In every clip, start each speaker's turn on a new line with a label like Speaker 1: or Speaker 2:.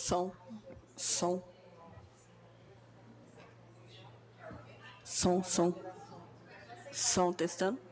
Speaker 1: Som, som, som, som testando.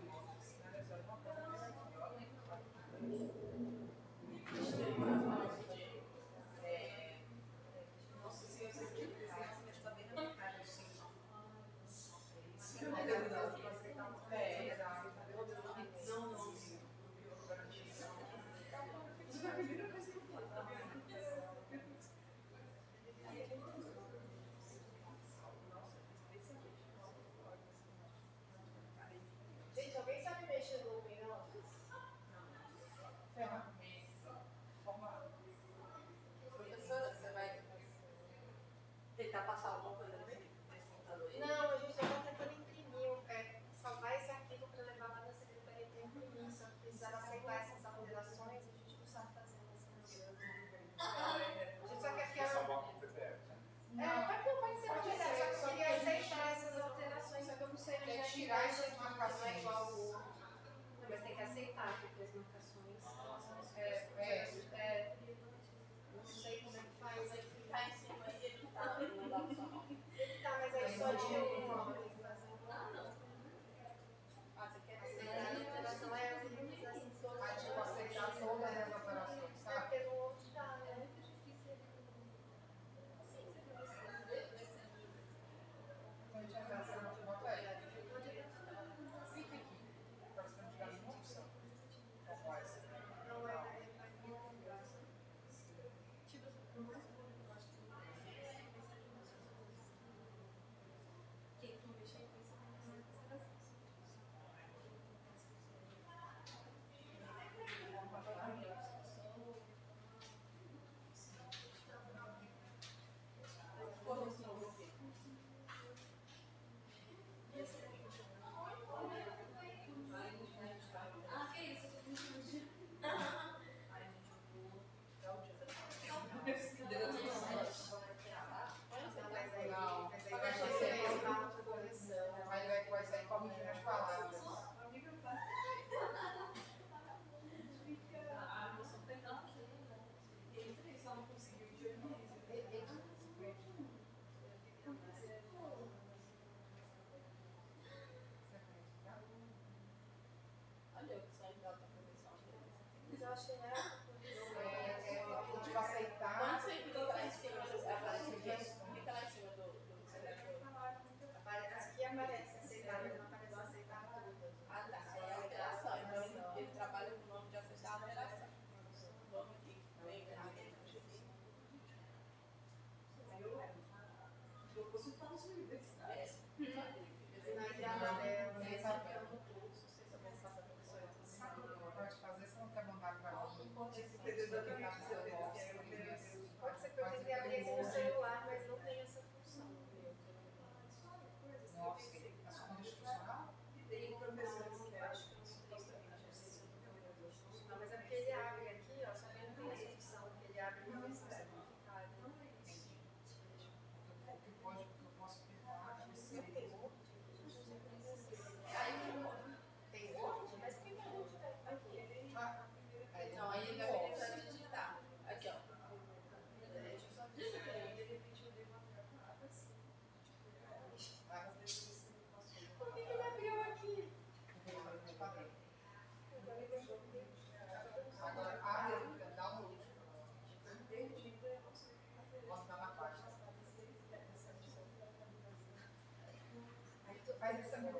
Speaker 2: Faz essa mão.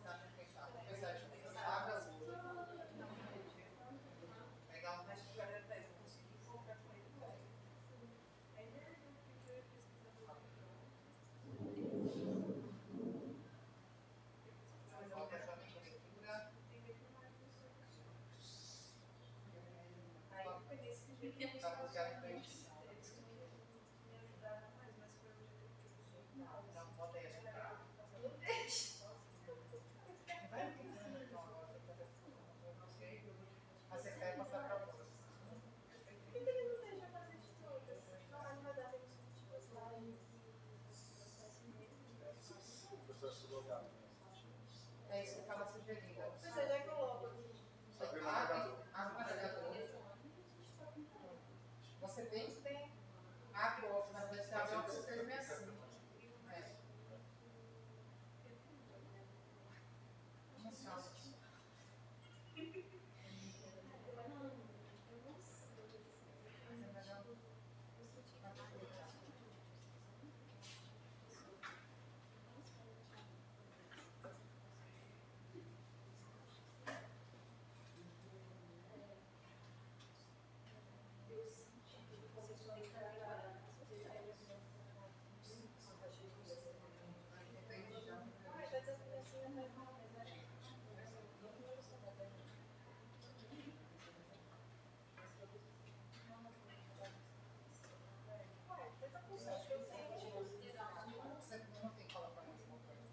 Speaker 2: Sabe pensar. Pensar de coisa. Abra o olho. Pegar um resto de até conseguir colocar com ele. Volta para a minha leitura. Aí foi nesse dia que eu estava em frente. Não, bota aí a gente. Não deixa. Vai ficando então agora. Acertar e passar para a próxima. Por que ele não deixa fazer de todas? Não, mas não vai dar tempo de passar. É isso que estava sugerindo. Você já coloca aqui. Abre o navegador. Você tem. Abre o off, na verdade, você abre o off, você fez meio assim. É. Funciona. Não tem cola para mais uma coisa.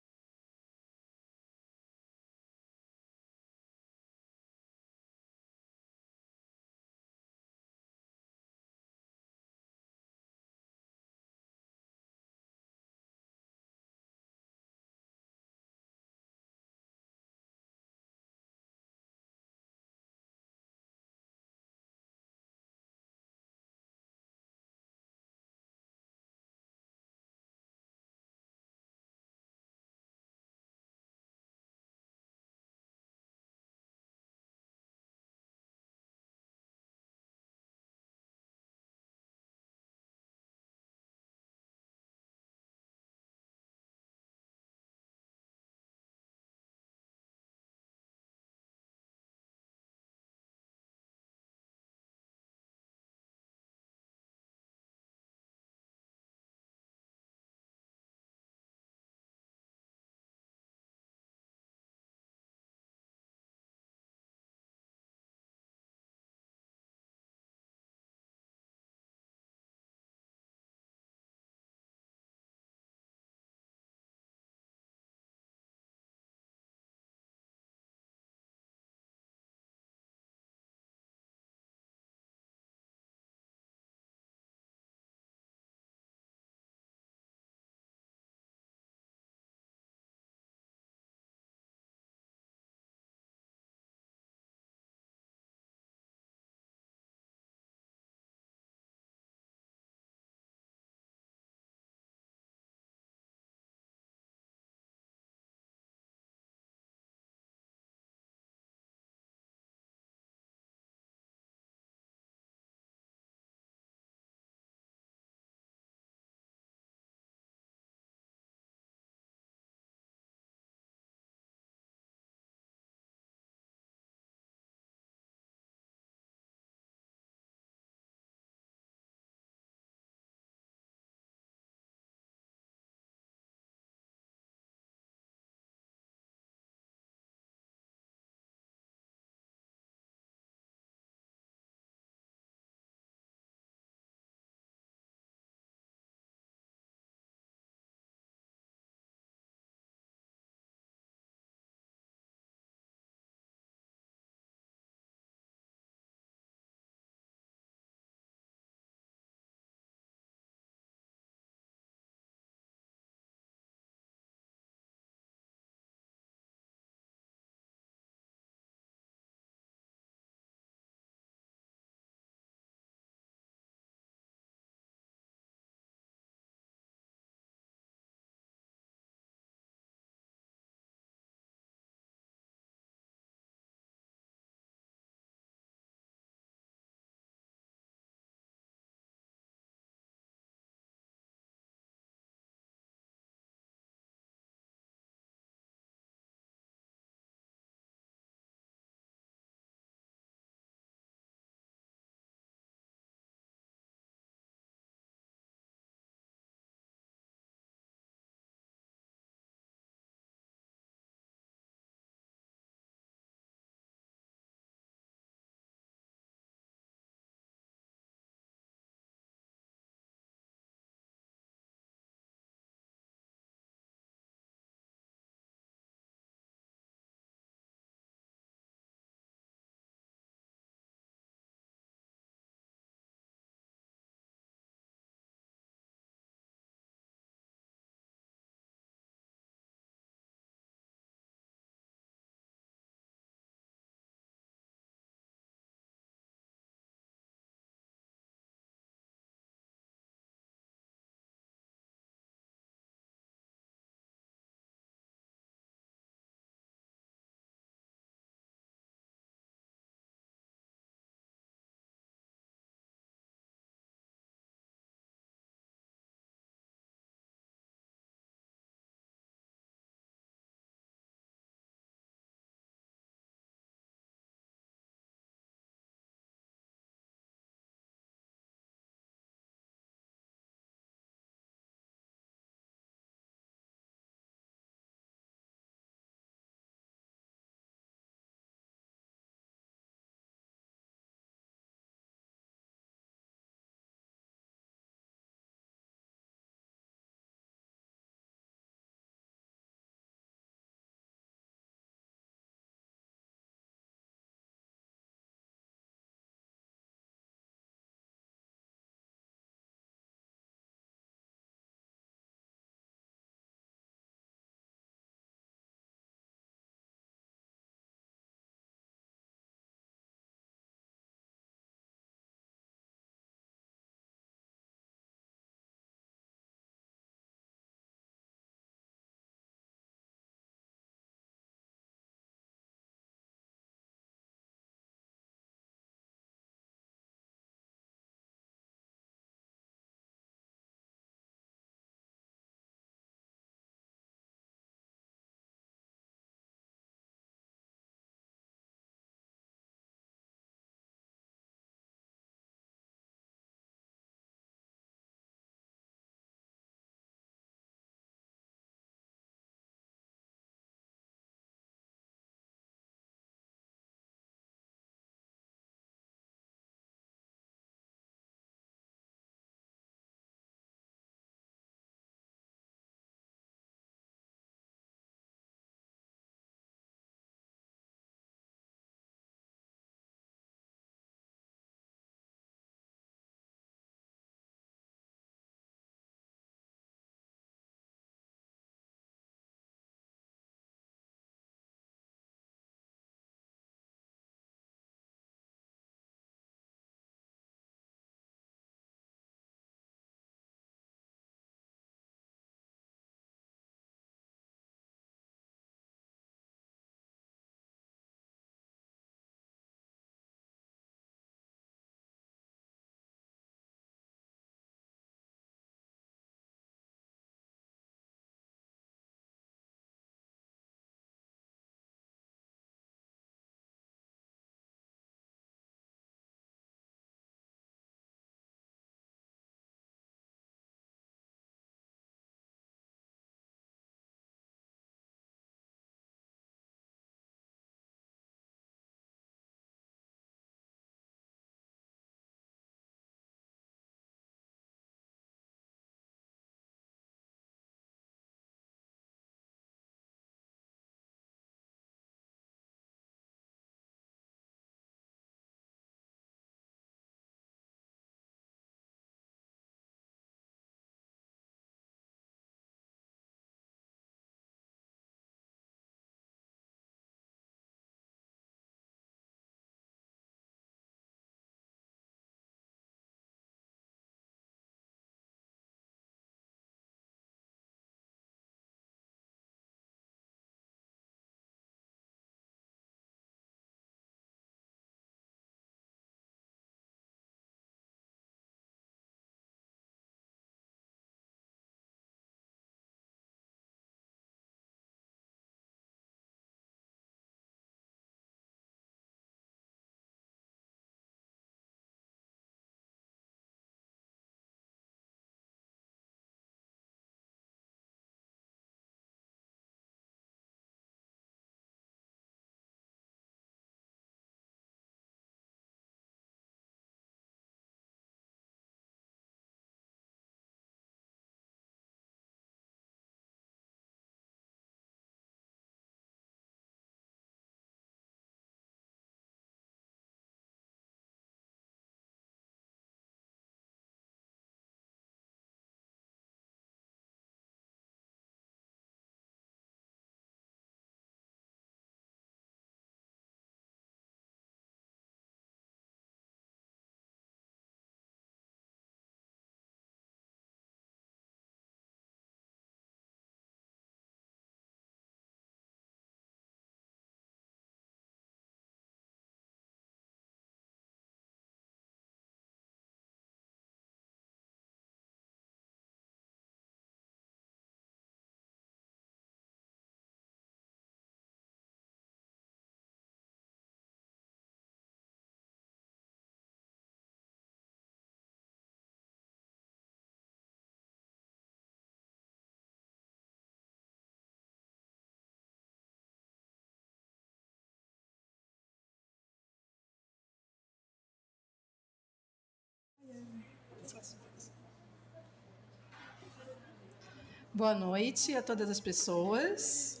Speaker 3: Boa noite a todas as pessoas.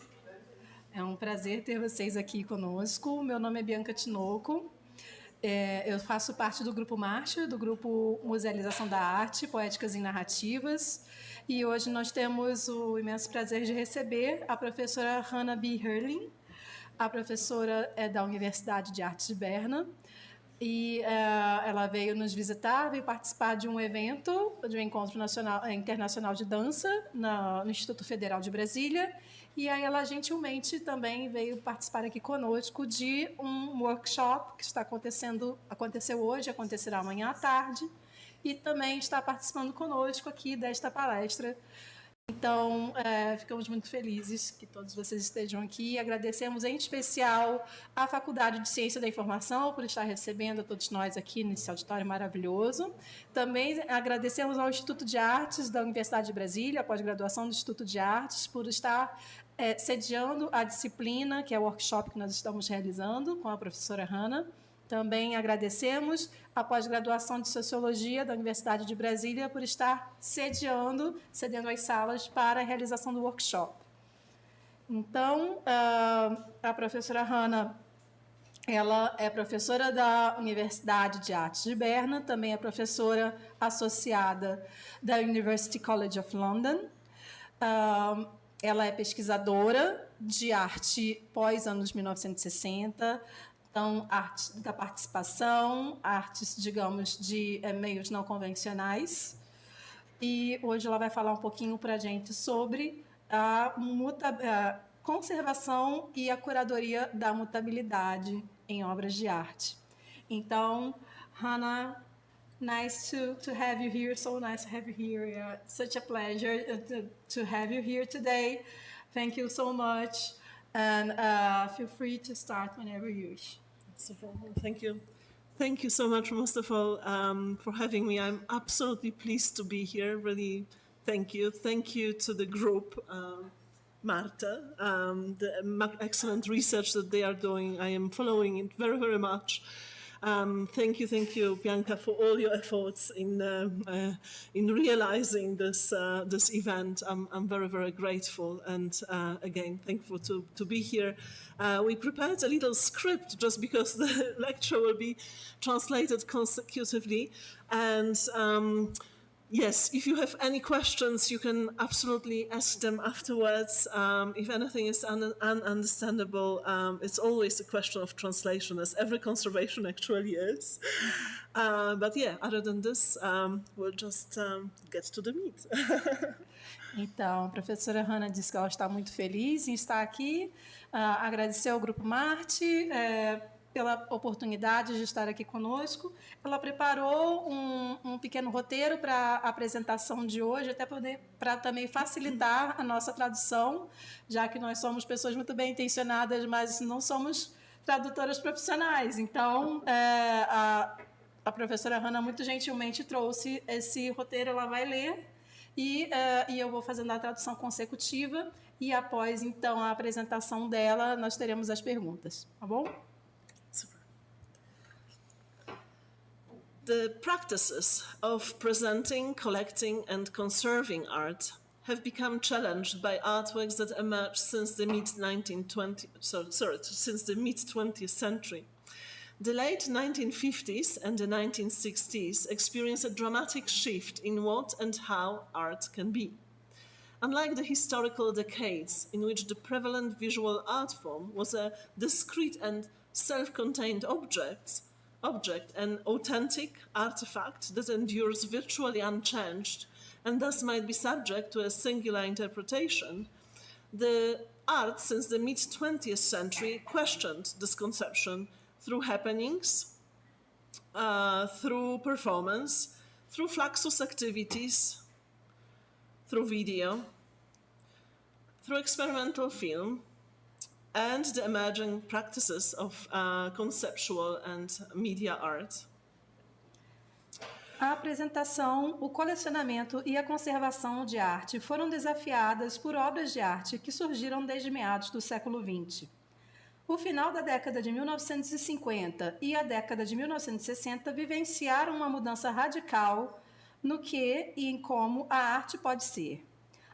Speaker 3: É um prazer ter vocês aqui conosco. Meu nome é Bianca Tinoco. Eu faço parte do Grupo Marcha, do Grupo Realização da Arte, Poéticas e Narrativas. E hoje nós temos o imenso prazer de receber a professora Hannah B. Hurling. A professora é da Universidade de Artes de Berna. E ela veio nos visitar, veio participar de um evento, de um encontro internacional de dança no Instituto Federal de Brasília. E aí ela gentilmente também veio participar aqui conosco de um workshop que aconteceu hoje, acontecerá amanhã à tarde, e também está participando conosco aqui desta palestra. Então, ficamos muito felizes que todos vocês estejam aqui. Agradecemos em especial à Faculdade de Ciência da Informação por estar recebendo a todos nós aqui nesse auditório maravilhoso. Também agradecemos ao Instituto de Artes da Universidade de Brasília, a pós-graduação do Instituto de Artes, por estar sediando a disciplina, que é o workshop que nós estamos realizando com a professora Hannah. Também agradecemos a pós-graduação de Sociologia da Universidade de Brasília por estar cedendo as salas para a realização do workshop. Então, a professora Hannah, ela é professora da Universidade de Artes de Berna, também é professora associada da University College of London. Ela é pesquisadora de arte pós-anos 1960, então, artes da participação, artes, digamos, de meios não convencionais. E hoje ela vai falar um pouquinho para a gente sobre a conservação e a curadoria da mutabilidade em obras de arte. Então, Hannah, nice to have you here. So nice to have you here. Such a pleasure to have you here today. Thank you so much. And feel free to start whenever you wish.
Speaker 4: Thank you. Thank you so much, most of all, for having me. I'm absolutely pleased to be here. Really, thank you. Thank you to the group, Marta, the excellent research that they are doing. I am following it very, very much. Thank you, Bianca, for all your efforts in realizing this event. I'm very, very grateful, and again, thankful to be here. We prepared a little script just because the lecture will be translated consecutively, and yes, if you have any questions, you can absolutely ask them afterwards. If anything is ununderstandable, it's always a question of translation, as every conservation actually is. But yeah, other than this, we'll just get to the meat.
Speaker 3: Então, a professora Hannah disse que ela está muito feliz em estar aqui. Agradecer ao Grupo Marte pela oportunidade de estar aqui conosco. Ela preparou um pequeno roteiro para a apresentação de hoje, até para também facilitar a nossa tradução, já que nós somos pessoas muito bem intencionadas, mas não somos tradutoras profissionais. Então, a professora Hannah muito gentilmente trouxe esse roteiro, ela vai ler, e eu vou fazendo a tradução consecutiva, e após, então, a apresentação dela, nós teremos as perguntas, tá bom?
Speaker 4: The practices of presenting, collecting, and conserving art have become challenged by artworks that emerged since the mid-20th century. The late 1950s and the 1960s experienced a dramatic shift in what and how art can be. Unlike the historical decades in which the prevalent visual art form was a discrete and self-contained object, an authentic artifact that endures virtually unchanged and thus might be subject to a singular interpretation, the art since the mid-20th century questioned this conception through happenings, through performance, through fluxus activities, through video, through experimental film, and the emerging practices of conceptual and media art.
Speaker 3: A apresentação, o colecionamento e a conservação de arte foram desafiadas por obras de arte que surgiram desde meados do século XX. O final da década de 1950 e a década de 1960 vivenciaram uma mudança radical no que e em como a arte pode ser.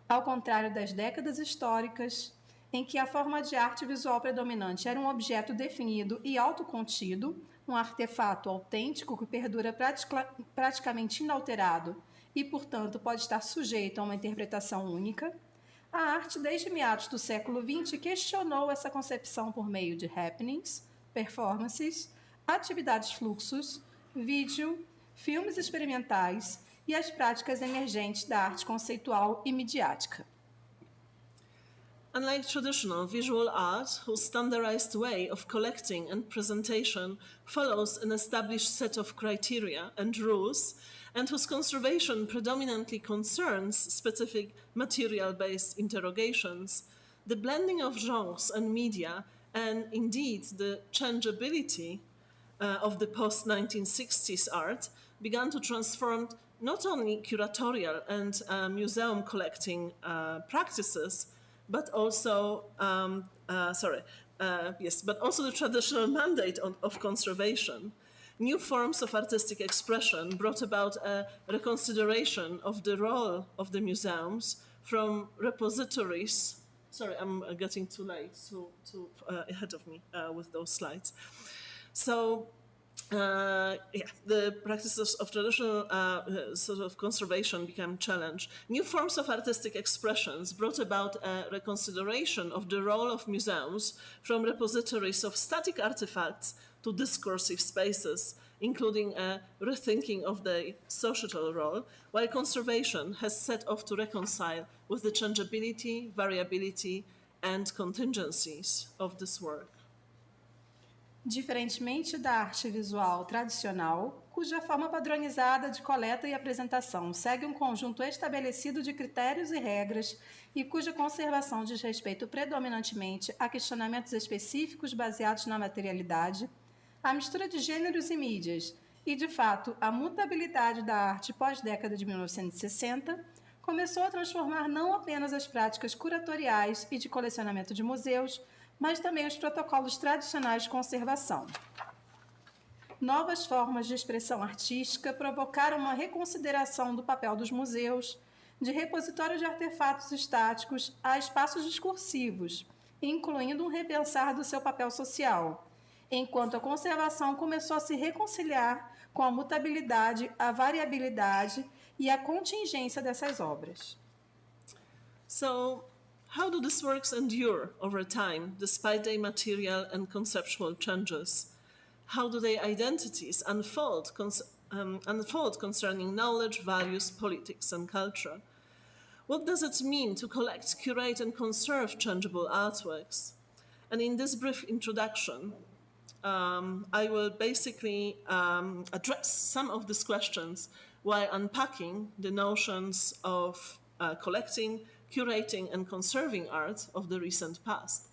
Speaker 3: Ao contrário das décadas históricas, em que a forma de arte visual predominante era um objeto definido e autocontido, um artefato autêntico que perdura praticamente inalterado e, portanto, pode estar sujeito a uma interpretação única, a arte, desde meados do século XX, questionou essa concepção por meio de happenings, performances, atividades fluxos, vídeo, filmes experimentais e as práticas emergentes da arte conceitual e midiática.
Speaker 4: Unlike traditional visual art, whose standardized way of collecting and presentation follows an established set of criteria and rules, and whose conservation predominantly concerns specific material-based interrogations, the blending of genres and media, and indeed the changeability of the post-1960s art, began to transform not only curatorial and museum collecting practices, but also but also the traditional mandate of conservation. New forms of artistic expression brought about a reconsideration of the role of the museums from repositories. Sorry, I'm getting too late, too ahead of me with those slides. So the practices of traditional sort of conservation became challenged. New forms of artistic expressions brought about a reconsideration of the role of museums from repositories of static artifacts to discursive spaces, including a rethinking of their societal role, while conservation has set off to reconcile with the changeability, variability, and contingencies of this work.
Speaker 3: Diferentemente da arte visual tradicional, cuja forma padronizada de coleta e apresentação segue um conjunto estabelecido de critérios e regras e cuja conservação diz respeito predominantemente a questionamentos específicos baseados na materialidade, a mistura de gêneros e mídias e, de fato, a mutabilidade da arte pós-década de 1960 começou a transformar não apenas as práticas curatoriais e de colecionamento de museus, mas também os protocolos tradicionais de conservação. Novas formas de expressão artística provocaram uma reconsideração do papel dos museus, de repositório de artefatos estáticos a espaços discursivos, incluindo um repensar do seu papel social, enquanto a conservação começou a se reconciliar com a mutabilidade, a variabilidade e a contingência dessas obras.
Speaker 4: So, how do these works endure over time, despite their material and conceptual changes? How do their identities unfold concerning knowledge, values, politics, and culture? What does it mean to collect, curate, and conserve changeable artworks? And in this brief introduction, I will basically address some of these questions while unpacking the notions of collecting, curating, and conserving art of the recent past.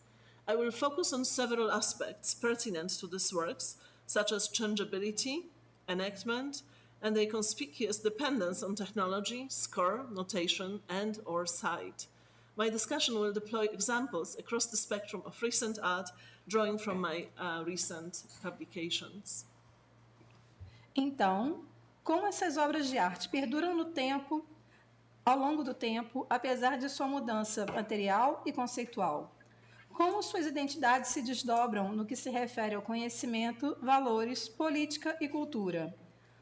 Speaker 4: I will focus on several aspects pertinent to these works, such as changeability, enactment, and their conspicuous dependence on technology, score, notation, and/or site. My discussion will deploy examples across the spectrum of recent art, drawing from my recent publications.
Speaker 3: Então, como essas obras de arte perduram no tempo, ao longo do tempo, apesar de sua mudança material e conceitual? Como suas identidades se desdobram no que se refere ao conhecimento, valores, política e cultura?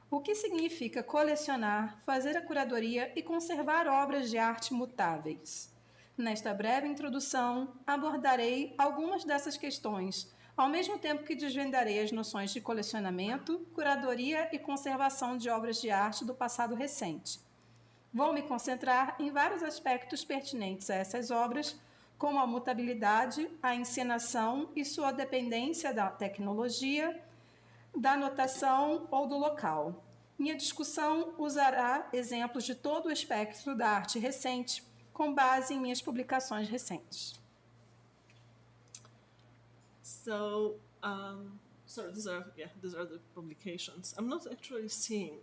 Speaker 3: O que significa colecionar, fazer a curadoria e conservar obras de arte mutáveis? Nesta breve introdução, abordarei algumas dessas questões, ao mesmo tempo que desvendarei as noções de colecionamento, curadoria e conservação de obras de arte do passado recente. Vou me concentrar em vários aspectos pertinentes a essas obras, como a mutabilidade, a encenação e sua dependência da tecnologia, da notação ou do local. Minha discussão usará exemplos de todo o espectro da arte recente, com base em minhas publicações recentes.
Speaker 4: So, these are the publications. I'm not actually seeing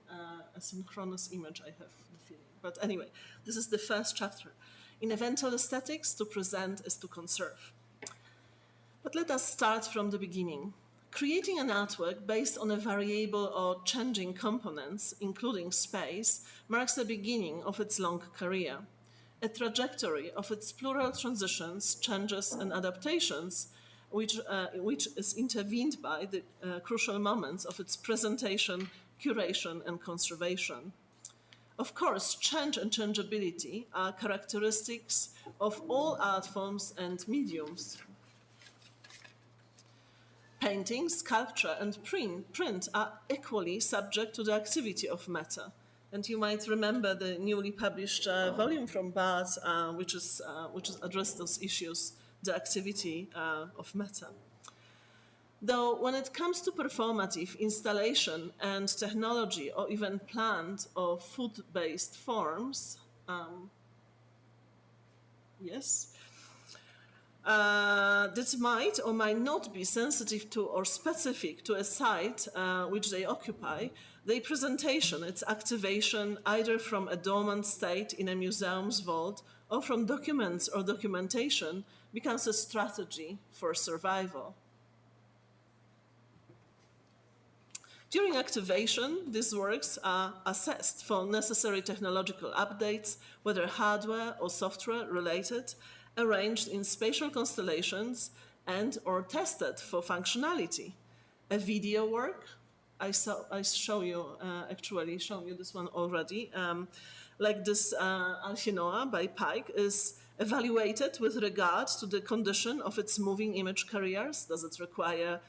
Speaker 4: a synchronous image, I have the feeling. But anyway, this is the first chapter. In eventual aesthetics, to present is to conserve. But let us start from the beginning. Creating an artwork based on a variable or changing components, including space, marks the beginning of its long career, a trajectory of its plural transitions, changes, and adaptations, which is intervened by the crucial moments of its presentation, curation, and conservation. Of course, change and changeability are characteristics of all art forms and mediums. Painting, sculpture, and print are equally subject to the activity of matter. And you might remember the newly published volume from Barth, which is addressed those issues, the activity of matter. Though when it comes to performative installation and technology, or even plant or food-based forms, that might or might not be sensitive to or specific to a site which they occupy, their presentation, its activation, either from a dormant state in a museum's vault or from documents or documentation, becomes a strategy for survival. During activation, these works are assessed for necessary technological updates, whether hardware or software related, arranged in spatial constellations, and or tested for functionality. A video work, I show you this one already, like this Alchinoa by Pike, is evaluated with regard to the condition of its moving image carriers. Does it require,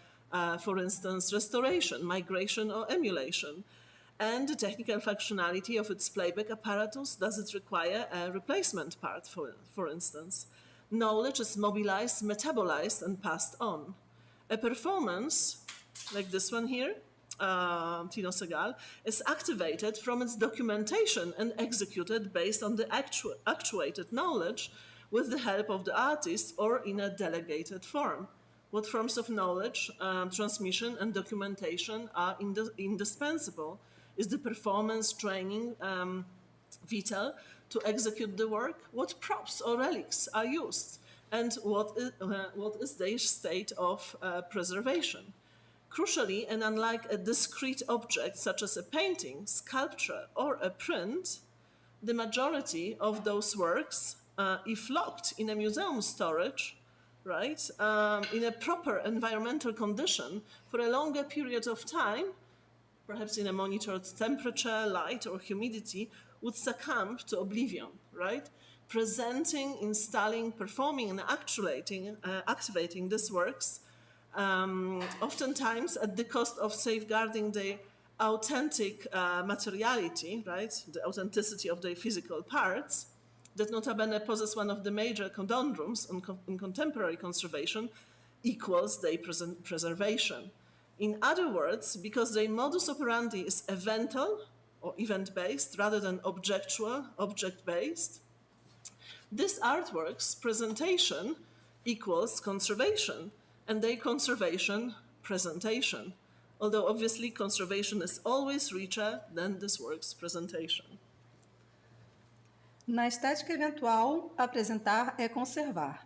Speaker 4: for instance, restoration, migration, or emulation? And the technical functionality of its playback apparatus. Does it require a replacement part, for instance? Knowledge is mobilized, metabolized, and passed on. A performance, like this one here, Tino Segal, is activated from its documentation and executed based on the actuated knowledge with the help of the artist or in a delegated form. What forms of knowledge, transmission, and documentation are indispensable? Is the performance training vital to execute the work? What props or relics are used? And what is their state of preservation? Crucially, and unlike a discrete object such as a painting, sculpture, or a print, the majority of those works, if locked in a museum storage, right, in a proper environmental condition for a longer period of time, perhaps in a monitored temperature, light, or humidity, would succumb to oblivion, right? Presenting, installing, performing, and activating these works, oftentimes at the cost of safeguarding the authentic materiality, right? The authenticity of the physical parts, that nota bene poses one of the major conundrums in contemporary conservation, equals their preservation. In other words, because their modus operandi is evental or event-based rather than objectual, object-based, this artwork's presentation equals conservation, and their conservation presentation, although obviously conservation is always richer than this work's presentation.
Speaker 3: Na estética eventual, apresentar é conservar.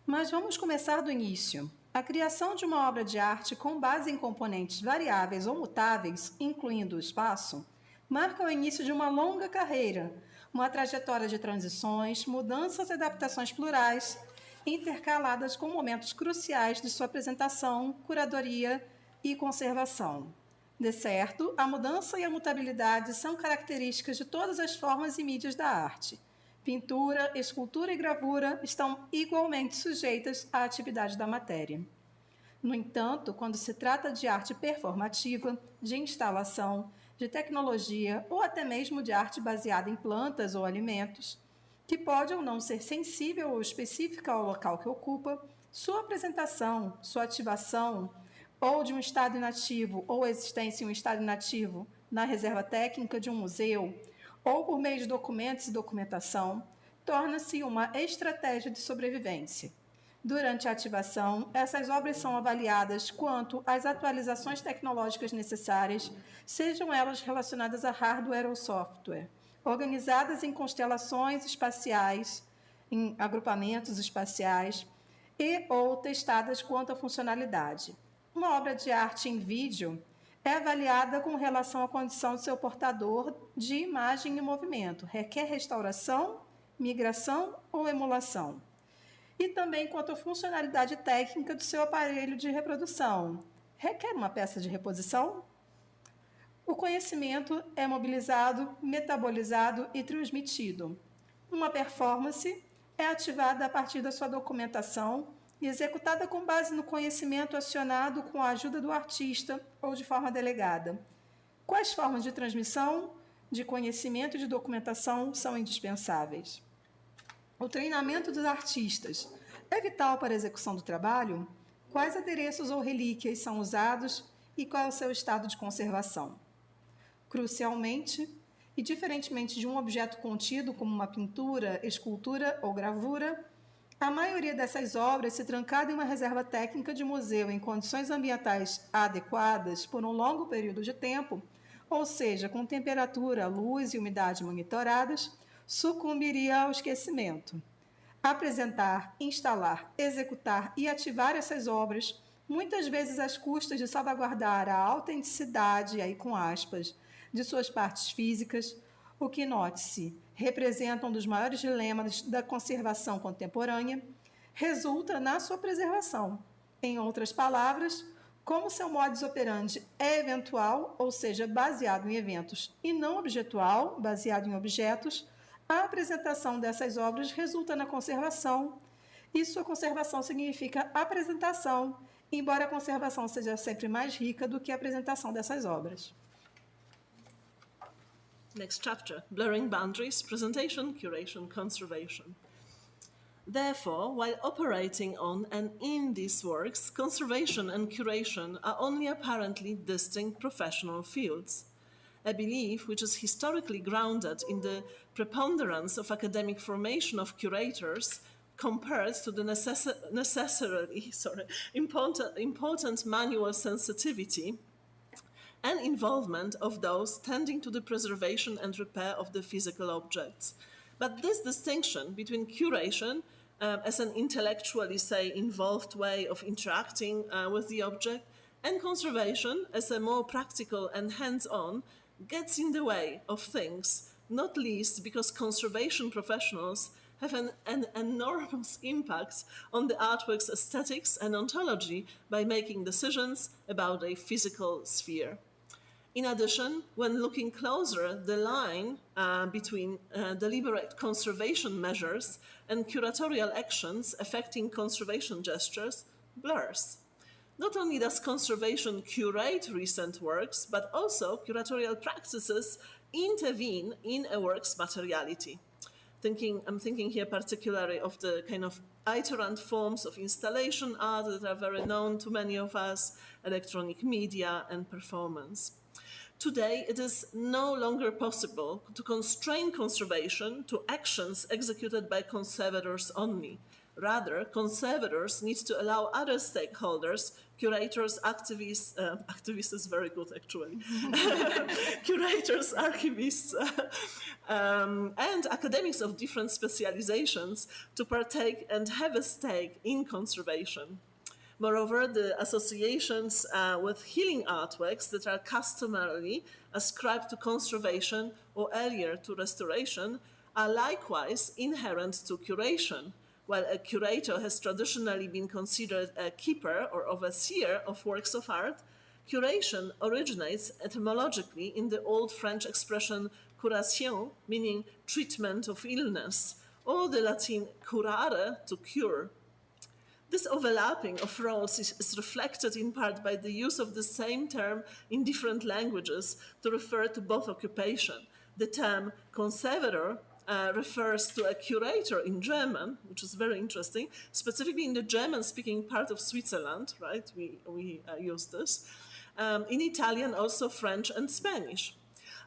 Speaker 3: Mas vamos começar do início. A criação de uma obra de arte com base em componentes variáveis ou mutáveis, incluindo o espaço, marca o início de uma longa carreira, uma trajetória de transições, mudanças e adaptações plurais, intercaladas com momentos cruciais de sua apresentação, curadoria e conservação. De certo, a mudança e a mutabilidade são características de todas as formas e mídias da arte. Pintura, escultura e gravura estão igualmente sujeitas à atividade da matéria. No entanto, quando se trata de arte performativa, de instalação, de tecnologia ou até mesmo de arte baseada em plantas ou alimentos, que pode ou não ser sensível ou específica ao local que ocupa, sua apresentação, sua ativação, ou de um estado inativo ou existência em um estado inativo na reserva técnica de um museu, ou por meio de documentos e documentação, torna-se uma estratégia de sobrevivência. Durante a ativação, essas obras são avaliadas quanto às atualizações tecnológicas necessárias, sejam elas relacionadas a hardware ou software, organizadas em constelações espaciais, em agrupamentos espaciais, e ou testadas quanto à funcionalidade. Uma obra de arte em vídeo é avaliada com relação à condição de seu portador de imagem e movimento. Requer restauração, migração ou emulação. E também quanto à funcionalidade técnica do seu aparelho de reprodução. Requer uma peça de reposição? O conhecimento é mobilizado, metabolizado e transmitido. Uma performance é ativada a partir da sua documentação e executada com base no conhecimento acionado com a ajuda do artista ou de forma delegada. Quais formas de transmissão, de conhecimento e de documentação são indispensáveis? O treinamento dos artistas é vital para a execução do trabalho? Quais adereços ou relíquias são usados e qual é o seu estado de conservação? Crucialmente, e diferentemente de um objeto contido como uma pintura, escultura ou gravura, a maioria dessas obras se trancada em uma reserva técnica de museu em condições ambientais adequadas por um longo período de tempo, ou seja, com temperatura, luz e umidade monitoradas, sucumbiria ao esquecimento. Apresentar, instalar, executar e ativar essas obras, muitas vezes às custas de salvaguardar a autenticidade, aí com aspas, de suas partes físicas, o que, note-se, representa um dos maiores dilemas da conservação contemporânea, resulta na sua preservação. Em outras palavras, como seu modus operandi é eventual, ou seja, baseado em eventos, e não objetual, baseado em objetos, a apresentação dessas obras resulta na conservação, e sua conservação significa apresentação, embora a conservação seja sempre mais rica do que a apresentação dessas obras.
Speaker 4: Next chapter, blurring boundaries, presentation, curation, conservation. Therefore, while operating on and in these works, conservation and curation are only apparently distinct professional fields. A belief which is historically grounded in the preponderance of academic formation of curators compared to the necessarily important manual sensitivity and involvement of those tending to the preservation and repair of the physical objects. But this distinction between curation as an intellectually, say, involved way of interacting with the object and conservation as a more practical and hands-on gets in the way of things, not least because conservation professionals have an enormous impact on the artwork's aesthetics and ontology by making decisions about a physical sphere. In addition, when looking closer, the line between deliberate conservation measures and curatorial actions affecting conservation gestures blurs. Not only does conservation curate recent works, but also curatorial practices intervene in a work's materiality. I'm thinking here particularly of the kind of iterant forms of installation art that are very known to many of us, electronic media, and performance. Today, it is no longer possible to constrain conservation to actions executed by conservators only. Rather, conservators need to allow other stakeholders, curators, activists, activists is very good actually, curators, archivists, and academics of different specializations to partake and have a stake in conservation. Moreover, the associations with healing artworks that are customarily ascribed to conservation or earlier to restoration are likewise inherent to curation. While a curator has traditionally been considered a keeper or overseer of works of art, curation originates etymologically in the Old French expression curation, meaning treatment of illness, or the Latin curare, to cure. This overlapping of roles is reflected in part by the use of the same term in different languages to refer to both occupations. The term conservator refers to a curator in German, which is very interesting, specifically in the German-speaking part of Switzerland, right? We use this. In Italian, also French and Spanish.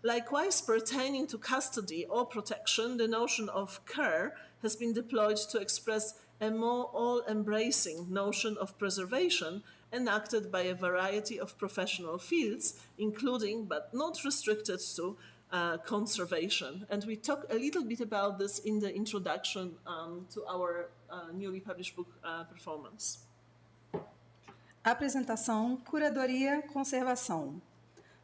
Speaker 4: Likewise, pertaining to custody or protection, the notion of care has been deployed to express a more all-embracing notion of preservation enacted by a variety of professional fields, including, but not restricted to, conservation. And we talk a little bit about this in the introduction to our newly published book, Performance.
Speaker 3: Apresentação, curadoria, conservação.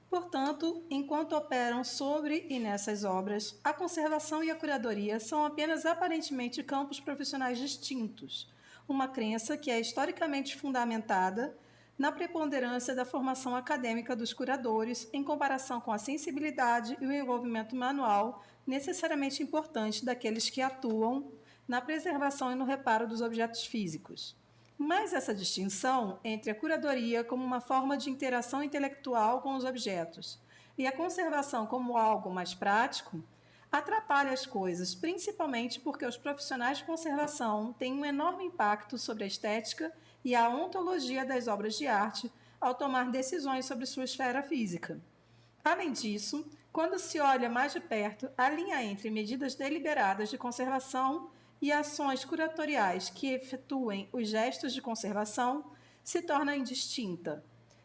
Speaker 3: Portanto, enquanto operam sobre e nessas obras, a conservação e a curadoria são apenas aparentemente campos profissionais distintos, uma crença que é historicamente fundamentada na preponderância da formação acadêmica dos curadores em comparação com a sensibilidade e o envolvimento manual necessariamente importante daqueles que atuam na preservação e no reparo dos objetos físicos. Mas essa distinção entre a curadoria como uma forma de interação intelectual com os objetos e a conservação como algo mais prático atrapalha as coisas, principalmente porque os profissionais de conservação têm um enorme impacto sobre a estética e a ontologia das obras de arte ao tomar decisões sobre sua esfera física. Além disso, quando se olha mais de perto, a linha entre medidas deliberadas de conservação e ações curatoriais que efetuem os gestos de conservação se torna indistinta.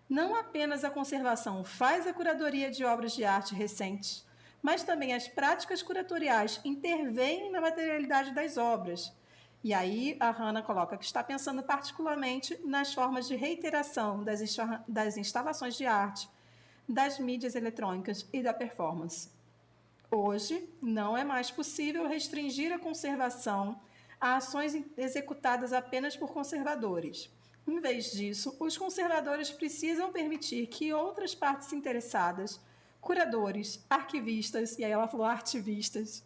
Speaker 3: Não apenas a conservação faz a curadoria de obras de arte recentes, mas também as práticas curatoriais intervêm na materialidade das obras. E aí a Hannah coloca que está pensando particularmente nas formas de reiteração das instalações de arte, das mídias eletrônicas e da performance. Hoje, não é mais possível restringir a conservação a ações executadas apenas por conservadores. Em vez disso, os conservadores precisam permitir que outras partes interessadas, curadores, arquivistas, e aí ela falou artivistas,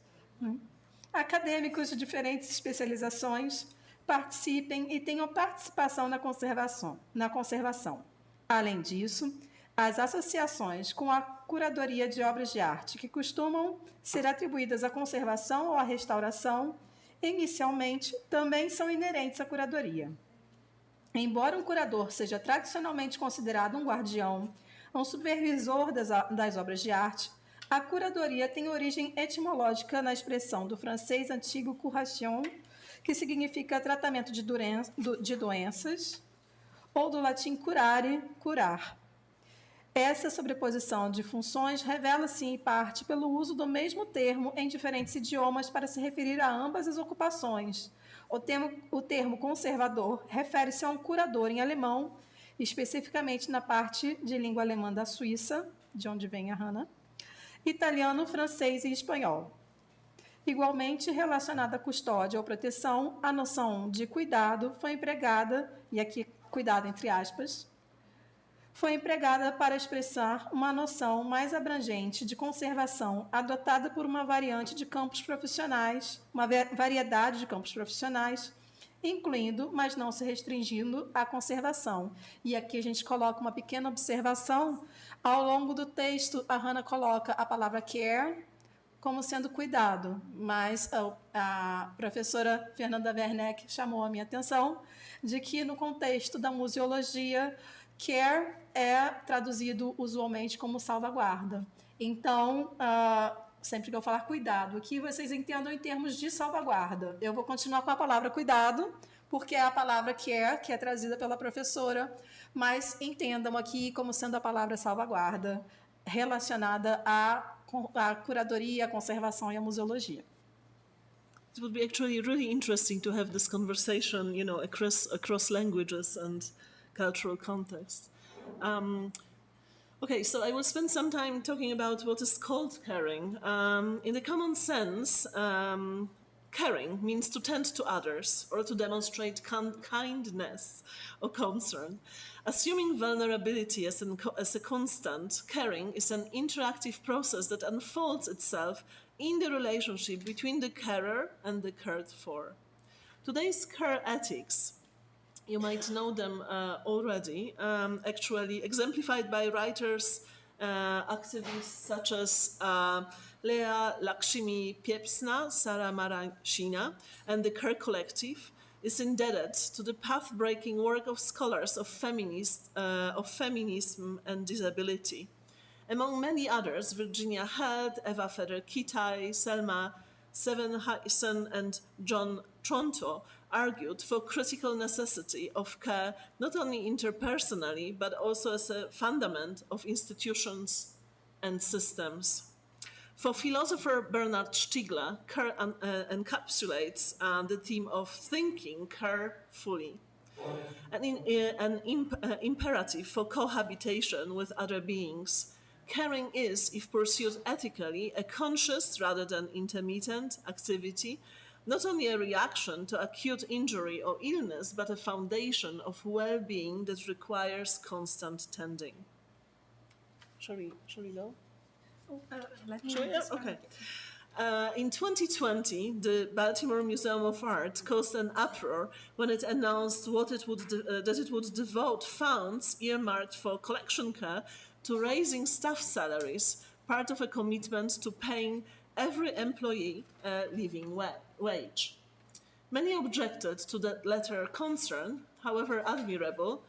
Speaker 3: acadêmicos de diferentes especializações, participem e tenham participação na conservação. Além disso, as associações com a curadoria de obras de arte, que costumam ser atribuídas à conservação ou à restauração, inicialmente também são inerentes à curadoria. Embora um curador seja tradicionalmente considerado um guardião, um supervisor das obras de arte, a curadoria tem origem etimológica na expressão do francês antigo curation, que significa tratamento de doenças, ou do latim curare, curar. Essa sobreposição de funções revela-se em parte pelo uso do mesmo termo em diferentes idiomas para se referir a ambas as ocupações. O termo conservador refere-se a um curador em alemão, especificamente na parte de língua alemã da Suíça, de onde vem a Hannah, italiano, francês e espanhol. Igualmente relacionada à custódia ou proteção, a noção de cuidado foi empregada, e aqui cuidado entre aspas, foi empregada para expressar uma noção mais abrangente de conservação adotada por uma variante de campos profissionais, uma variedade de campos profissionais, incluindo, mas não se restringindo, à conservação. E aqui a gente coloca uma pequena observação. Ao longo do texto, a Hannah coloca a palavra care como sendo cuidado, mas a professora Fernanda Werneck chamou a minha atenção de que, no contexto da museologia, care é traduzido usualmente como salvaguarda. Então, sempre que eu falar cuidado, aqui vocês entendam em termos de salvaguarda. Eu vou continuar com a palavra cuidado, porque é a palavra care, que é trazida pela professora, mas entendam aqui como sendo a palavra salvaguarda, relacionada à curadoria, à conservação e à museologia.
Speaker 4: It would be actually really interesting to have this conversation, across languages and cultural context. Okay, so I will spend some time talking about what is called caring. In the common sense, caring means to tend to others or to demonstrate kindness or concern. Assuming vulnerability as a constant, caring is an interactive process that unfolds itself in the relationship between the carer and the cared for. Today's care ethics, you might know them already, actually exemplified by writers, activists such as Lea Lakshmi Piepzna, Sara Marashina, and the Care Collective, is indebted to the path-breaking work of scholars of feminism and disability. Among many others, Virginia Held, Eva Feder-Kitai, Selma Sevenhaisen, and John Tronto argued for critical necessity of care not only interpersonally, but also as a fundament of institutions and systems. For philosopher Bernard Stiegler, care encapsulates the theme of thinking carefully. imperative for cohabitation with other beings. Caring is, if pursued ethically, a conscious rather than intermittent activity, not only a reaction to acute injury or illness, but a foundation of well-being that requires constant tending. Shall we go?
Speaker 3: Let me
Speaker 4: Shall we?
Speaker 3: describe.
Speaker 4: Okay. In 2020, the Baltimore Museum of Art caused an uproar when it announced that it would devote funds earmarked for collection care to raising staff salaries, part of a commitment to paying every employee a living wage. Many objected to that latter concern, however admirable,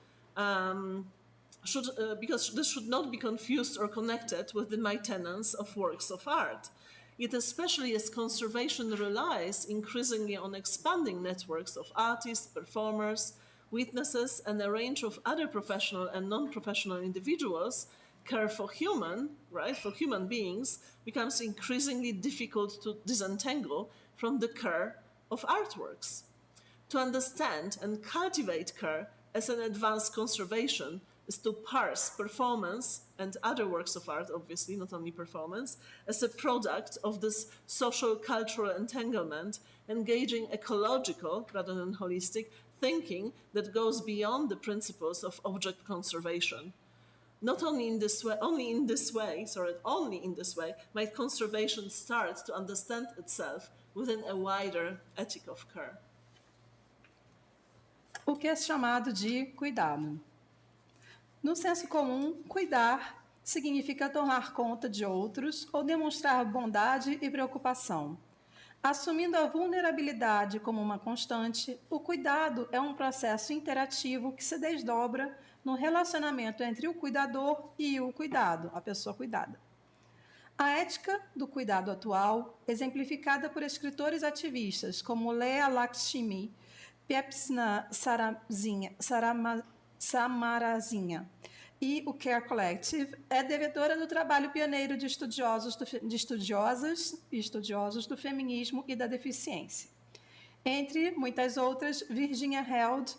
Speaker 4: because this should not be confused or connected with the maintenance of works of art. Yet, especially as conservation relies increasingly on expanding networks of artists, performers, witnesses, and a range of other professional and non-professional individuals, care for human beings, becomes increasingly difficult to disentangle from the care of artworks. To understand and cultivate care as an advanced conservation is to parse performance and other works of art, obviously, not only performance, as a product of this social cultural entanglement, engaging ecological rather than holistic thinking that goes beyond the principles of object conservation. Only in this way might conservation start to understand itself within a wider ethic of care.
Speaker 3: O que é chamado de cuidado? No senso comum, cuidar significa tomar conta de outros ou demonstrar bondade e preocupação. Assumindo a vulnerabilidade como uma constante, o cuidado é um processo interativo que se desdobra no relacionamento entre o cuidador e o cuidado, a pessoa cuidada. A ética do cuidado atual, exemplificada por escritores ativistas como Lea Lakshmi, Pepsna Samarazinha e o Care Collective, é devedora do trabalho pioneiro de estudiosos do feminismo e da deficiência. Entre muitas outras, Virginia Held,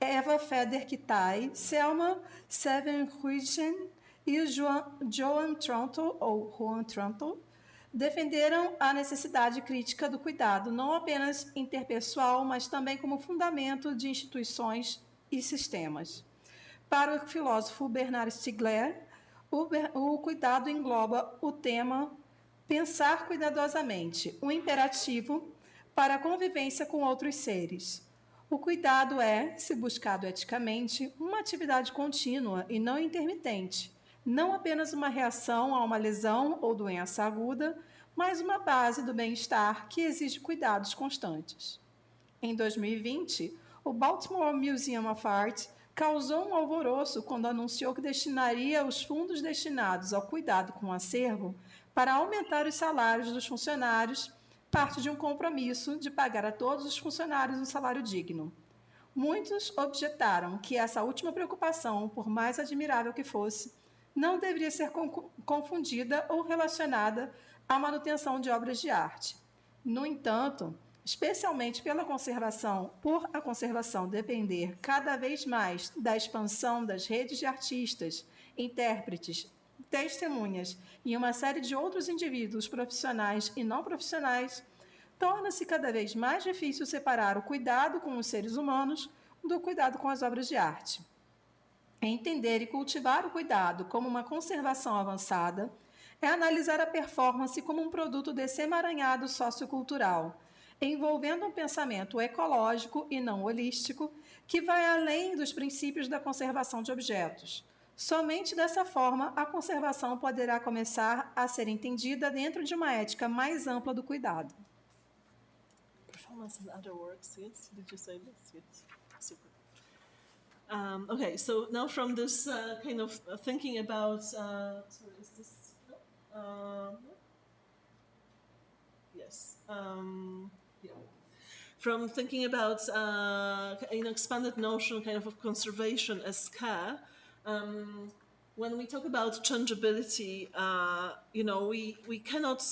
Speaker 3: Eva Feder-Kitai, Selma Sevenhuizen e Joan Tronto defenderam a necessidade crítica do cuidado, não apenas interpessoal, mas também como fundamento de instituições e sistemas. Para o filósofo Bernard Stiegler, o cuidado engloba o tema pensar cuidadosamente, um imperativo para a convivência com outros seres. O cuidado é, se buscado eticamente, uma atividade contínua e não intermitente, não apenas uma reação a uma lesão ou doença aguda, mas uma base do bem-estar que exige cuidados constantes. Em 2020, o Baltimore Museum of Art causou um alvoroço quando anunciou que destinaria os fundos destinados ao cuidado com o acervo para aumentar os salários dos funcionários, parte de um compromisso de pagar a todos os funcionários um salário digno. Muitos objetaram que essa última preocupação, por mais admirável que fosse, não deveria ser confundida ou relacionada à manutenção de obras de arte. No entanto, especialmente por a conservação depender cada vez mais da expansão das redes de artistas, intérpretes, testemunhas e uma série de outros indivíduos profissionais e não profissionais, torna-se cada vez mais difícil separar o cuidado com os seres humanos do cuidado com as obras de arte. Entender e cultivar o cuidado como uma conservação avançada é analisar a performance como um produto desse emaranhado sociocultural, envolvendo um pensamento ecológico e não holístico que vai além dos princípios da conservação de objetos. Somente dessa forma, a conservação poderá começar a ser entendida dentro de uma ética mais ampla do cuidado.
Speaker 4: Performance and other works, yes? Did you say this? Yes. Super. Okay, so now from this kind of thinking about, sorry, is this, yes, yeah. From thinking about an expanded notion kind of conservation as care, when we talk about changeability, we cannot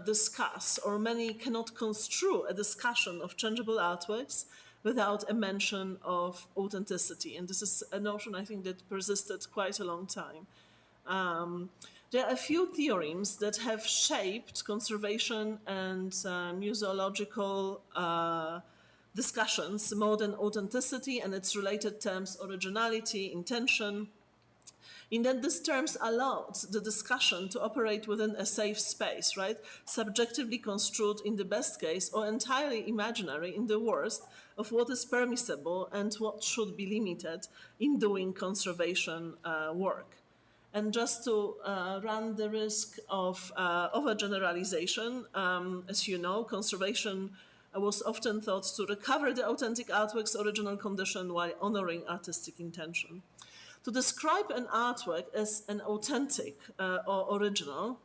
Speaker 4: discuss, or many cannot construe a discussion of changeable artworks without a mention of authenticity. And this is a notion, I think, that persisted quite a long time. There are a few theorems that have shaped conservation and museological discussions more than authenticity and its related terms originality, intention, in that these terms allowed the discussion to operate within a safe space, right? Subjectively construed in the best case or entirely imaginary in the worst of what is permissible and what should be limited in doing conservation work. And just to run the risk of overgeneralization, as you know, conservation was often thought to recover the authentic artwork's original condition while honoring artistic intention. To describe an artwork as an authentic or original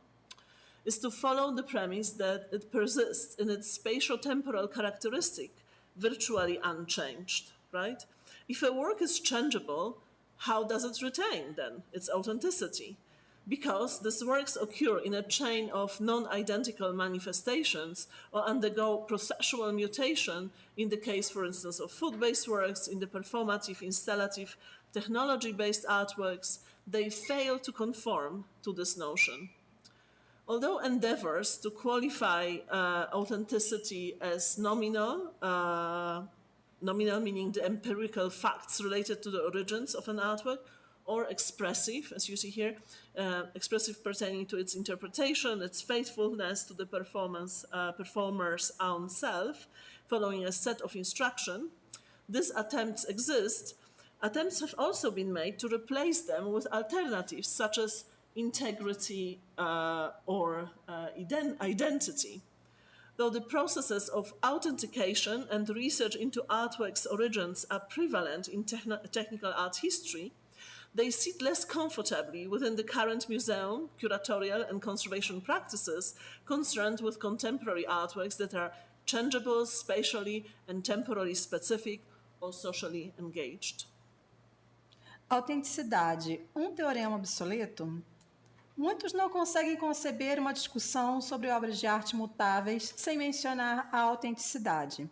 Speaker 4: is to follow the premise that it persists in its spatio-temporal characteristic, virtually unchanged, right? If a work is changeable, how does it retain, then, its authenticity? Because these works occur in a chain of non-identical manifestations or undergo processual mutation in the case, for instance, of food-based works, in the performative, installative, technology-based artworks, they fail to conform to this notion. Although endeavors to qualify authenticity as nominal, nominal meaning the empirical facts related to the origins of an artwork, or expressive, as you see here, expressive pertaining to its interpretation, its faithfulness to the performer's own self, following a set of instruction, these attempts exist. Attempts have also been made to replace them with alternatives such as integrity or identity. Though the processes of authentication and research into artworks' origins are prevalent in technical art history, they sit less comfortably within the current museum, curatorial, and conservation practices concerned with contemporary artworks that are changeable, spatially and temporally specific, or socially engaged.
Speaker 3: Autenticidade, teorema obsoleto? Muitos não conseguem conceber uma discussão sobre obras de arte mutáveis sem mencionar a autenticidade.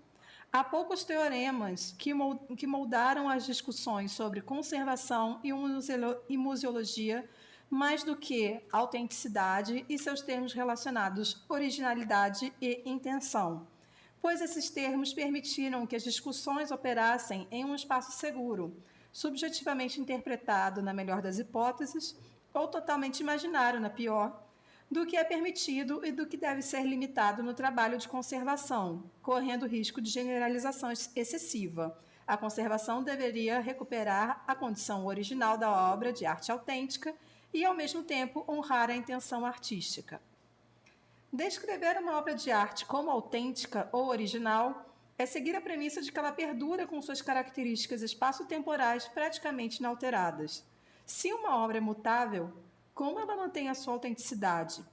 Speaker 3: Há poucos teoremas que moldaram as discussões sobre conservação e museologia mais do que autenticidade e seus termos relacionados originalidade e intenção, pois esses termos permitiram que as discussões operassem em um espaço seguro, subjetivamente interpretado na melhor das hipóteses ou totalmente imaginário na pior, do que é permitido e do que deve ser limitado no trabalho de conservação, correndo risco de generalização excessiva. A conservação deveria recuperar a condição original da obra de arte autêntica e, ao mesmo tempo, honrar a intenção artística. Descrever uma obra de arte como autêntica ou original é seguir a premissa de que ela perdura com suas características espaço-temporais praticamente inalteradas. Se uma obra é mutável, como ela mantém a sua autenticidade?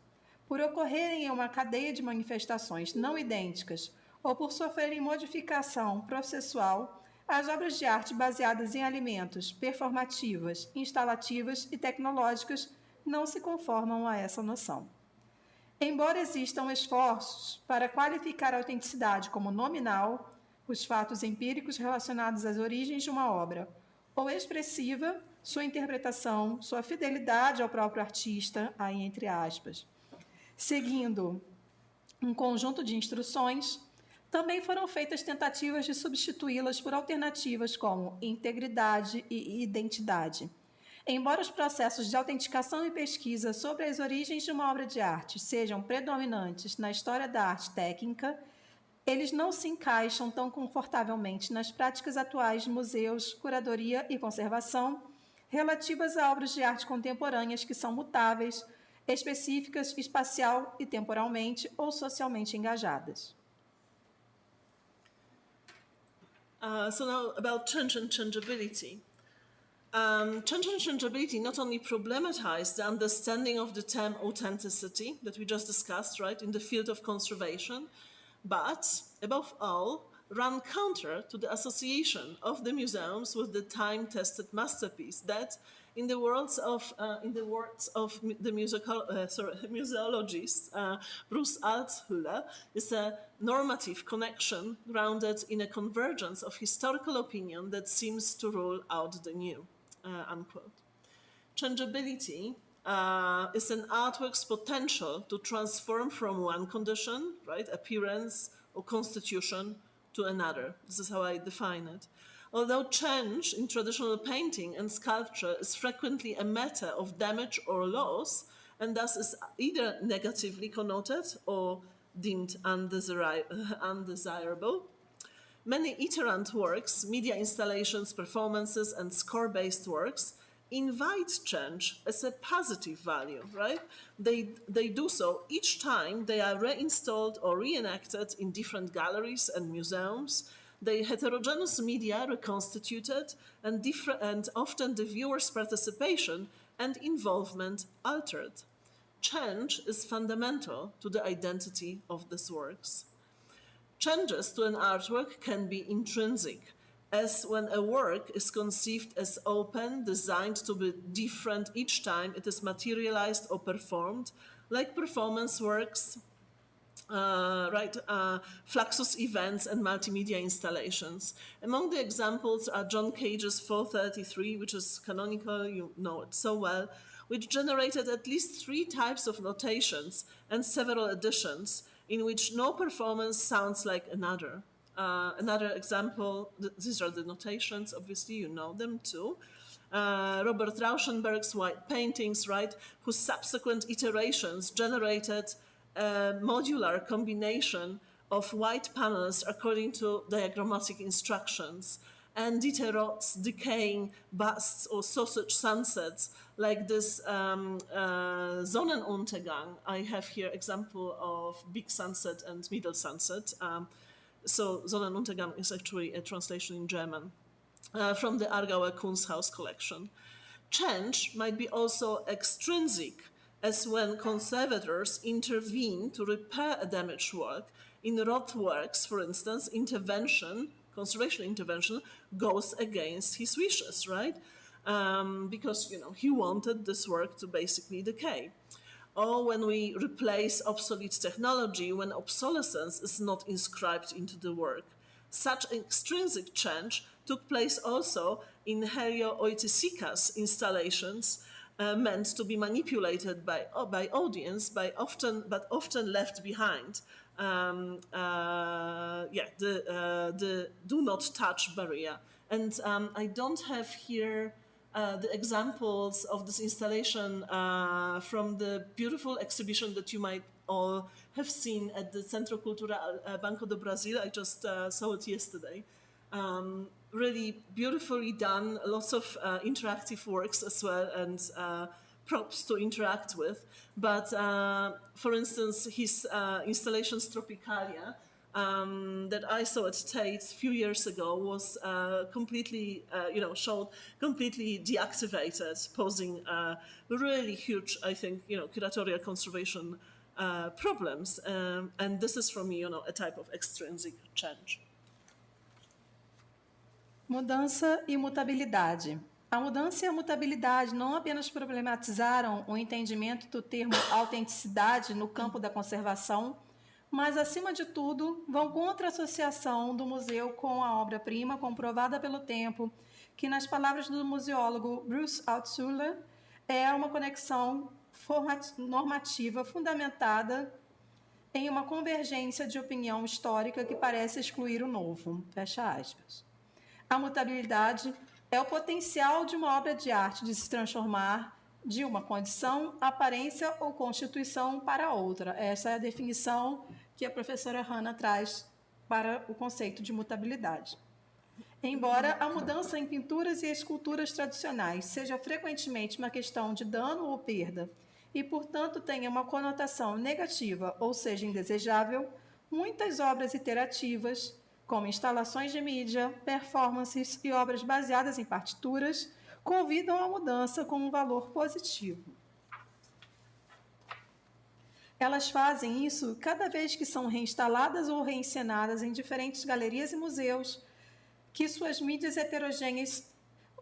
Speaker 3: Por ocorrerem em uma cadeia de manifestações não idênticas ou por sofrerem modificação processual, as obras de arte baseadas em elementos performativas, instalativas e tecnológicas não se conformam a essa noção. Embora existam esforços para qualificar a autenticidade como nominal, os fatos empíricos relacionados às origens de uma obra, ou expressiva, sua interpretação, sua fidelidade ao próprio artista, aí entre aspas, seguindo um conjunto de instruções, também foram feitas tentativas de substituí-las por alternativas como integridade e identidade. Embora os processos de autenticação e pesquisa sobre as origens de uma obra de arte sejam predominantes na história da arte técnica, eles não se encaixam tão confortavelmente nas práticas atuais de museus, curadoria e conservação relativas a obras de arte contemporâneas que são mutáveis, específicas, espacial e temporalmente ou socialmente engajadas.
Speaker 4: So now about change and changeability. Change and changeability not only problematize the understanding of the term authenticity that we just discussed, right, in the field of conservation, but above all, run counter to the association of the museums with the time-tested masterpiece that, In the words of the museologist Bruce Altshuler, is a normative connection grounded in a convergence of historical opinion that seems to rule out the new. Unquote. Changeability is an artwork's potential to transform from one condition, right, appearance or constitution, to another. This is how I define it. Although change in traditional painting and sculpture is frequently a matter of damage or loss, and thus is either negatively connoted or deemed undesirable, many iterant works, media installations, performances, and score-based works invite change as a positive value, right? They do so each time they are reinstalled or reenacted in different galleries and museums. The heterogeneous media reconstituted, and often the viewer's participation and involvement altered. Change is fundamental to the identity of these works. Changes to an artwork can be intrinsic, as when a work is conceived as open, designed to be different each time it is materialized or performed, like performance works, Fluxus events and multimedia installations. Among the examples are John Cage's 433, which is canonical, you know it so well, which generated at least 3 types of notations and several editions in which no performance sounds like another. Another example, these are the notations, obviously you know them too. Robert Rauschenberg's white paintings, right, whose subsequent iterations generated a modular combination of white panels according to diagrammatic instructions, and Diderot's decaying busts or sausage sunsets, like this Sonnenuntergang. I have here example of big sunset and middle sunset. So Sonnenuntergang is actually a translation in German from the Aargauer Kunsthaus collection. Change might be also extrinsic, as when conservators intervene to repair a damaged work. In Roth works, for instance, conservation intervention goes against his wishes, right? Because he wanted this work to basically decay. Or when we replace obsolete technology, when obsolescence is not inscribed into the work. Such extrinsic change took place also in Helio Oiticica's installations, meant to be manipulated by audience, but often left behind. The do not touch barrier. And I don't have here the examples of this installation from the beautiful exhibition that you might all have seen at the Centro Cultural Banco do Brasil. I just saw it yesterday. Really beautifully done, lots of interactive works as well, and props to interact with. But for instance, his installations Tropicalia that I saw at Tate a few years ago was completely, showed completely deactivated, posing really huge, I think, curatorial conservation problems. And this is, for me, a type of extrinsic change.
Speaker 3: Mudança e mutabilidade. A mudança e a mutabilidade não apenas problematizaram o entendimento do termo autenticidade no campo da conservação, mas, acima de tudo, vão contra a associação do museu com a obra-prima comprovada pelo tempo, que, nas palavras do museólogo Bruce Altshuler, é uma conexão normativa fundamentada em uma convergência de opinião histórica que parece excluir o novo. Fecha aspas. A mutabilidade é o potencial de uma obra de arte de se transformar de uma condição, aparência ou constituição para outra. Essa é a definição que a professora Hannah traz para o conceito de mutabilidade. Embora a mudança em pinturas e esculturas tradicionais seja frequentemente uma questão de dano ou perda e, portanto, tenha uma conotação negativa ou seja indesejável, muitas obras iterativas, como instalações de mídia, performances e obras baseadas em partituras, convidam a mudança com um valor positivo. Elas fazem isso cada vez que são reinstaladas ou reencenadas em diferentes galerias e museus, que suas mídias heterogêneas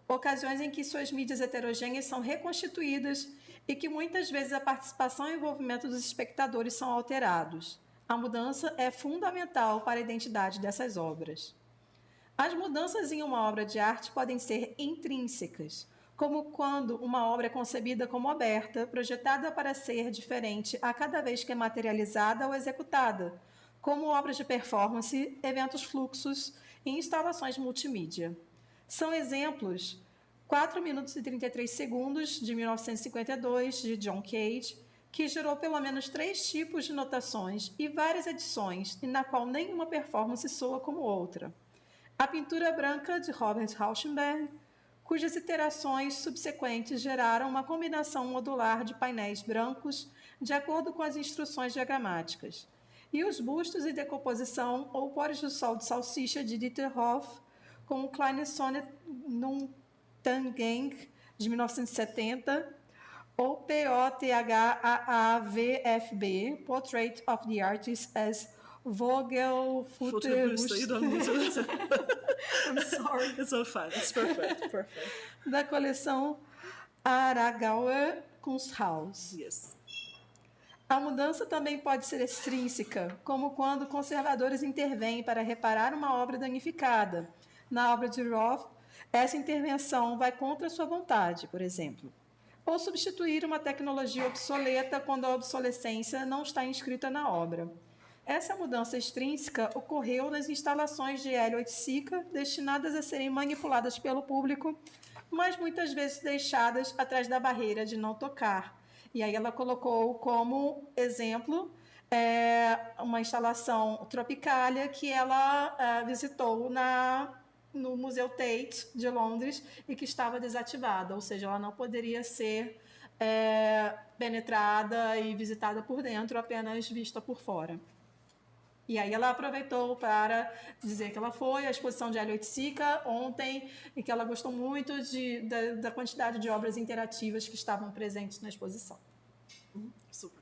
Speaker 3: ocasiões em que suas mídias heterogêneas são reconstituídas e que muitas vezes a participação e envolvimento dos espectadores são alterados. A mudança é fundamental para a identidade dessas obras. As mudanças em uma obra de arte podem ser intrínsecas, como quando uma obra é concebida como aberta, projetada para ser diferente a cada vez que é materializada ou executada, como obras de performance, eventos fluxos e instalações multimídia. São exemplos 4 minutos e 33 segundos, de 1952, de John Cage, que gerou pelo menos 3 tipos de notações e várias edições, e na qual nenhuma performance soa como outra. A pintura branca, de Robert Rauschenberg, cujas iterações subsequentes geraram uma combinação modular de painéis brancos de acordo com as instruções diagramáticas. E os bustos em decomposição ou pores do sol de salsicha, de Dieter Hoff, com o Kleine Sonne num Tangang, de 1970, ou POTHAAVFB, Portrait of the Artist as Vogelfutterbuster.
Speaker 4: You don't need to.
Speaker 3: I'm sorry.
Speaker 4: It's all fine. It's perfect. Perfect.
Speaker 3: Da coleção Aragauer Kunsthaus.
Speaker 4: Yes.
Speaker 3: A mudança também pode ser extrínseca, como quando conservadores intervêm para reparar uma obra danificada. Na obra de Roth, essa intervenção vai contra sua vontade, por exemplo. Ou substituir uma tecnologia obsoleta quando a obsolescência não está inscrita na obra. Essa mudança extrínseca ocorreu nas instalações de Hélio Oiticica, destinadas a serem manipuladas pelo público, mas muitas vezes deixadas atrás da barreira de não tocar. E aí ela colocou como exemplo uma instalação Tropicália que ela visitou no Museu Tate de Londres e que estava desativada, ou seja, ela não poderia ser penetrada e visitada por dentro, apenas vista por fora. E aí ela aproveitou para dizer que ela foi à exposição de Hélio Oiticica ontem e que ela gostou muito da quantidade de obras interativas que estavam presentes na exposição.
Speaker 4: Super.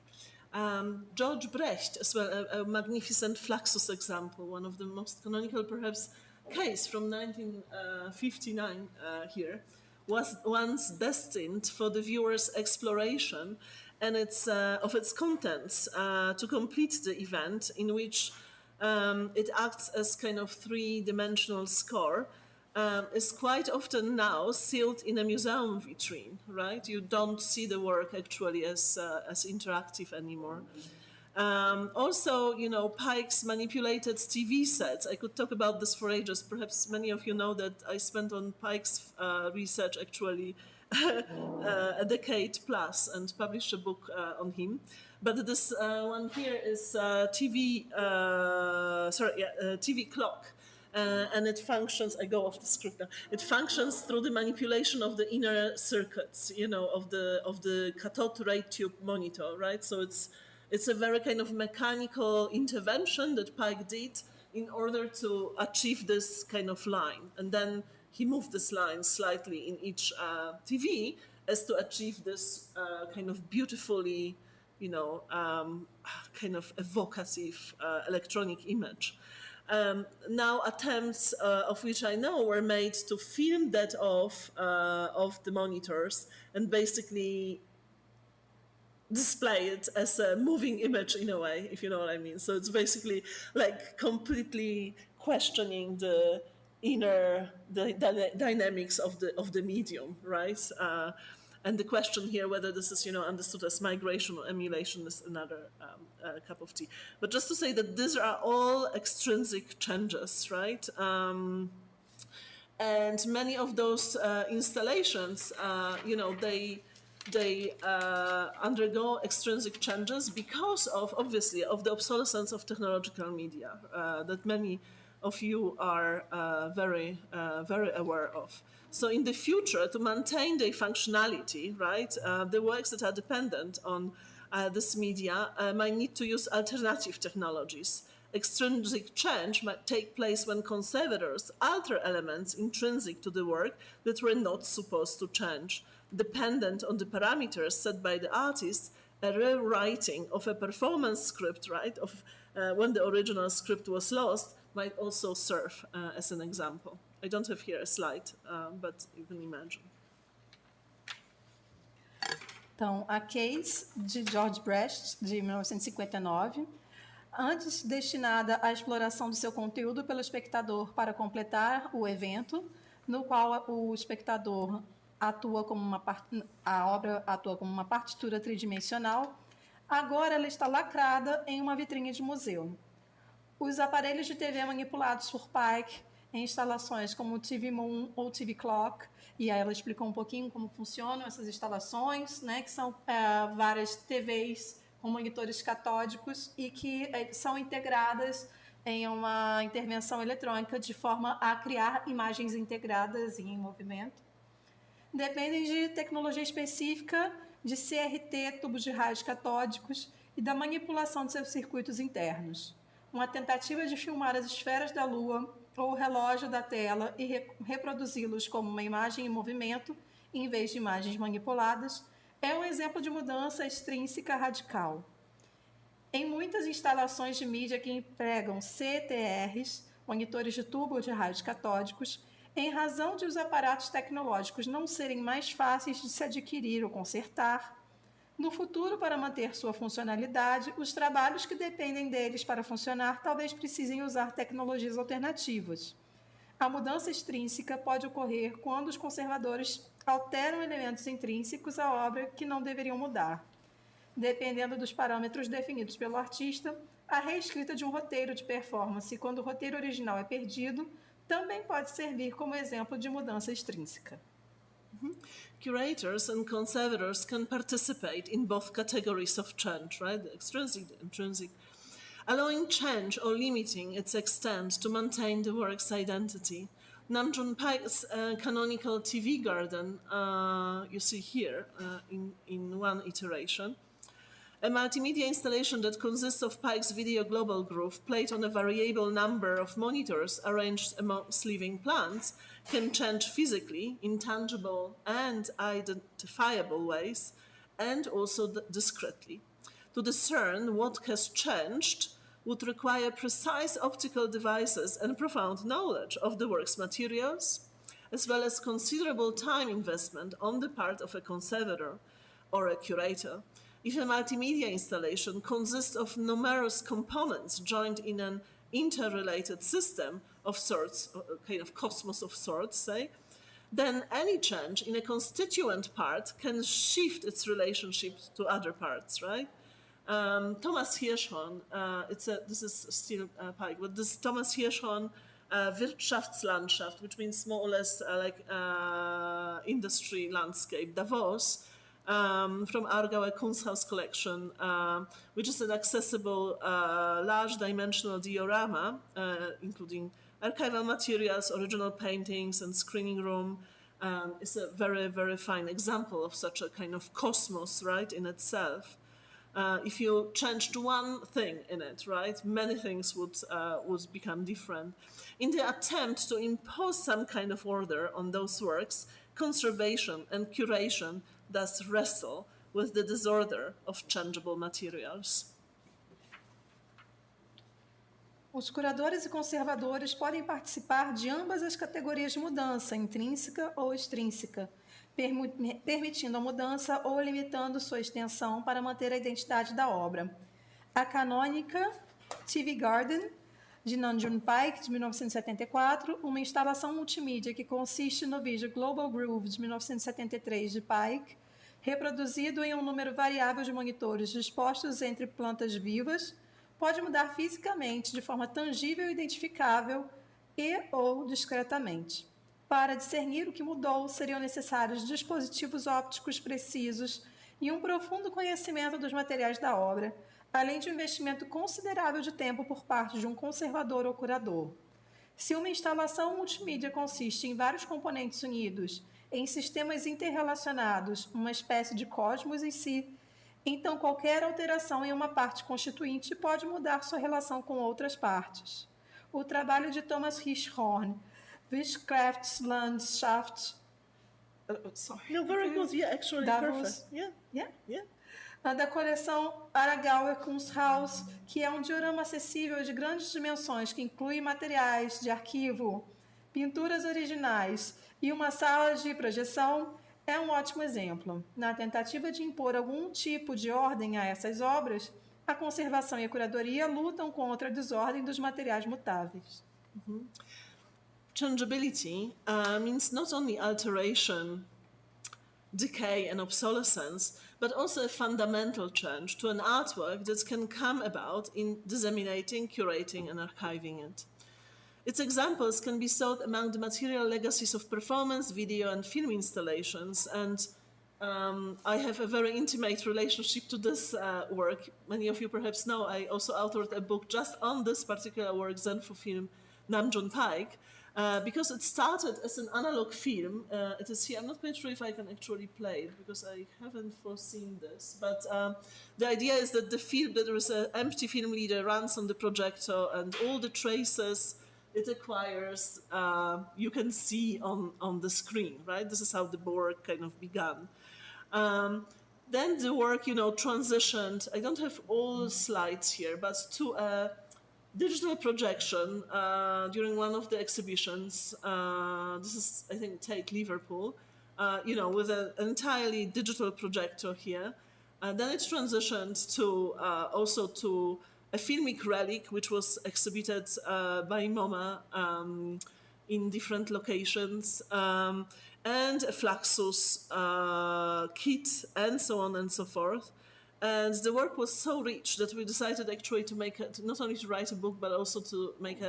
Speaker 4: George Brecht, as well, a magnificent Fluxus example, one of the most canonical, perhaps, case from 1959 here, was once destined for the viewer's exploration and of its contents to complete the event, in which it acts as kind of three-dimensional score, is quite often now sealed in a museum vitrine, right? You don't see the work actually as interactive anymore. Also, Pike's manipulated TV sets. I could talk about this for ages. Perhaps many of you know that I spent on Pike's research actually a decade plus and published a book on him. But this one here is TV clock. And it functions, I go off the script now, it functions through the manipulation of the inner circuits, of the cathode ray tube monitor, right? So it's a very kind of mechanical intervention that Pike did in order to achieve this kind of line. And then he moved this line slightly in each TV as to achieve this kind of beautifully, kind of evocative electronic image. Now attempts of which I know were made to film that off of the monitors and basically display it as a moving image in a way, if you know what I mean. So it's basically like completely questioning the inner dynamics of the medium, right? And the question here, whether this is understood as migration or emulation, is another cup of tea. But just to say that these are all extrinsic changes, right? And many of those installations, they undergo extrinsic changes because of, obviously, of the obsolescence of technological media that many of you are very aware of. So in the future, to maintain their functionality, right, the works that are dependent on this media might need to use alternative technologies. Extrinsic change might take place when conservators alter elements intrinsic to the work that were not supposed to change. Dependent on the parameters set by the artist, a rewriting of a performance script, right, of when the original script was lost, might also serve as an example. I don't have here a slide, but you can imagine.
Speaker 3: Então, a Case, de George Brecht, de 1959, antes destinada à exploração do seu conteúdo pelo espectador para completar o evento, no qual o espectador atua como a obra atua como uma partitura tridimensional, agora ela está lacrada em uma vitrine de museu. Os aparelhos de TV manipulados por Pike em instalações como o TV Moon ou TV Clock, e aí ela explicou um pouquinho como funcionam essas instalações, né, que são várias TVs com monitores catódicos e que são integradas em uma intervenção eletrônica de forma a criar imagens integradas e em movimento. Dependem de tecnologia específica, de CRT, tubos de raios catódicos e da manipulação de seus circuitos internos. Uma tentativa de filmar as esferas da Lua ou o relógio da tela e reproduzi-los como uma imagem em movimento, em vez de imagens manipuladas, é um exemplo de mudança extrínseca radical. Em muitas instalações de mídia que empregam CTRs, monitores de tubo de raios catódicos, em razão de os aparatos tecnológicos não serem mais fáceis de se adquirir ou consertar, no futuro, para manter sua funcionalidade, os trabalhos que dependem deles para funcionar talvez precisem usar tecnologias alternativas. A mudança extrínseca pode ocorrer quando os conservadores alteram elementos intrínsecos à obra que não deveriam mudar. Dependendo dos parâmetros definidos pelo artista, a reescrita de um roteiro de performance, quando o roteiro original é perdido, também pode servir como exemplo de mudança extrínseca.
Speaker 4: Curators and conservators can participate in both categories of change, right? The extrinsic, the intrinsic, allowing change or limiting its extent to maintain the work's identity. Nam June Paik's canonical TV garden, you see here in one iteration, a multimedia installation that consists of Pike's video global groove played on a variable number of monitors arranged amongst living plants can change physically in tangible and identifiable ways and also discretely. To discern what has changed would require precise optical devices and profound knowledge of the work's materials, as well as considerable time investment on the part of a conservator or a curator. If a multimedia installation consists of numerous components joined in an interrelated system of sorts, a kind of cosmos of sorts, say, then any change in a constituent part can shift its relationship to other parts, right? Thomas Hirschhorn, this is still Pike, but this Thomas Hirschhorn Wirtschaftslandschaft, which means more or less industry landscape, Davos, from Aargauer Kunsthaus collection, which is an accessible large dimensional diorama, including archival materials, original paintings, and screening room. It's a very, very fine example of such a kind of cosmos, right, in itself. If you changed one thing in it, right, many things would become different. In the attempt to impose some kind of order on those works, conservation and curation thus wrestle with the disorder of changeable materials.
Speaker 3: Os curadores e conservadores podem participar de ambas as categorias de mudança, intrínseca ou extrínseca, permitindo a mudança ou limitando sua extensão para manter a identidade da obra. A canônica TV Garden, de Nam June Paik, de 1974, uma instalação multimídia que consiste no vídeo Global Groove, de 1973, de Paik, reproduzido em um número variável de monitores dispostos entre plantas vivas, pode mudar fisicamente, de forma tangível e identificável e ou discretamente. Para discernir o que mudou, seriam necessários dispositivos ópticos precisos e um profundo conhecimento dos materiais da obra, além de um investimento considerável de tempo por parte de um conservador ou curador. Se uma instalação multimídia consiste em vários componentes unidos, em sistemas interrelacionados, uma espécie de cosmos em si, então qualquer alteração em uma parte constituinte pode mudar sua relação com outras partes. O trabalho de Thomas Hirschhorn, Wirtschaftslandschaft,
Speaker 4: No, very good. Yeah, actually,
Speaker 3: Davos,
Speaker 4: perfect. Yeah.
Speaker 3: Da coleção Aargauer Kunsthaus, que é um diorama acessível de grandes dimensões, que inclui materiais de arquivo, pinturas originais e uma sala de projeção é um ótimo exemplo. Na tentativa de impor algum tipo de ordem a essas obras, a conservação e a curadoria lutam contra a desordem dos materiais mutáveis.
Speaker 4: Changeability means not only alteration, decay and obsolescence, but also a fundamental change to an artwork that can come about in disseminating, curating and archiving it. Its examples can be sought among the material legacies of performance, video and film installations, and I have a very intimate relationship to this work. Many of you perhaps know I also authored a book just on this particular work, Zen for Film, Namjoon Paik, because it started as an analog film. It is here. I'm not quite sure if I can actually play it because I haven't foreseen this. But the idea is that there is an empty film leader runs on the projector, and all the traces it acquires you can see on the screen, right? This is how the work kind of began. Then the work, transitioned. I don't have all slides here, but to a digital projection during one of the exhibitions. This is, I think, Tate Liverpool, with an entirely digital projector here. Then it transitioned to also to a filmic relic, which was exhibited by MoMA in different locations, and a Fluxus kit, and so on and so forth. And the work was so rich that we decided actually to make it, not only to write a book, but also to make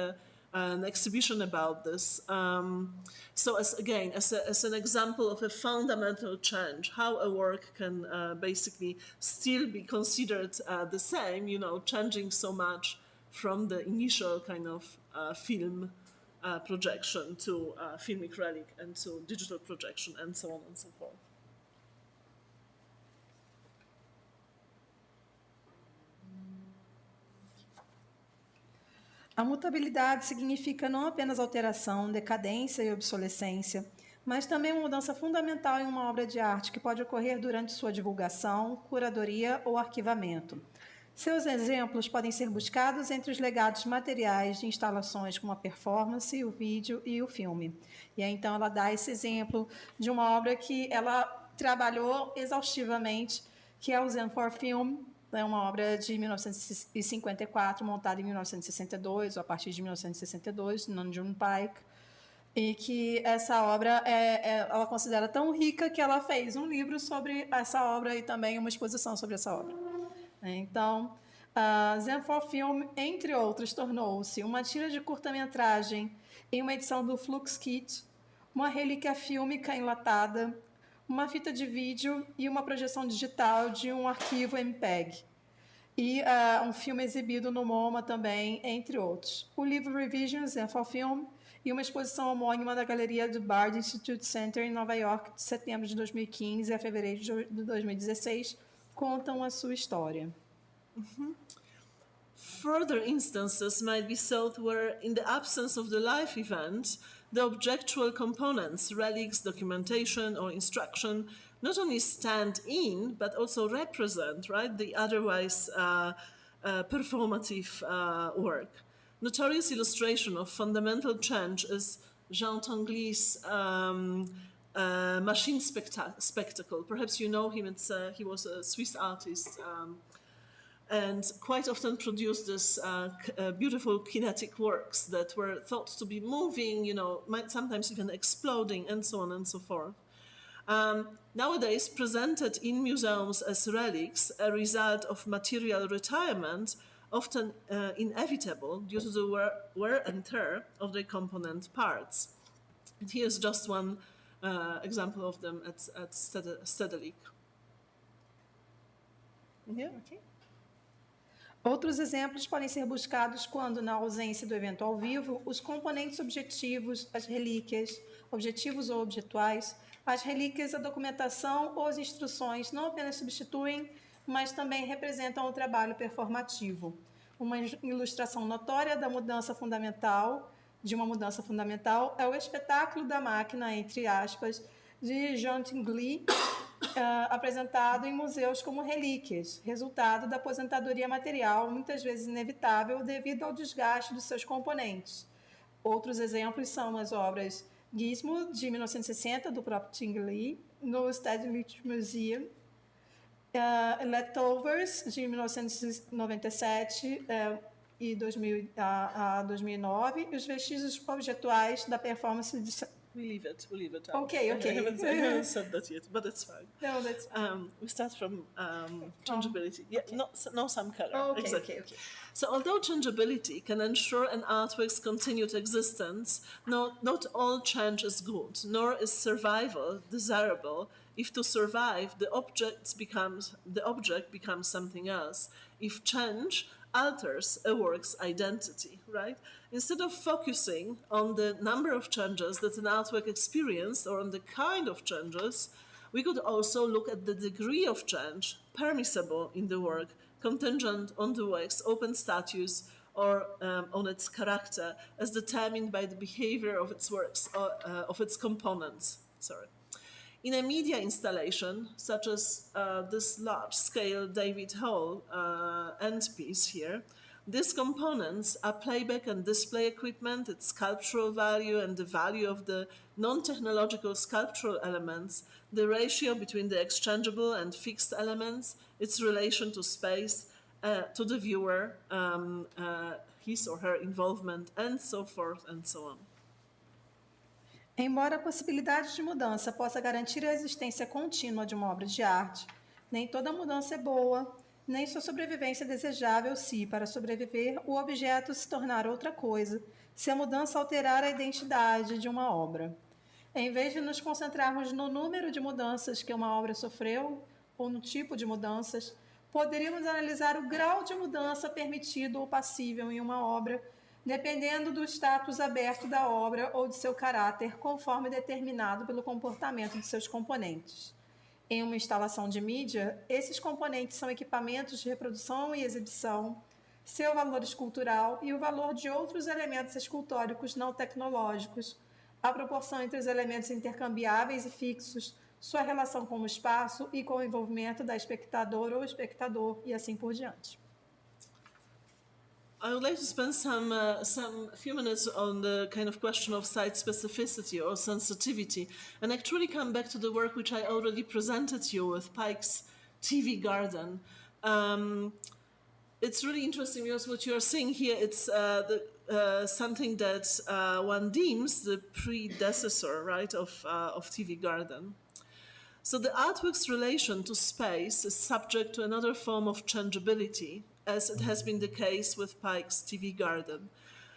Speaker 4: an exhibition about this. So as an example of a fundamental change, how a work can basically still be considered the same, changing so much from the initial kind of film projection to filmic relic and to digital projection and so on and so forth.
Speaker 3: A mutabilidade significa não apenas alteração, decadência e obsolescência, mas também uma mudança fundamental em uma obra de arte que pode ocorrer durante sua divulgação, curadoria ou arquivamento. Seus exemplos podem ser buscados entre os legados materiais de instalações como a performance, o vídeo e o filme. E aí, então, ela dá esse exemplo de uma obra que ela trabalhou exaustivamente, que é o Zen for Film. É uma obra de 1954, montada em 1962, ou a partir de 1962, Namjoon Paik, e que essa obra ela considera tão rica que ela fez um livro sobre essa obra e também uma exposição sobre essa obra. Então, Zen for Film, entre outros, tornou-se uma tira de curta-metragem em uma edição do Flux Kit, uma relíquia fílmica enlatada, uma fita de vídeo e uma projeção digital de um arquivo MPEG. E um filme exibido no MoMA também, entre outros. O livro Revisions, Zen for Film, e uma exposição homônima da galeria do Bard Institute Center em Nova York, de setembro de 2015 a fevereiro de 2016, contam a sua história.
Speaker 4: Further instances might be sought where, in the absence of the live event, the objectual components, relics, documentation, or instruction, not only stand in, but also represent, right, the otherwise performative work. Notorious illustration of fundamental change is Jean Tinguely's Machine Spectacle. Perhaps you know him. He was a Swiss artist and quite often produced this beautiful kinetic works that were thought to be moving, might sometimes even exploding, and so on and so forth. Nowadays presented in museums as relics, a result of material retirement, often inevitable due to the wear and tear of the component parts. And here's just one example of them at Stedelijk.
Speaker 3: Yeah, okay. Outros exemplos podem ser buscados quando, na ausência do evento ao vivo, os componentes objetivos, as relíquias, objetivos ou objetuais, as relíquias, a documentação ou as instruções não apenas substituem, mas também representam o trabalho performativo. Uma ilustração notória de uma mudança fundamental é o espetáculo da máquina, entre aspas, de Jean Tinguely, apresentado em museus como relíquias, resultado da aposentadoria material, muitas vezes inevitável devido ao desgaste dos seus componentes. Outros exemplos são as obras Gizmo, de 1960, do próprio Ting Lee, no Stedelijk Museum, Leftovers, de 1997 e 2009, e os vestígios objetuais da performance de...
Speaker 4: We leave it out.
Speaker 3: Okay.
Speaker 4: I haven't said that yet, but it's fine.
Speaker 3: No, that's...
Speaker 4: We start from changeability. Yeah, no some color.
Speaker 3: Oh, okay,
Speaker 4: exactly.
Speaker 3: okay.
Speaker 4: So although changeability can ensure an artwork's continued existence, not all change is good, nor is survival desirable if to survive the object becomes something else. If change alters a work's identity, right? Instead of focusing on the number of changes that an artwork experienced or on the kind of changes, we could also look at the degree of change permissible in the work, contingent on the work's open status or on its character, as determined by the behavior of its works or of its components. In a media installation, such as this large-scale David Hall end piece here, these components are playback and display equipment, its sculptural value and the value of the non-technological sculptural elements, the ratio between the exchangeable and fixed elements, its relation to space, to the viewer, his or her involvement, and so forth and so on.
Speaker 3: Embora a possibilidade de mudança possa garantir a existência contínua de uma obra de arte, nem toda mudança é boa, nem sua sobrevivência é desejável se, para sobreviver, o objeto se tornar outra coisa, se a mudança alterar a identidade de uma obra. Em vez de nos concentrarmos no número de mudanças que uma obra sofreu, ou no tipo de mudanças, poderíamos analisar o grau de mudança permitido ou passível em uma obra, dependendo do status aberto da obra ou de seu caráter, conforme determinado pelo comportamento de seus componentes. Em uma instalação de mídia, esses componentes são equipamentos de reprodução e exibição, seu valor escultural e o valor de outros elementos escultóricos não tecnológicos, a proporção entre os elementos intercambiáveis e fixos, sua relação com o espaço e com o envolvimento da espectador ou espectador, e assim por diante.
Speaker 4: I would like to spend some few minutes on the kind of question of site specificity or sensitivity, and actually come back to the work which I already presented you with Pike's TV Garden. It's really interesting because what you are seeing here, it's something that one deems the predecessor, right, of TV Garden. So the artwork's relation to space is subject to another form of changeability, as it has been the case with Pike's TV Garden.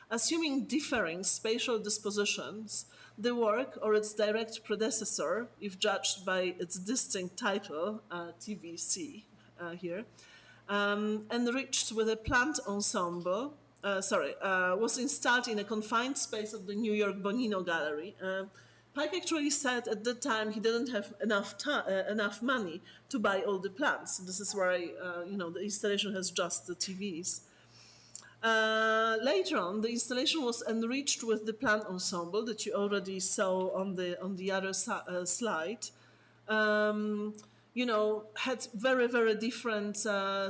Speaker 4: Assuming differing spatial dispositions, the work or its direct predecessor, if judged by its distinct title, TVC here, enriched with a plant ensemble, was installed in a confined space of the New York Bonino Gallery. Pike actually said at the time he didn't have enough money to buy all the plants. This is why the installation has just the TVs. Later on, the installation was enriched with the plant ensemble that you already saw on the other slide. Had very, very different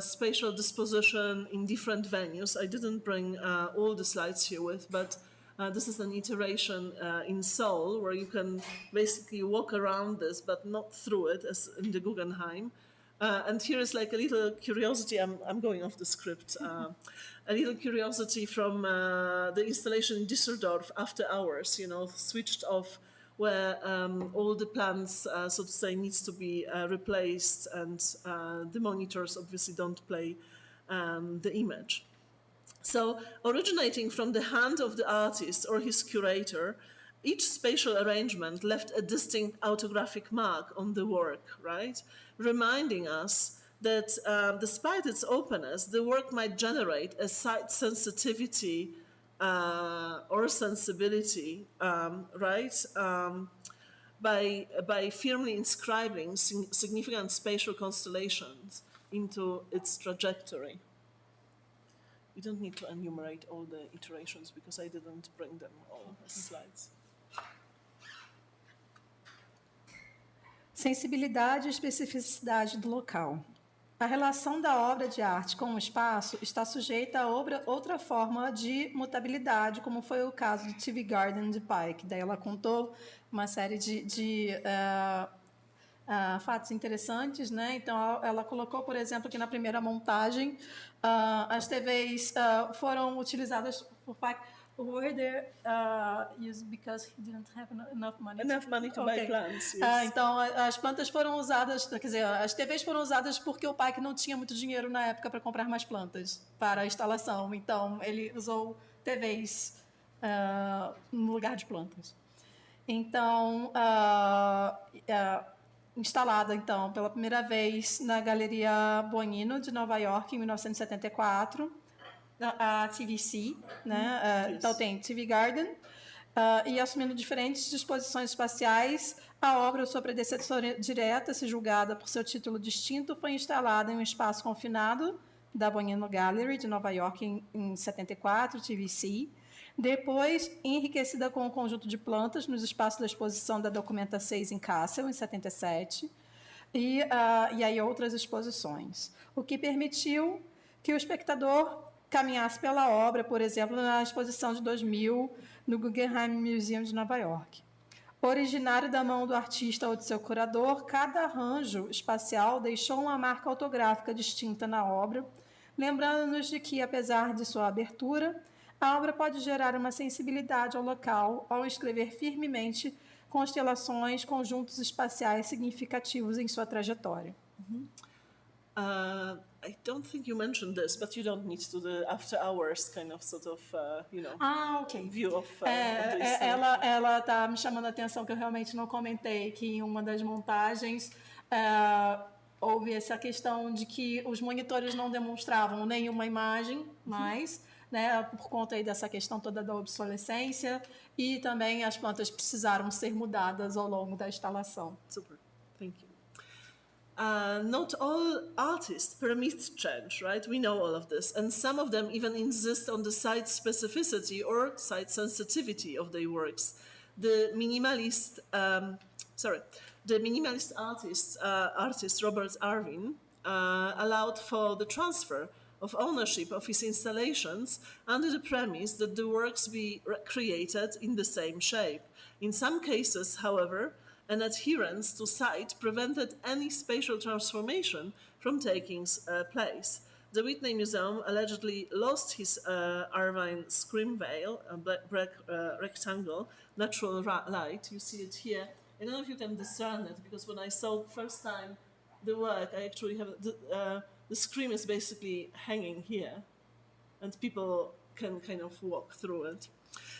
Speaker 4: spatial disposition in different venues. I didn't bring all the slides here but this is an iteration in Seoul where you can basically walk around this, but not through it, as in the Guggenheim. And here is like a little curiosity. I'm going off the script. A little curiosity from the installation in Düsseldorf after hours. Switched off, where all the plants, so to say, needs to be replaced, and the monitors obviously don't play the image. So, originating from the hand of the artist or his curator, each spatial arrangement left a distinct autographic mark on the work, right? Reminding us that despite its openness, the work might generate a site sensitivity or sensibility, right? By firmly inscribing significant spatial constellations into its trajectory. You don't need to enumerate all the iterations because I didn't bring them all as slides.
Speaker 3: Sensibilidade e especificidade do local. A relação da obra de arte com o espaço está sujeita a outra forma de mutabilidade, como foi o caso do TV Garden de Pike. Daí ela contou uma série de fatos interessantes, né? Então, ela colocou, por exemplo, que na primeira montagem, as TVs foram utilizadas por Pike. Were they used because he didn't have enough money
Speaker 4: To buy plants, yes.
Speaker 3: Então, as plantas foram usadas, quer dizer, as TVs foram usadas porque o Pike não tinha muito dinheiro na época para comprar mais plantas para a instalação. Então, ele usou TVs no lugar de plantas. Então, instalada, então, pela primeira vez na Galeria Bonino de Nova York, em 1974, a TVC, né? Então tem TV Garden, e assumindo diferentes disposições espaciais, a obra, sua predecessora direta, se julgada por seu título distinto, foi instalada em um espaço confinado da Bonino Gallery de Nova York em 74, TVC. Depois, enriquecida com um conjunto de plantas nos espaços da exposição da Documenta 6 em Kassel, em 77, e aí outras exposições, o que permitiu que o espectador caminhasse pela obra, por exemplo, na exposição de 2000 no Guggenheim Museum de Nova York. Originário da mão do artista ou de seu curador, cada arranjo espacial deixou uma marca autográfica distinta na obra, lembrando-nos de que, apesar de sua abertura, a obra pode gerar uma sensibilidade ao local ao escrever firmemente constelações, conjuntos espaciais significativos em sua trajetória.
Speaker 4: I don't think you mentioned this, but you don't need to do the after hours kind of sort of,
Speaker 3: Ok.
Speaker 4: view of this.
Speaker 3: Ela está me chamando a atenção que eu realmente não comentei que em uma das montagens houve essa questão de que os monitores não demonstravam nenhuma imagem mais, né, por conta aí dessa questão toda da obsolescência, e também as plantas precisaram ser mudadas ao longo da instalação.
Speaker 4: Super, thank you. Not all artists permit change, right? We know all of this. And some of them even insist on the site specificity or site sensitivity of their works. The minimalist artist Robert Arvin allowed for the transfer of ownership of his installations under the premise that the works be created in the same shape. In some cases, however, an adherence to site prevented any spatial transformation from taking place. The Whitney Museum allegedly lost his Irvine screen veil, a black rectangle, natural light. You see it here. I don't know if you can discern it, because when I saw first time the work, I actually have the screen is basically hanging here, and people can kind of walk through it.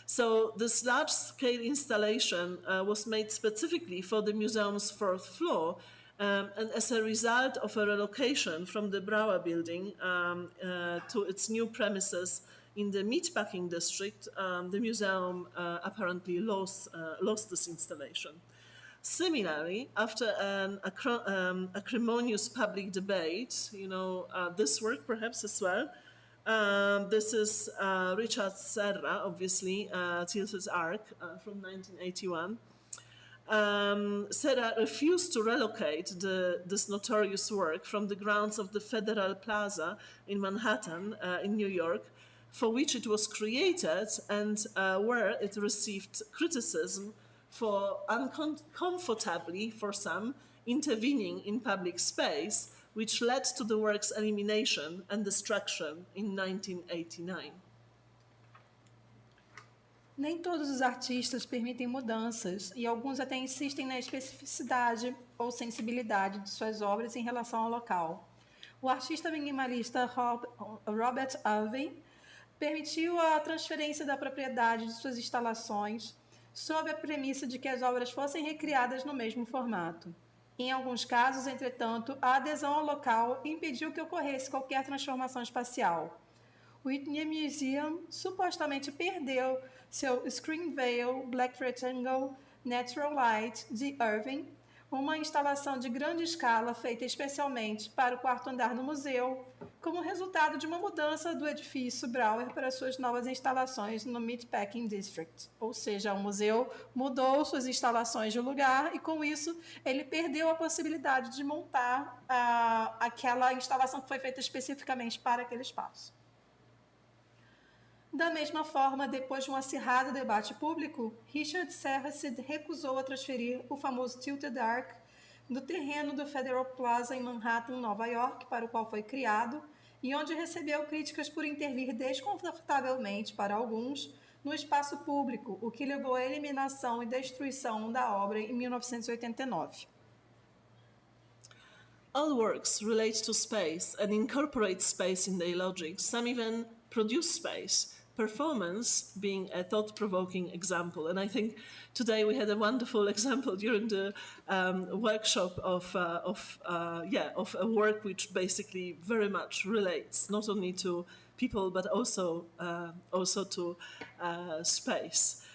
Speaker 4: So this large-scale installation was made specifically for the museum's fourth floor, and as a result of a relocation from the Brauer building to its new premises in the meatpacking district, the museum apparently lost this installation. Similarly, after an acrimonious public debate, this work perhaps as well, this is Richard Serra, obviously, Tilted Arc from 1981. Serra refused to relocate this notorious work from the grounds of the Federal Plaza in Manhattan, in New York, for which it was created and where it received criticism for uncomfortably, for some, intervening in public space, which led to the work's elimination and destruction in 1989.
Speaker 3: Nem todos os artistas permitem mudanças, e alguns até insistem na especificidade ou sensibilidade de suas obras em relação ao local. O artista minimalista Robert Irving permitiu a transferência da propriedade de suas instalações sob a premissa de que as obras fossem recriadas no mesmo formato. Em alguns casos, entretanto, a adesão ao local impediu que ocorresse qualquer transformação espacial. O Whitney Museum supostamente perdeu seu Screen Veil Black Rectangle Natural Light de Irving, uma instalação de grande escala feita especialmente para o quarto andar do museu, como resultado de uma mudança do edifício Brauer para suas novas instalações no Meatpacking District. Ou seja, o museu mudou suas instalações de lugar e, com isso, ele perdeu a possibilidade de montar aquela instalação que foi feita especificamente para aquele espaço. Da mesma forma, depois de um acirrado debate público, Richard Serra se recusou a transferir o famoso Tilted Arc do terreno do Federal Plaza em Manhattan, Nova York, para o qual foi criado, e onde recebeu críticas por intervir desconfortavelmente para alguns no espaço público, o que levou à eliminação e destruição da obra em 1989.
Speaker 4: All works relate to space and incorporate space in their logic. Some even produce space, performance being a thought-provoking example. And I think today we had a wonderful example during the workshop of a work which basically very much relates not only to people but also to space.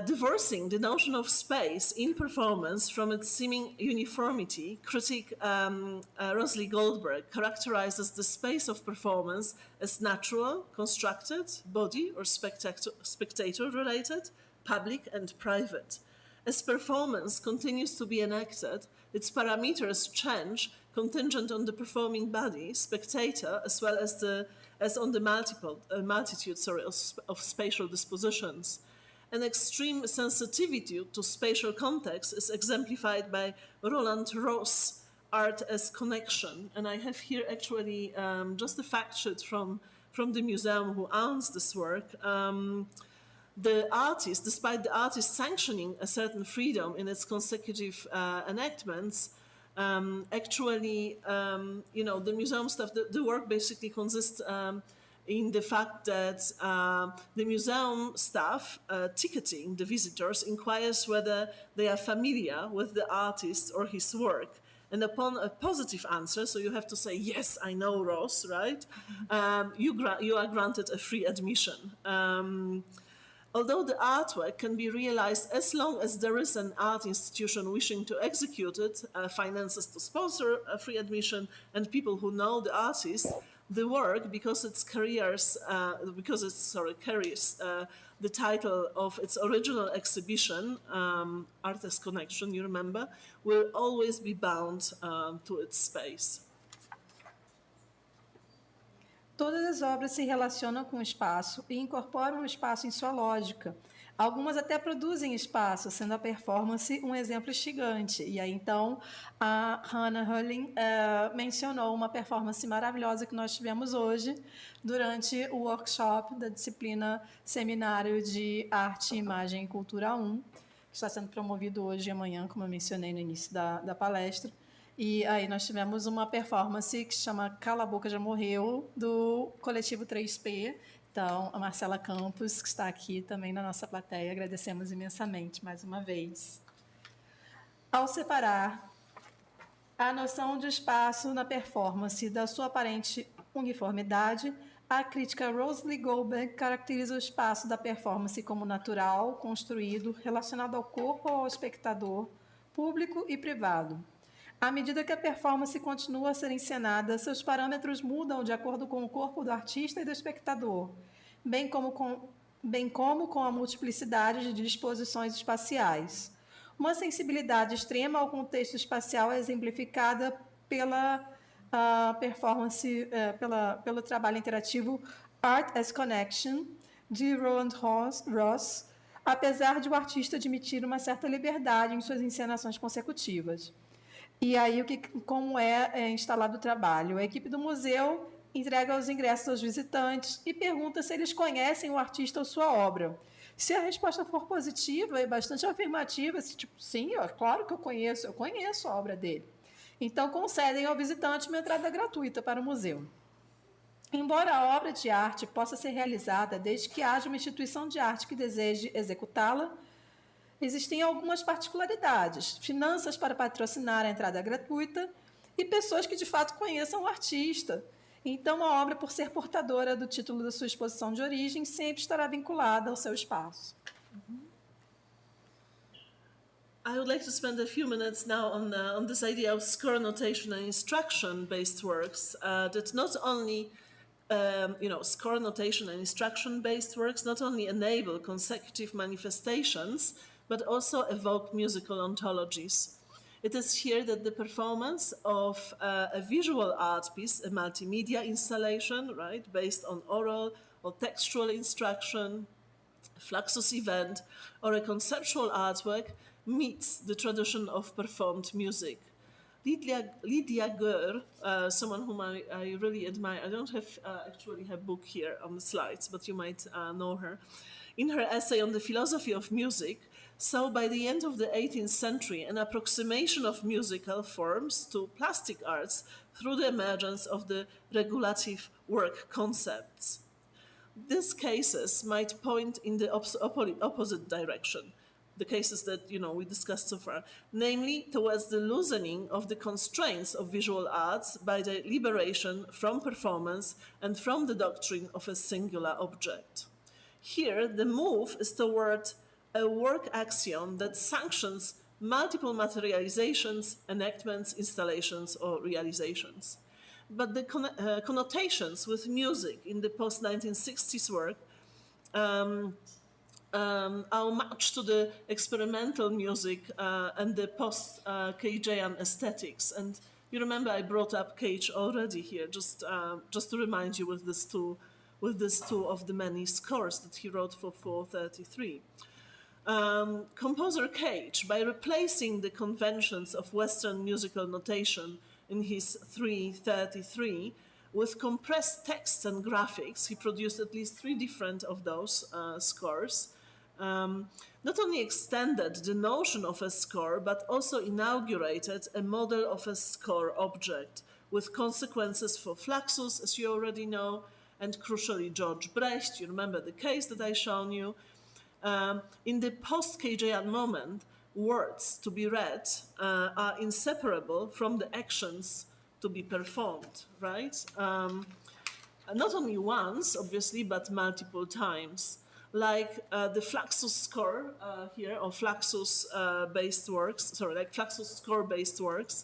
Speaker 4: Divorcing the notion of space in performance from its seeming uniformity, critic Rosalie Goldberg characterizes the space of performance as natural, constructed, body or spectator-related, public and private. As performance continues to be enacted, its parameters change contingent on the performing body, spectator, as well as on the multitude of spatial dispositions. An extreme sensitivity to spatial context is exemplified by Roland Ross' Art as Connection. And I have here actually just a fact sheet from the museum who owns this work. The artist, despite the artist sanctioning a certain freedom in its consecutive enactments, the museum staff, the work basically consists in the fact that the museum staff ticketing the visitors inquires whether they are familiar with the artist or his work. And upon a positive answer, so you have to say, yes, I know Ross, right? You are granted a free admission. Although the artwork can be realized as long as there is an art institution wishing to execute it, finances to sponsor a free admission, and people who know the artist, the work, because it carries the title of its original exhibition, Art as Connection, you remember, will always be bound to its space.
Speaker 3: Todas as obras se relacionam com o espaço e incorporam o espaço em sua lógica. Algumas até produzem espaço, sendo a performance um exemplo instigante. E aí, então, a Hannah Hurling mencionou uma performance maravilhosa que nós tivemos hoje durante o workshop da disciplina Seminário de Arte, Imagem e Cultura 1, que está sendo promovido hoje e amanhã, como eu mencionei no início da palestra. E aí nós tivemos uma performance que se chama Cala a Boca Já Morreu, do coletivo 3P. Então, a Marcela Campos, que está aqui também na nossa plateia, agradecemos imensamente mais uma vez. Ao separar a noção de espaço na performance da sua aparente uniformidade, a crítica Rosalie Goldberg caracteriza o espaço da performance como natural, construído, relacionado ao corpo ou ao espectador, público e privado. À medida que a performance continua a ser encenada, seus parâmetros mudam de acordo com o corpo do artista e do espectador, bem como com a multiplicidade de disposições espaciais. Uma sensibilidade extrema ao contexto espacial é exemplificada pela performance, pelo trabalho interativo Art as Connection, de Roland Ross, apesar de o artista admitir uma certa liberdade em suas encenações consecutivas. E aí, como é instalado o trabalho? A equipe do museu entrega os ingressos aos visitantes e pergunta se eles conhecem o artista ou sua obra. Se a resposta for positiva e bastante afirmativa, sim, claro que eu conheço a obra dele. Então, concedem ao visitante uma entrada gratuita para o museu. Embora a obra de arte possa ser realizada desde que haja uma instituição de arte que deseje executá-la, existem algumas particularidades, finanças para patrocinar a entrada gratuita e pessoas que de fato conheçam o artista. Então, a obra, por ser portadora do título da sua exposição de origem, sempre estará vinculada ao seu espaço.
Speaker 4: I would like to spend a few minutes now on this idea of score notation and instruction-based works that not only score notation and instruction-based works not only enable consecutive manifestations, but also evoke musical ontologies. It is here that the performance of a visual art piece, a multimedia installation, right, based on oral or textual instruction, a fluxus event, or a conceptual artwork meets the tradition of performed music. Lydia Gör, someone whom I really admire. I don't have actually her book here on the slides, but you might know her. In her essay on the philosophy of music, saw by the end of the 18th century an approximation of musical forms to plastic arts through the emergence of the regulative work concepts. These cases might point in the opposite direction, the cases that we discussed so far, namely towards the loosening of the constraints of visual arts by the liberation from performance and from the doctrine of a singular object. Here, the move is toward a work axiom that sanctions multiple materializations, enactments, installations, or realizations. But the connotations with music in the post-1960s work are much to the experimental music and the post-Cagean aesthetics. And you remember I brought up Cage already here, just to remind you with this two of the many scores that he wrote for 433. Composer Cage, by replacing the conventions of Western musical notation in his 333 with compressed text and graphics, he produced at least 3 different of those scores. Not only extended the notion of a score, but also inaugurated a model of a score object with consequences for Fluxus, as you already know, and crucially George Brecht. You remember the case that I shown you. In the post-Cagean moment, words to be read are inseparable from the actions to be performed, right? Not only once, obviously, but multiple times. Like the Fluxus score here, or Fluxus-based works, like Fluxus score-based works,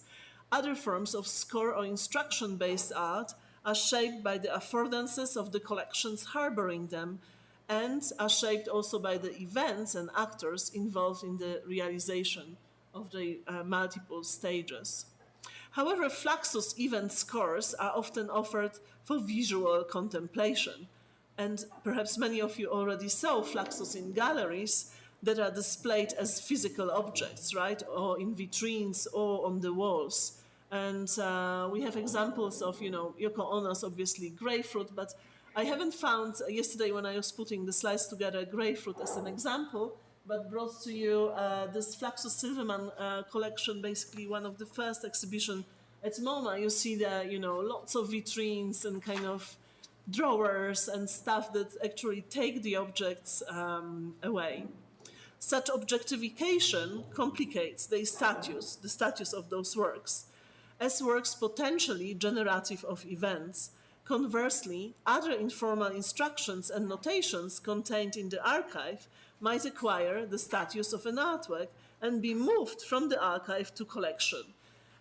Speaker 4: other forms of score or instruction-based art are shaped by the affordances of the collections harboring them, and are shaped also by the events and actors involved in the realization of the multiple stages. However, Fluxus event scores are often offered for visual contemplation, and perhaps many of you already saw Fluxus in galleries that are displayed as physical objects, right, or in vitrines or on the walls. And we have examples of, Yoko Ono's obviously Grapefruit, but I haven't found, yesterday when I was putting the slides together, Grapefruit as an example, but brought to you this Fluxus Silverman collection, basically one of the first exhibition at MoMA. You see there, lots of vitrines and kind of drawers and stuff that actually take the objects away. Such objectification complicates the status of those works, as works potentially generative of events. Conversely, other informal instructions and notations contained in the archive might acquire the status of an artwork and be moved from the archive to collection.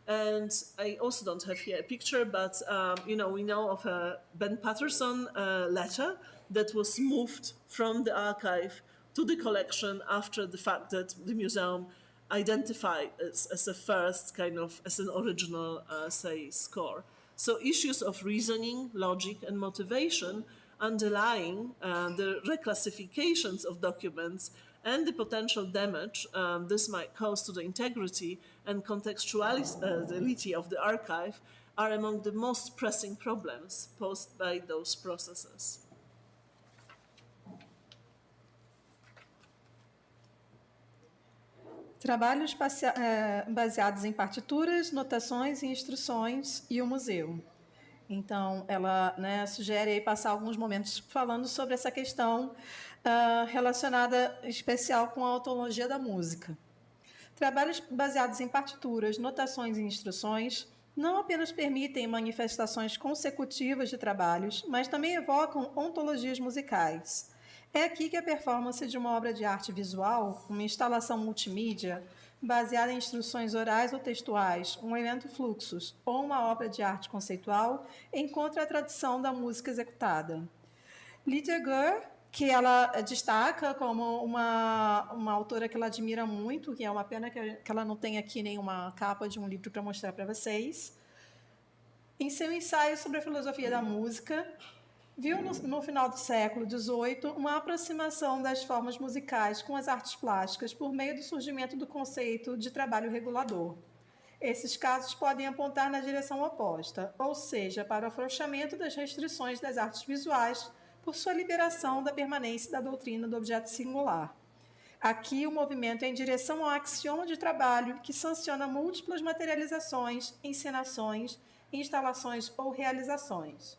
Speaker 4: And I also don't have here a picture, but we know of a Ben Patterson letter that was moved from the archive to the collection after the fact that the museum identified as a first as an original, score. So issues of reasoning, logic, and motivation underlying the reclassifications of documents and the potential damage this might cause to the integrity and contextuality of the archive are among the most pressing problems posed by those processes.
Speaker 3: Trabalhos baseados em partituras, notações e instruções e o museu. Então, ela sugere aí passar alguns momentos falando sobre essa questão relacionada especial com a ontologia da música. Trabalhos baseados em partituras, notações e instruções não apenas permitem manifestações consecutivas de trabalhos, mas também evocam ontologias musicais. É aqui que a performance de uma obra de arte visual, uma instalação multimídia, baseada em instruções orais ou textuais, um evento fluxos ou uma obra de arte conceitual, encontra a tradição da música executada. Lydia Gurr, que ela destaca como uma autora que ela admira muito, que é uma pena que ela não tem aqui nenhuma capa de um livro para mostrar para vocês. Em seu ensaio sobre a filosofia da música, viu no final do século XVIII uma aproximação das formas musicais com as artes plásticas por meio do surgimento do conceito de trabalho regulador. Esses casos podem apontar na direção oposta, ou seja, para o afrouxamento das restrições das artes visuais por sua liberação da permanência da doutrina do objeto singular. Aqui, o movimento é em direção ao axioma de trabalho que sanciona múltiplas materializações, encenações, instalações ou realizações.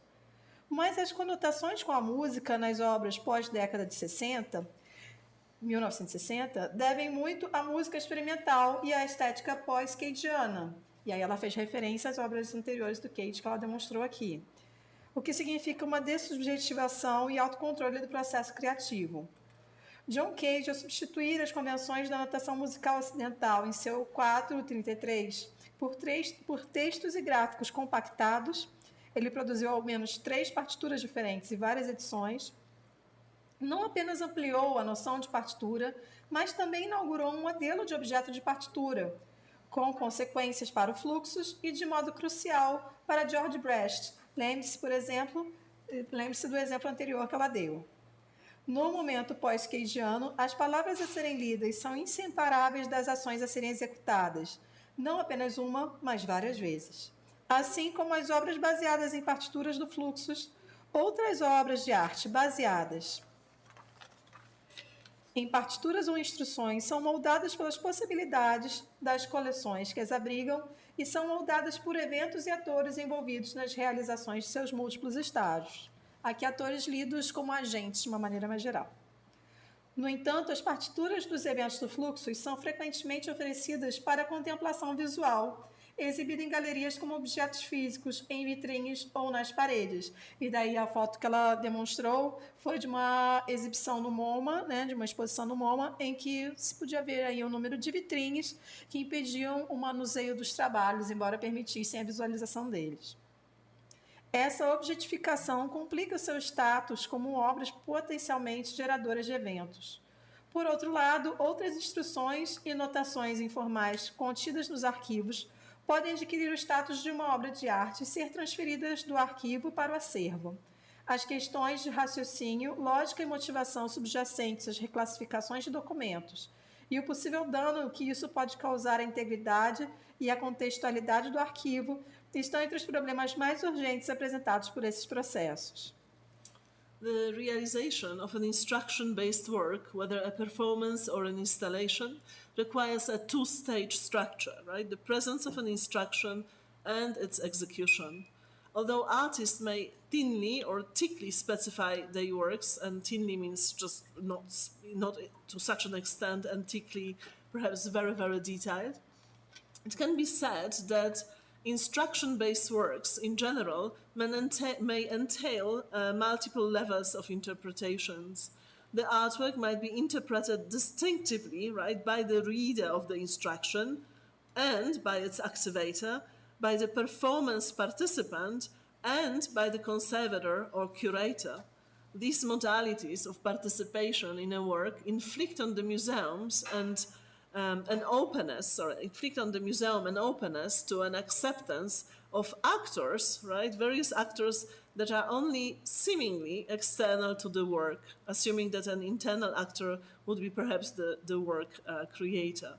Speaker 3: Mas as conotações com a música nas obras pós-década de 1960, devem muito à música experimental e à estética pós-cageiana. E aí ela fez referência às obras anteriores do Cage que ela demonstrou aqui. O que significa uma dessubjetivação e autocontrole do processo criativo. John Cage, ao substituir as convenções da notação musical ocidental em seu 433 por textos e gráficos compactados, ele produziu ao menos 3 partituras diferentes e várias edições, não apenas ampliou a noção de partitura, mas também inaugurou um modelo de objeto de partitura, com consequências para o fluxus e, de modo crucial, para George Brecht. Lembre-se do exemplo anterior que ela deu. No momento pós-cageiano, as palavras a serem lidas são inseparáveis das ações a serem executadas, não apenas uma, mas várias vezes. Assim como as obras baseadas em partituras do fluxus, outras obras de arte baseadas em partituras ou instruções são moldadas pelas possibilidades das coleções que as abrigam e são moldadas por eventos e atores envolvidos nas realizações de seus múltiplos estágios. Aqui, atores lidos como agentes, de uma maneira mais geral. No entanto, as partituras dos eventos do fluxo são frequentemente oferecidas para a contemplação visual, exibida em galerias como objetos físicos, em vitrines ou nas paredes. E daí a foto que ela demonstrou foi de uma exibição no MoMA, né, de uma exposição no MoMA, em que se podia ver aí o número de vitrines que impediam o manuseio dos trabalhos, embora permitissem a visualização deles. Essa objetificação complica o seu status como obras potencialmente geradoras de eventos. Por outro lado, outras instruções e notações informais contidas nos arquivos podem adquirir o status de uma obra de arte e ser transferidas do arquivo para o acervo. As questões de raciocínio, lógica e motivação subjacentes às reclassificações de documentos e o possível dano que isso pode causar à integridade e à contextualidade do arquivo estão entre os problemas mais urgentes apresentados por esses processos.
Speaker 4: The realization of an instruction-based work, whether a performance or an installation, requires a two-stage structure, right? The presence of an instruction and its execution. Although artists may thinly or thickly specify their works, and thinly means just not to such an extent, and thickly perhaps very, very detailed, it can be said that instruction-based works in general may entail multiple levels of interpretations. The artwork might be interpreted distinctively, right, by the reader of the instruction and by its activator, by the performance participant, and by the conservator or curator. These modalities of participation in a work inflict on the museums an openness to an acceptance of actors, right? Various actors that are only seemingly external to the work, assuming that an internal actor would be perhaps the work creator.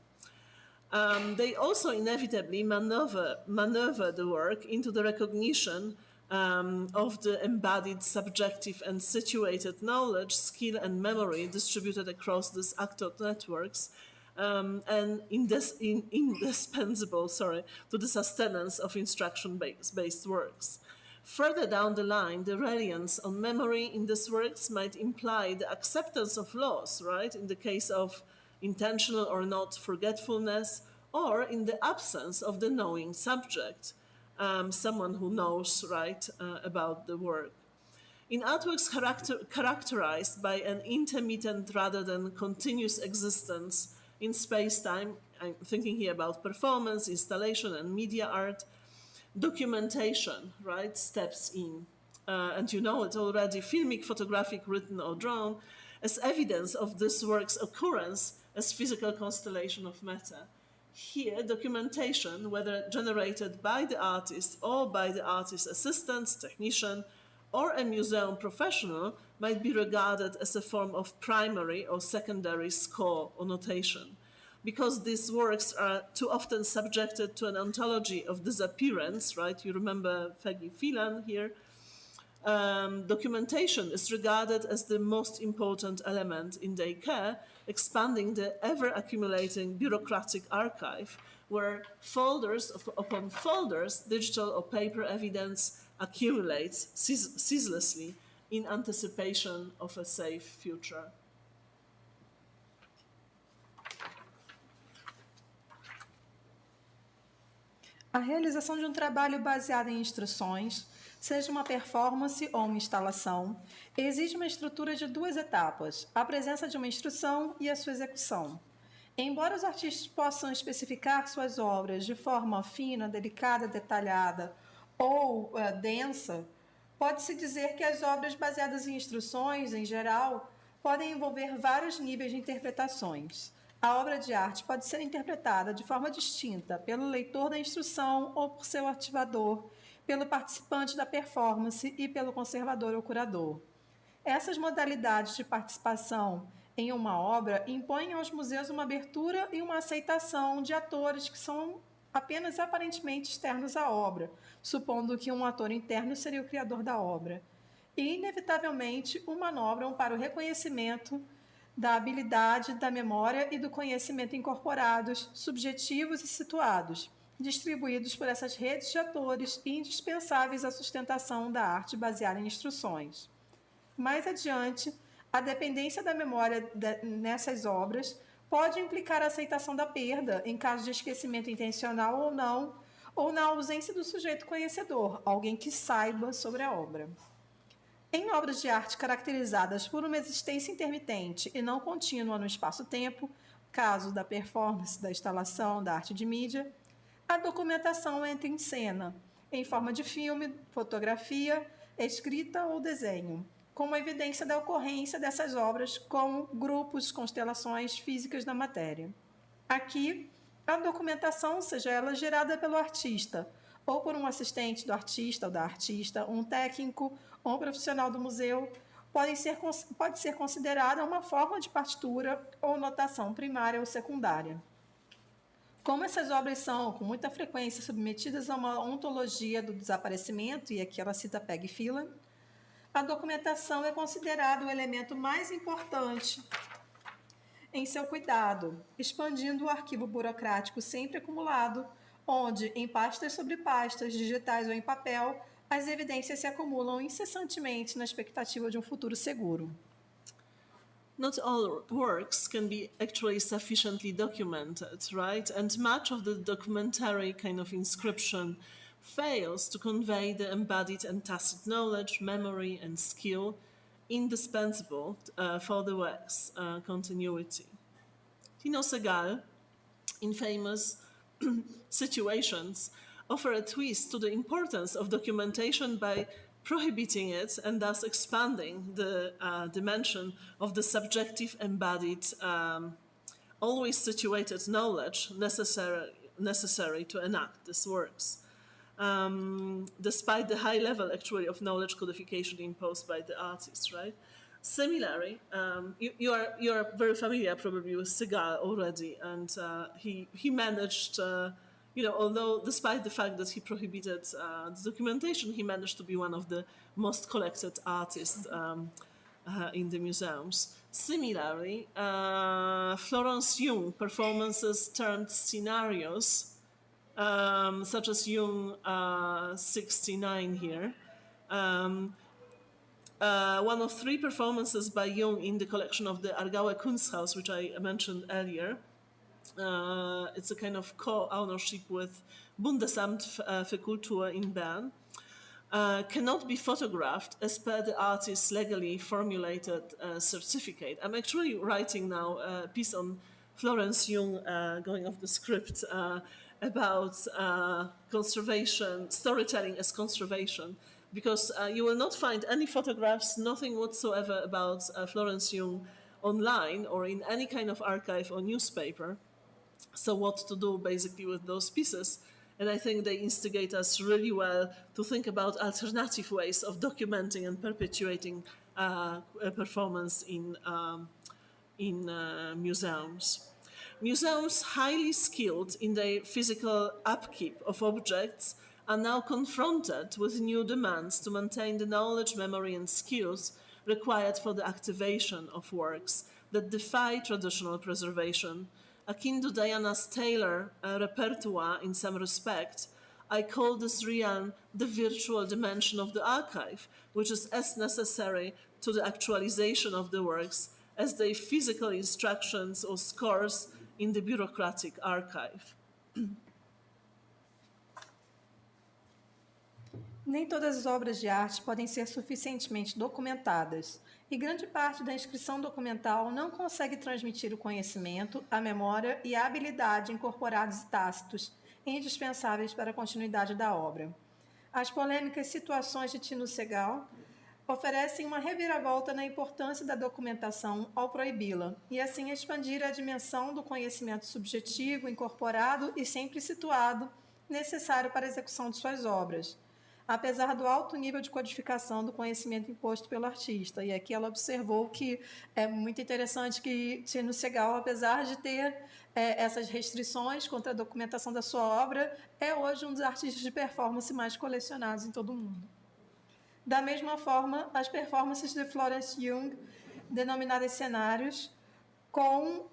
Speaker 4: They also inevitably maneuver the work into the recognition of the embodied subjective and situated knowledge, skill, and memory distributed across these actor networks, and indispensable to the sustenance of instruction-based works. Further down the line, the reliance on memory in these works might imply the acceptance of loss, right, in the case of intentional or not forgetfulness, or in the absence of the knowing subject, someone who knows, right, about the work. In artworks characterized by an intermittent rather than continuous existence in space-time, I'm thinking here about performance, installation, and media art, documentation, right, steps in. And you know it already, filmic, photographic, written, or drawn, as evidence of this work's occurrence as physical constellation of matter. Here, documentation, whether generated by the artist or by the artist's assistant, technician, or a museum professional, might be regarded as a form of primary or secondary score or notation. Because these works are too often subjected to an ontology of disappearance, right? You remember Fegi Phelan here. Documentation is regarded as the most important element in their care, expanding the ever-accumulating bureaucratic archive, where folders upon folders, digital or paper evidence accumulates ceaselessly in anticipation of a safe future.
Speaker 3: A realização de um trabalho baseado em instruções, seja uma performance ou uma instalação, exige uma estrutura de duas etapas: a presença de uma instrução e a sua execução. Embora os artistas possam especificar suas obras de forma fina, delicada, detalhada ou densa, pode-se dizer que as obras baseadas em instruções, em geral, podem envolver vários níveis de interpretações. A obra de arte pode ser interpretada de forma distinta pelo leitor da instrução ou por seu artivador, pelo participante da performance e pelo conservador ou curador. Essas modalidades de participação em uma obra impõem aos museus uma abertura e uma aceitação de atores que são apenas aparentemente externos à obra, supondo que um ator interno seria o criador da obra. E, inevitavelmente, o manobram para o reconhecimento da habilidade, da memória e do conhecimento incorporados, subjetivos e situados, distribuídos por essas redes de atores e indispensáveis à sustentação da arte baseada em instruções. Mais adiante, a dependência da memória nessas obras pode implicar a aceitação da perda, em caso de esquecimento intencional ou não, ou na ausência do sujeito conhecedor, alguém que saiba sobre a obra. Em obras de arte caracterizadas por uma existência intermitente e não contínua no espaço-tempo, caso da performance, da instalação, da arte de mídia, a documentação entra em cena, em forma de filme, fotografia, escrita ou desenho, como evidência da ocorrência dessas obras como grupos, constelações físicas da matéria. Aqui, a documentação, seja ela gerada pelo artista, ou por um assistente do artista ou da artista, um técnico ou um profissional do museu, pode ser considerada uma forma de partitura ou notação primária ou secundária. Como essas obras são, com muita frequência, submetidas a uma ontologia do desaparecimento, e aqui ela cita Peggy Phelan, a documentação é considerada o elemento mais importante em seu cuidado, expandindo o arquivo burocrático sempre acumulado, onde, em pastas sobre pastas, digitais ou em papel, as evidências se acumulam incessantemente na expectativa de um futuro seguro.
Speaker 4: Not all works can be actually sufficiently documented, right? And much of the documentary kind of inscription fails to convey the embodied and tacit knowledge, memory, and skill indispensable for the work's continuity. Tino Segal, in famous situations, offer a twist to the importance of documentation by prohibiting it and thus expanding the dimension of the subjective embodied, always situated knowledge necessary to enact these works, despite the high level actually of knowledge codification imposed by the artist, right? Similarly, you are very familiar probably with Segal already, and he managed, although despite the fact that he prohibited the documentation, he managed to be one of the most collected artists in the museums. Similarly, Florence Jung performances turned scenarios, such as Jung 69 here. One of three performances by Jung in the collection of the Aargauer Kunsthaus, which I mentioned earlier. It's a kind of co-ownership with Bundesamt für Kultur in Bern. cannot be photographed as per the artist's legally formulated certificate. I'm actually writing now a piece on Florence Jung, going off the script, about conservation, storytelling as conservation, because you will not find any photographs, nothing whatsoever about Florence Jung online or in any kind of archive or newspaper. So what to do basically with those pieces? And I think they instigate us really well to think about alternative ways of documenting and perpetuating a performance in museums. Museums highly skilled in their physical upkeep of objects are now confronted with new demands to maintain the knowledge, memory, and skills required for the activation of works that defy traditional preservation. Akin to Diana's Taylor repertoire in some respect, I call this realm the virtual dimension of the archive, which is as necessary to the actualization of the works as their physical instructions or scores in the bureaucratic archive.
Speaker 3: Nem todas as obras de arte podem ser suficientemente documentadas, e grande parte da inscrição documental não consegue transmitir o conhecimento, a memória e a habilidade incorporados e tácitos, indispensáveis para a continuidade da obra. As polêmicas situações de Tino Segal oferecem uma reviravolta na importância da documentação ao proibi-la, e assim expandir a dimensão do conhecimento subjetivo, incorporado e sempre situado, necessário para a execução de suas obras, apesar do alto nível de codificação do conhecimento imposto pelo artista. E aqui ela observou que é muito interessante que Tino Segal, apesar de ter essas restrições contra a documentação da sua obra, é hoje um dos artistas de performance mais colecionados em todo o mundo. Da mesma forma, as de Florence Jung, denominadas cenários, como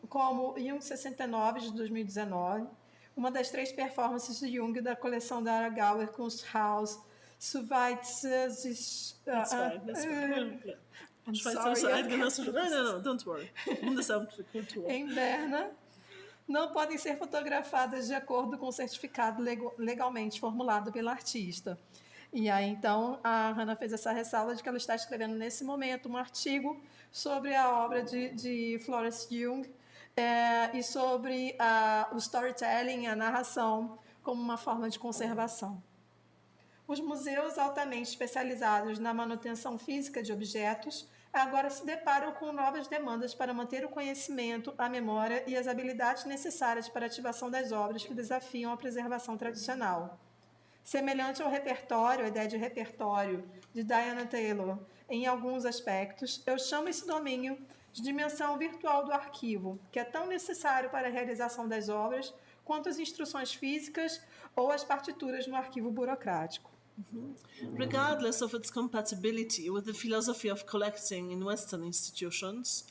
Speaker 3: Jung 69, de 2019, uma das 3 performances de Jung da coleção da Aragauer Kunsthaus, Schweizers...
Speaker 4: No, don't worry.
Speaker 3: Em Berna, não podem ser fotografadas de acordo com o certificado legalmente formulado pelo artista. E aí, então, a Hannah fez essa ressalva de que ela está escrevendo, nesse momento, um artigo sobre a obra de Florence Jung e sobre o storytelling, a narração, como uma forma de conservação. Os museus altamente especializados na manutenção física de objetos agora se deparam com novas demandas para manter o conhecimento, a memória e as habilidades necessárias para a ativação das obras que desafiam a preservação tradicional. Semelhante ao repertório, a ideia de repertório de Diana Taylor, em alguns aspectos, eu chamo esse domínio de dimensão virtual do arquivo, que é tão necessário para a realização das obras quanto as instruções físicas ou as partituras no arquivo burocrático.
Speaker 4: Regardless of its compatibility with the philosophy of collecting in Western institutions,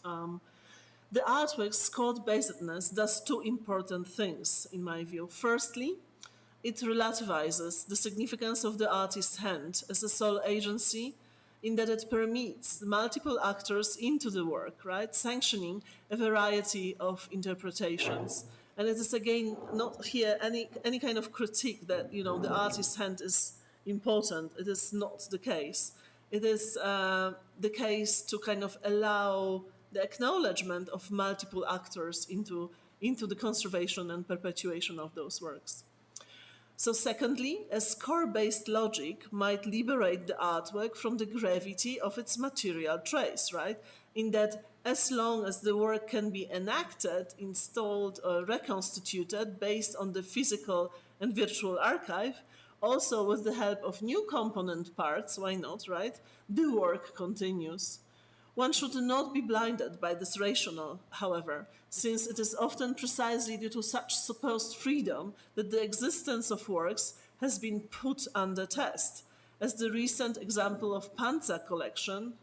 Speaker 4: the artwork's code-basedness does 2 important things, in my view. Firstly, it relativizes the significance of the artist's hand as a sole agency in that it permits multiple actors into the work, right, sanctioning a variety of interpretations. And it is, again, not here any kind of critique that, the artist's hand is important. It is not the case. It is the case to kind of allow the acknowledgement of multiple actors into the conservation and perpetuation of those works. So secondly, a score-based logic might liberate the artwork from the gravity of its material trace, right? In that as long as the work can be enacted, installed, or reconstituted based on the physical and virtual archive, also with the help of new component parts, why not, right? The work continues. One should not be blinded by this rationale, however, since it is often precisely due to such supposed freedom that the existence of works has been put under test, as the recent example of Panza collection,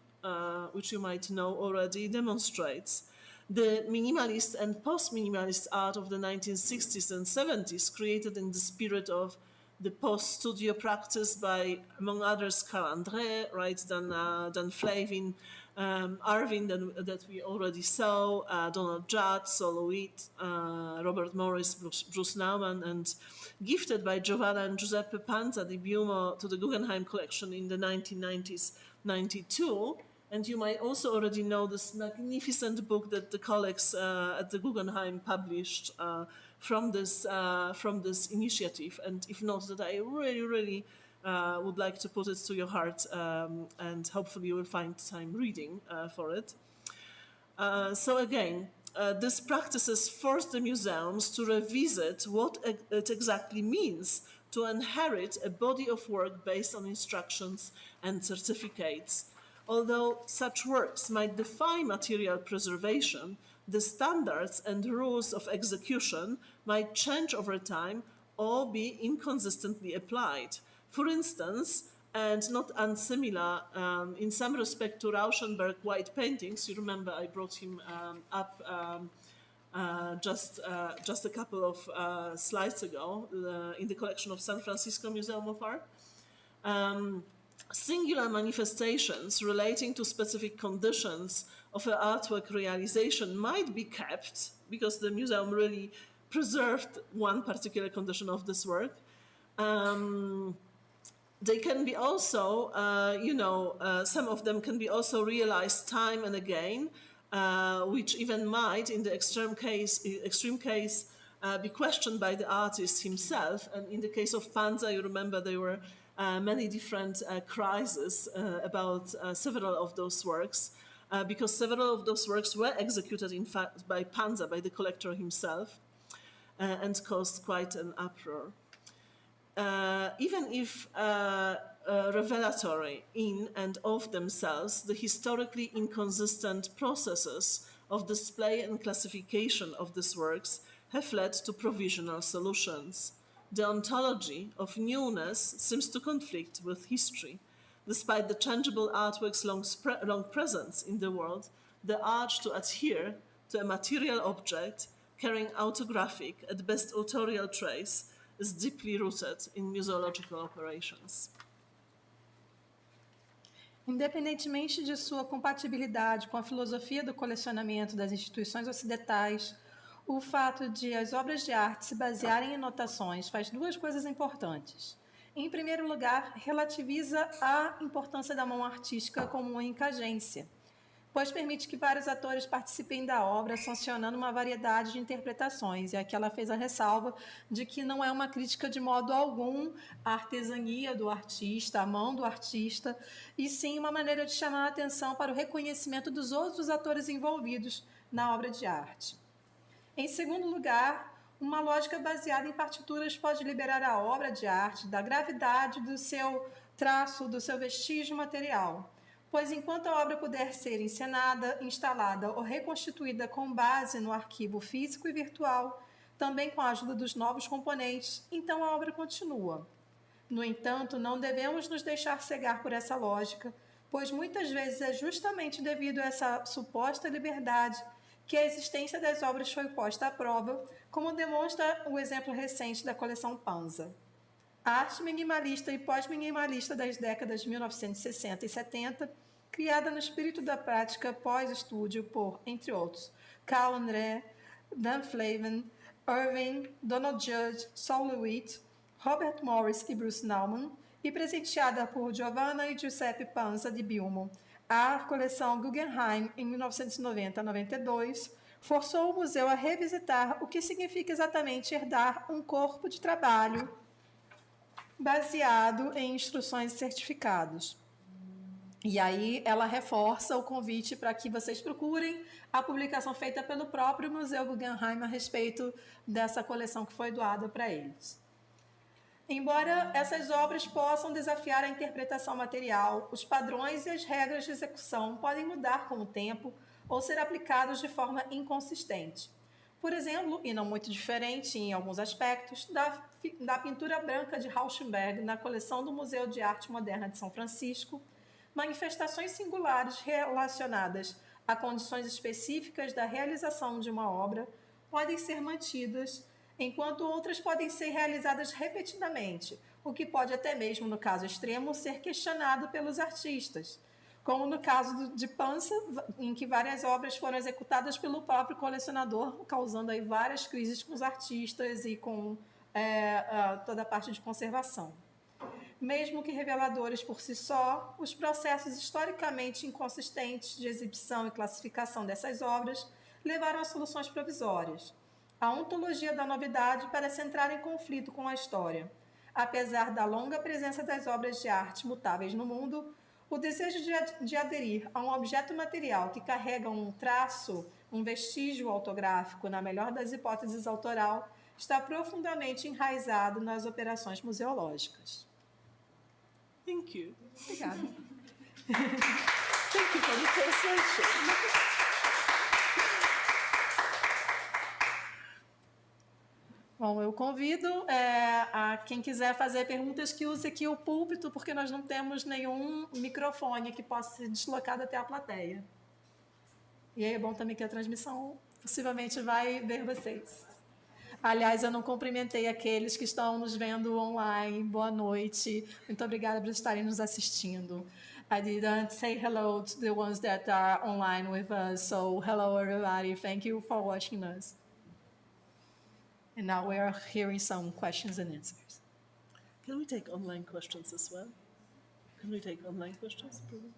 Speaker 4: which you might know already, demonstrates. The minimalist and post-minimalist art of the 1960s and 70s, created in the spirit of the post-studio practice by, among others, Carl André, right, Dan Flavin, Arvin that we already saw, Donald Judd, Soloit, Robert Morris, Bruce Nauman, and gifted by Giovanna and Giuseppe Panza di Biumo to the Guggenheim collection in the 1990s, 92. And you might also already know this magnificent book that the colleagues at the Guggenheim published from this initiative. And if not, that I really, really would like to put it to your heart, and hopefully you will find time reading for it. So again, these practices force the museums to revisit what it exactly means to inherit a body of work based on instructions and certificates. Although such works might defy material preservation, the standards and rules of execution might change over time or be inconsistently applied. For instance, and not unsimilar in some respect to Rauschenberg white paintings, you remember I brought him up just a couple of slides ago in the collection of San Francisco Museum of Art. Singular manifestations relating to specific conditions of an artwork realization might be kept because the museum really preserved one particular condition of this work. They can be also, some of them can be also realized time and again, which even might, in the extreme case, be questioned by the artist himself. And in the case of Panza, you remember there were many different crises about several of those works, because several of those works were executed, in fact, by Panza, by the collector himself, and caused quite an uproar. Even if revelatory in and of themselves, the historically inconsistent processes of display and classification of these works have led to provisional solutions. The ontology of newness seems to conflict with history. Despite the tangible artwork's long presence in the world, the urge to adhere to a material object carrying autographic, at best authorial trace, is deeply rooted in museological operations.
Speaker 3: Independentemente de sua compatibilidade com a filosofia do colecionamento das instituições ocidentais, o fato de as obras de arte se basearem em notações faz duas coisas importantes. Em primeiro lugar, relativiza a importância da mão artística como única agência, pois permite que vários atores participem da obra, sancionando uma variedade de interpretações. E aqui ela fez a ressalva de que não é uma crítica de modo algum à artesania do artista, à mão do artista, e sim uma maneira de chamar a atenção para o reconhecimento dos outros atores envolvidos na obra de arte. Em segundo lugar, uma lógica baseada em partituras pode liberar a obra de arte da gravidade do seu traço, do seu vestígio material. Pois enquanto a obra puder ser encenada, instalada ou reconstituída com base no arquivo físico e virtual, também com a ajuda dos novos componentes, então a obra continua. No entanto, não devemos nos deixar cegar por essa lógica, pois muitas vezes é justamente devido a essa suposta liberdade que a existência das obras foi posta à prova, como demonstra o exemplo recente da coleção Panza. A arte minimalista e pós-minimalista das décadas de 1960 e 70, criada no espírito da prática pós-estúdio por, entre outros, Carl André, Dan Flavin, Irving, Donald Judd, Saul Lewitt, Robert Morris e Bruce Nauman, e presenteada por Giovanna e Giuseppe Panza di Biumo, a coleção Guggenheim em 1990-92, forçou o museu a revisitar o que significa exatamente herdar um corpo de trabalho baseado em instruções e certificados. E aí ela reforça o convite para que vocês procurem a publicação feita pelo próprio Museu Guggenheim a respeito dessa coleção que foi doada para eles. Embora essas obras possam desafiar a interpretação material, os padrões e as regras de execução podem mudar com o tempo ou ser aplicados de forma inconsistente. Por exemplo, e não muito diferente em alguns aspectos, da pintura branca de Rauschenberg na coleção do Museu de Arte Moderna de São Francisco, manifestações singulares relacionadas a condições específicas da realização de uma obra podem ser mantidas, enquanto outras podem ser realizadas repetidamente, o que pode até mesmo, no caso extremo, ser questionado pelos artistas, como no caso de Pansa, em que várias obras foram executadas pelo próprio colecionador, causando aí várias crises com os artistas e com toda a parte de conservação. Mesmo que reveladores por si só, os processos historicamente inconsistentes de exibição e classificação dessas obras levaram a soluções provisórias. A ontologia da novidade parece entrar em conflito com a história. Apesar da longa presença das obras de arte mutáveis no mundo, o desejo de aderir a um objeto material que carrega um traço, um vestígio autográfico, na melhor das hipóteses autoral, está profundamente enraizado nas operações museológicas.
Speaker 4: Thank you.
Speaker 3: Obrigada.
Speaker 4: Thank you for the translation.
Speaker 3: Bom, eu convido a quem quiser fazer perguntas que use aqui o púlpito, porque nós não temos nenhum microfone que possa ser deslocado até a plateia. E aí é bom também que a transmissão possivelmente vai ver vocês. Aliás, eu não cumprimentei aqueles que estão nos vendo online. Boa noite. Muito obrigada por estarem nos assistindo. I didn't say hello to the ones that are online with us. So, hello everybody. Thank you for watching us. And now we are hearing some questions and answers.
Speaker 4: Can we take online questions as well? Can we take online questions, probably?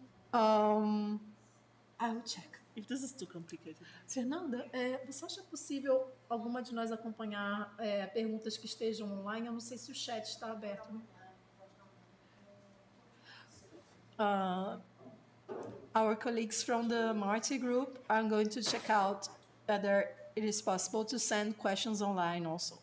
Speaker 3: I will check.
Speaker 4: If this is too complicated.
Speaker 3: Fernanda, você acha possível alguma de nós acompanhar perguntas que estejam online? Eu não sei se o chat está aberto. Our colleagues from the Marty group are going to check out whether it is possible to send questions online also.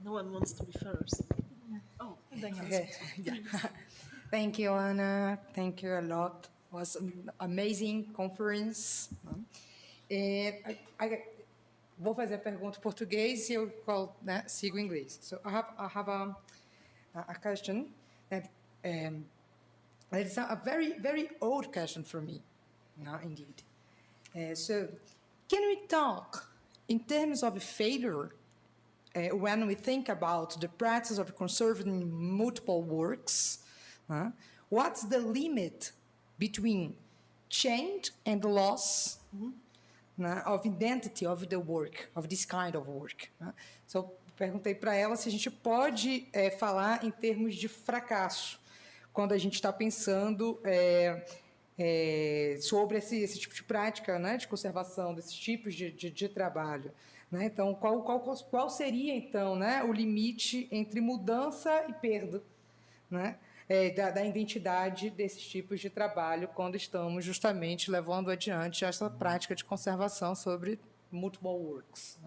Speaker 4: No one wants to be first. Oh,
Speaker 3: Daniel.
Speaker 5: Thank you, Ana. Thank you a lot. It was an amazing conference. Vou fazer a pergunta em português e eu sigo em inglês. So I have a question that it's a very, very old question for me, indeed. So can we talk in terms of failure when we think about the practice of conserving multiple works? What's the limit between change and loss of identity of the work, of this kind of work? So, perguntei para ela se a gente pode falar em termos de fracasso, quando a gente está pensando sobre esse tipo de prática, de conservação, desses tipos de trabalho. Então, qual seria, então, o limite entre mudança e perda, da identidade desses tipos de trabalho quando estamos justamente levando adiante essa prática de conservação sobre multiple works?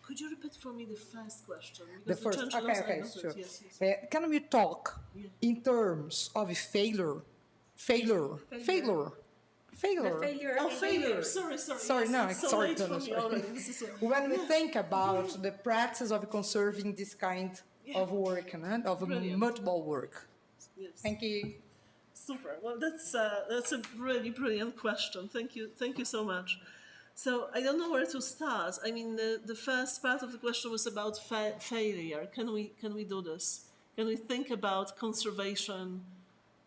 Speaker 4: Could you repeat for me the first question?
Speaker 5: The first, okay, sure.
Speaker 4: Yes.
Speaker 5: Can we talk in terms of failure? Failure.
Speaker 3: The failure.
Speaker 4: Oh, failure. Sorry.
Speaker 5: Sorry,
Speaker 4: yes,
Speaker 5: no,
Speaker 4: it's so
Speaker 5: sorry.
Speaker 4: late for me already. This is
Speaker 5: When we think about the practice of conserving this kind of work, of multiple work.
Speaker 4: Yes.
Speaker 5: Thank you.
Speaker 4: Super. Well, that's a really brilliant question. Thank you so much. So I don't know where to start. I mean, the first part of the question was about failure. Can we do this? Can we think about conservation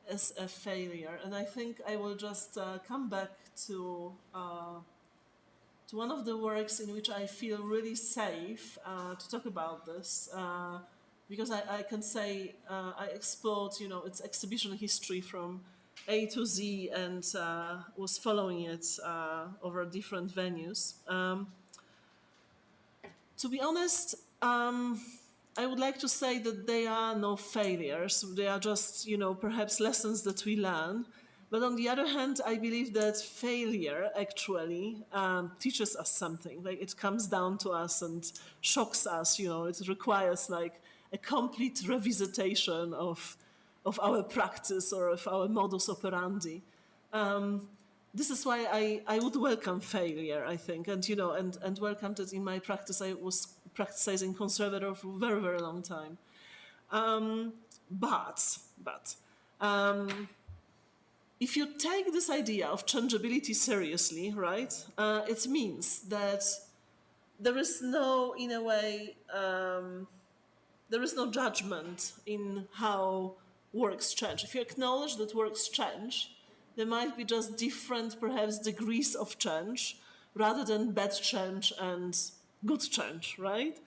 Speaker 4: as a failure? And I think I will just come back to one of the works in which I feel really safe to talk about this, because I can say I explored, its exhibition history from A to Z and was following it over different venues. To be honest, I would like to say that they are no failures. They are just, perhaps lessons that we learn. But on the other hand, I believe that failure actually teaches us something. Like, it comes down to us and shocks us. It requires like a complete revisitation of our practice or of our modus operandi. This is why I would welcome failure, I think, and welcome that in my practice. I was practicing Conservando for a very, very long time. But if you take this idea of changeability seriously, right, it means that there is no, in a way, there is no judgment in how works change. If you acknowledge that works change, there might be just different, perhaps, degrees of change rather than bad change and good change, right?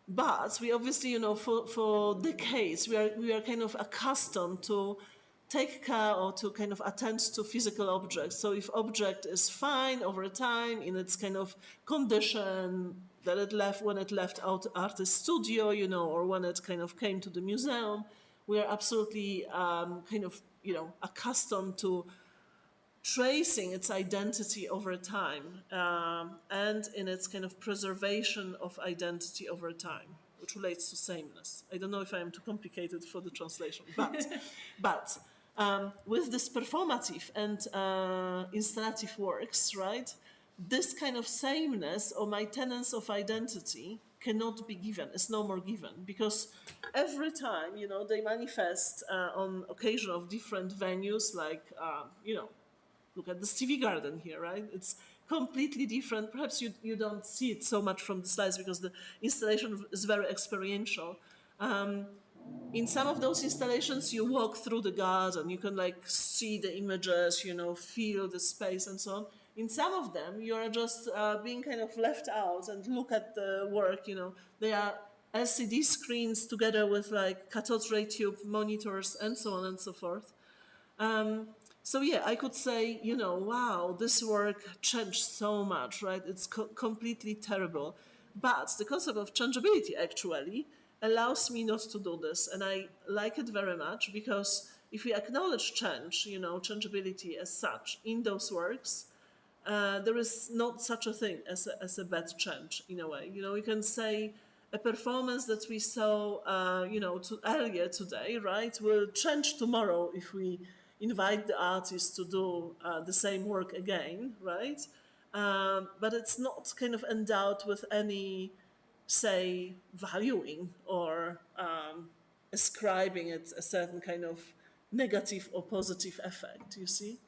Speaker 4: But we obviously, for decades, we are kind of accustomed to take care or to kind of attend to physical objects. So if object is fine over time in its kind of condition that it left when it left out artist's studio, or when it kind of came to the museum, we are absolutely kind of, accustomed to tracing its identity over time and in its kind of preservation of identity over time, which relates to sameness. I don't know if I am too complicated for the translation, but with this performative and installative works, right, this kind of sameness or maintenance of identity cannot be given, it's no more given, because every time, they manifest on occasion of different venues, like, look at the Stevie Garden here, right? It's completely different. Perhaps you don't see it so much from the slides because the installation is very experiential. In some of those installations, you walk through the garden, you can see the images, feel the space and so on. In some of them, you are just being kind of left out and look at the work, They are LCD screens together with cathode ray tube monitors and so on and so forth. So yeah, I could say, wow, this work changed so much, right? It's completely terrible. But the concept of changeability actually allows me not to do this. And I like it very much because if we acknowledge change, changeability as such in those works, there is not such a thing as a bad change in a way. We can say a performance that we saw, earlier today, right, will change tomorrow if we invite the artist to do the same work again, right? But it's not kind of endowed with any, say, valuing or ascribing it a certain kind of negative or positive effect, you see?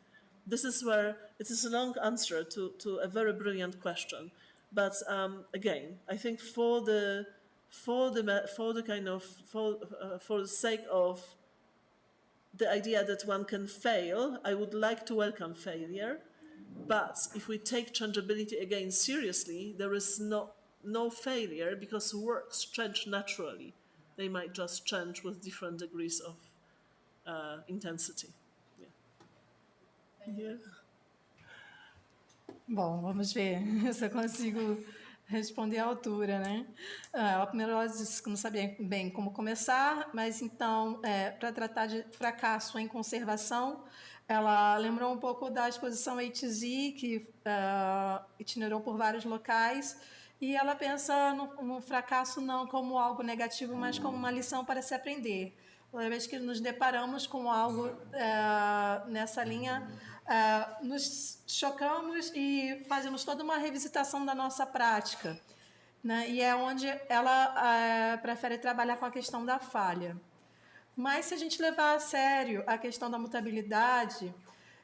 Speaker 4: This is where it is a long answer to a very brilliant question. But again, I think for the sake of the idea that one can fail, I would like to welcome failure. But if we take changeability again seriously, there is no failure because works change naturally. They might just change with different degrees of intensity. Yeah.
Speaker 3: Bom, vamos ver se eu consigo responder à altura, né? A primeira ela disse que não sabia bem como começar, mas então, para tratar de fracasso em conservação, ela lembrou um pouco da exposição A2Z, que itinerou por vários locais, e ela pensa no fracasso não como algo negativo, mas como uma lição para se aprender. Toda vez que nos deparamos com algo nessa linha, nos chocamos e fazemos toda uma revisitação da nossa prática, né? E é onde ela prefere trabalhar com a questão da falha. Mas se a gente levar a sério a questão da mutabilidade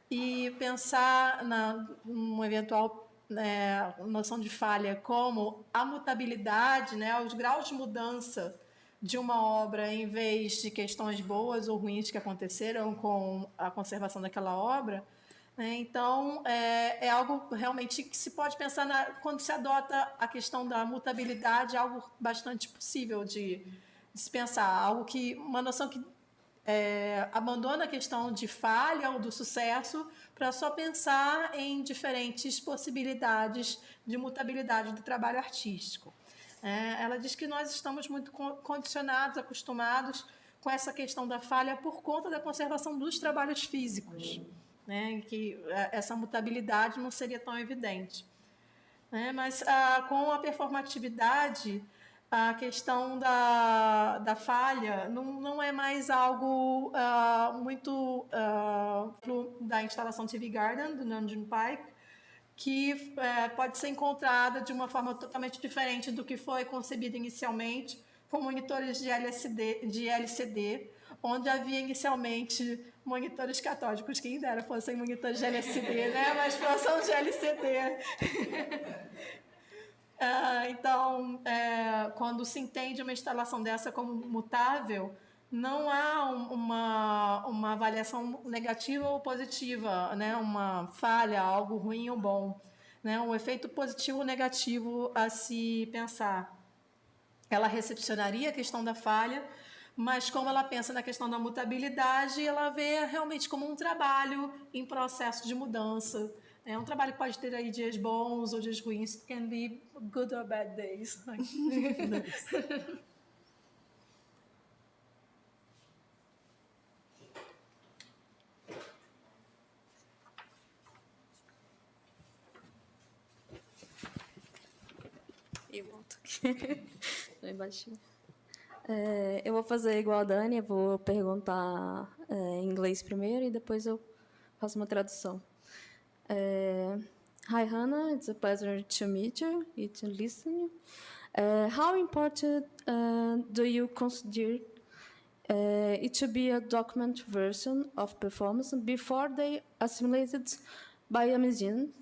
Speaker 3: e pensar numa eventual noção de falha como a mutabilidade, né, os graus de mudança de uma obra em vez de questões boas ou ruins que aconteceram com a conservação daquela obra, né? Então, é algo realmente que se pode pensar quando se adota a questão da mutabilidade, algo bastante possível de se pensar, uma noção que abandona a questão de falha ou do sucesso para só pensar em diferentes possibilidades de mutabilidade do trabalho artístico. Ela diz que nós estamos muito condicionados, acostumados com essa questão da falha por conta da conservação dos trabalhos físicos, né, em que essa mutabilidade não seria tão evidente. Mas com a performatividade, a questão da falha não é mais algo muito da instalação TV Garden, do Nanjing Pike, que pode ser encontrada de uma forma totalmente diferente do que foi concebido inicialmente, com monitores de LCD, onde havia inicialmente monitores catódicos, quem dera fossem monitores de LCD, né? Mas são de LCD. Então, quando se entende uma instalação dessa como mutável, não há uma avaliação negativa ou positiva, né? Uma falha, algo ruim ou bom, né? Um efeito positivo ou negativo a se pensar. Ela recepcionaria a questão da falha, mas como ela pensa na questão da mutabilidade, ela vê realmente como um trabalho em processo de mudança. É um trabalho que pode ter aí dias bons ou dias ruins. It can be good or bad days.
Speaker 1: E volto aqui. Bem baixinho. Eu vou fazer igual a Dani, eu vou perguntar em inglês primeiro e depois eu faço uma tradução. Hi, Hannah. It's a pleasure to meet you and to listen you. How important do you consider it to be a document version of performance before they assimilated by a museum?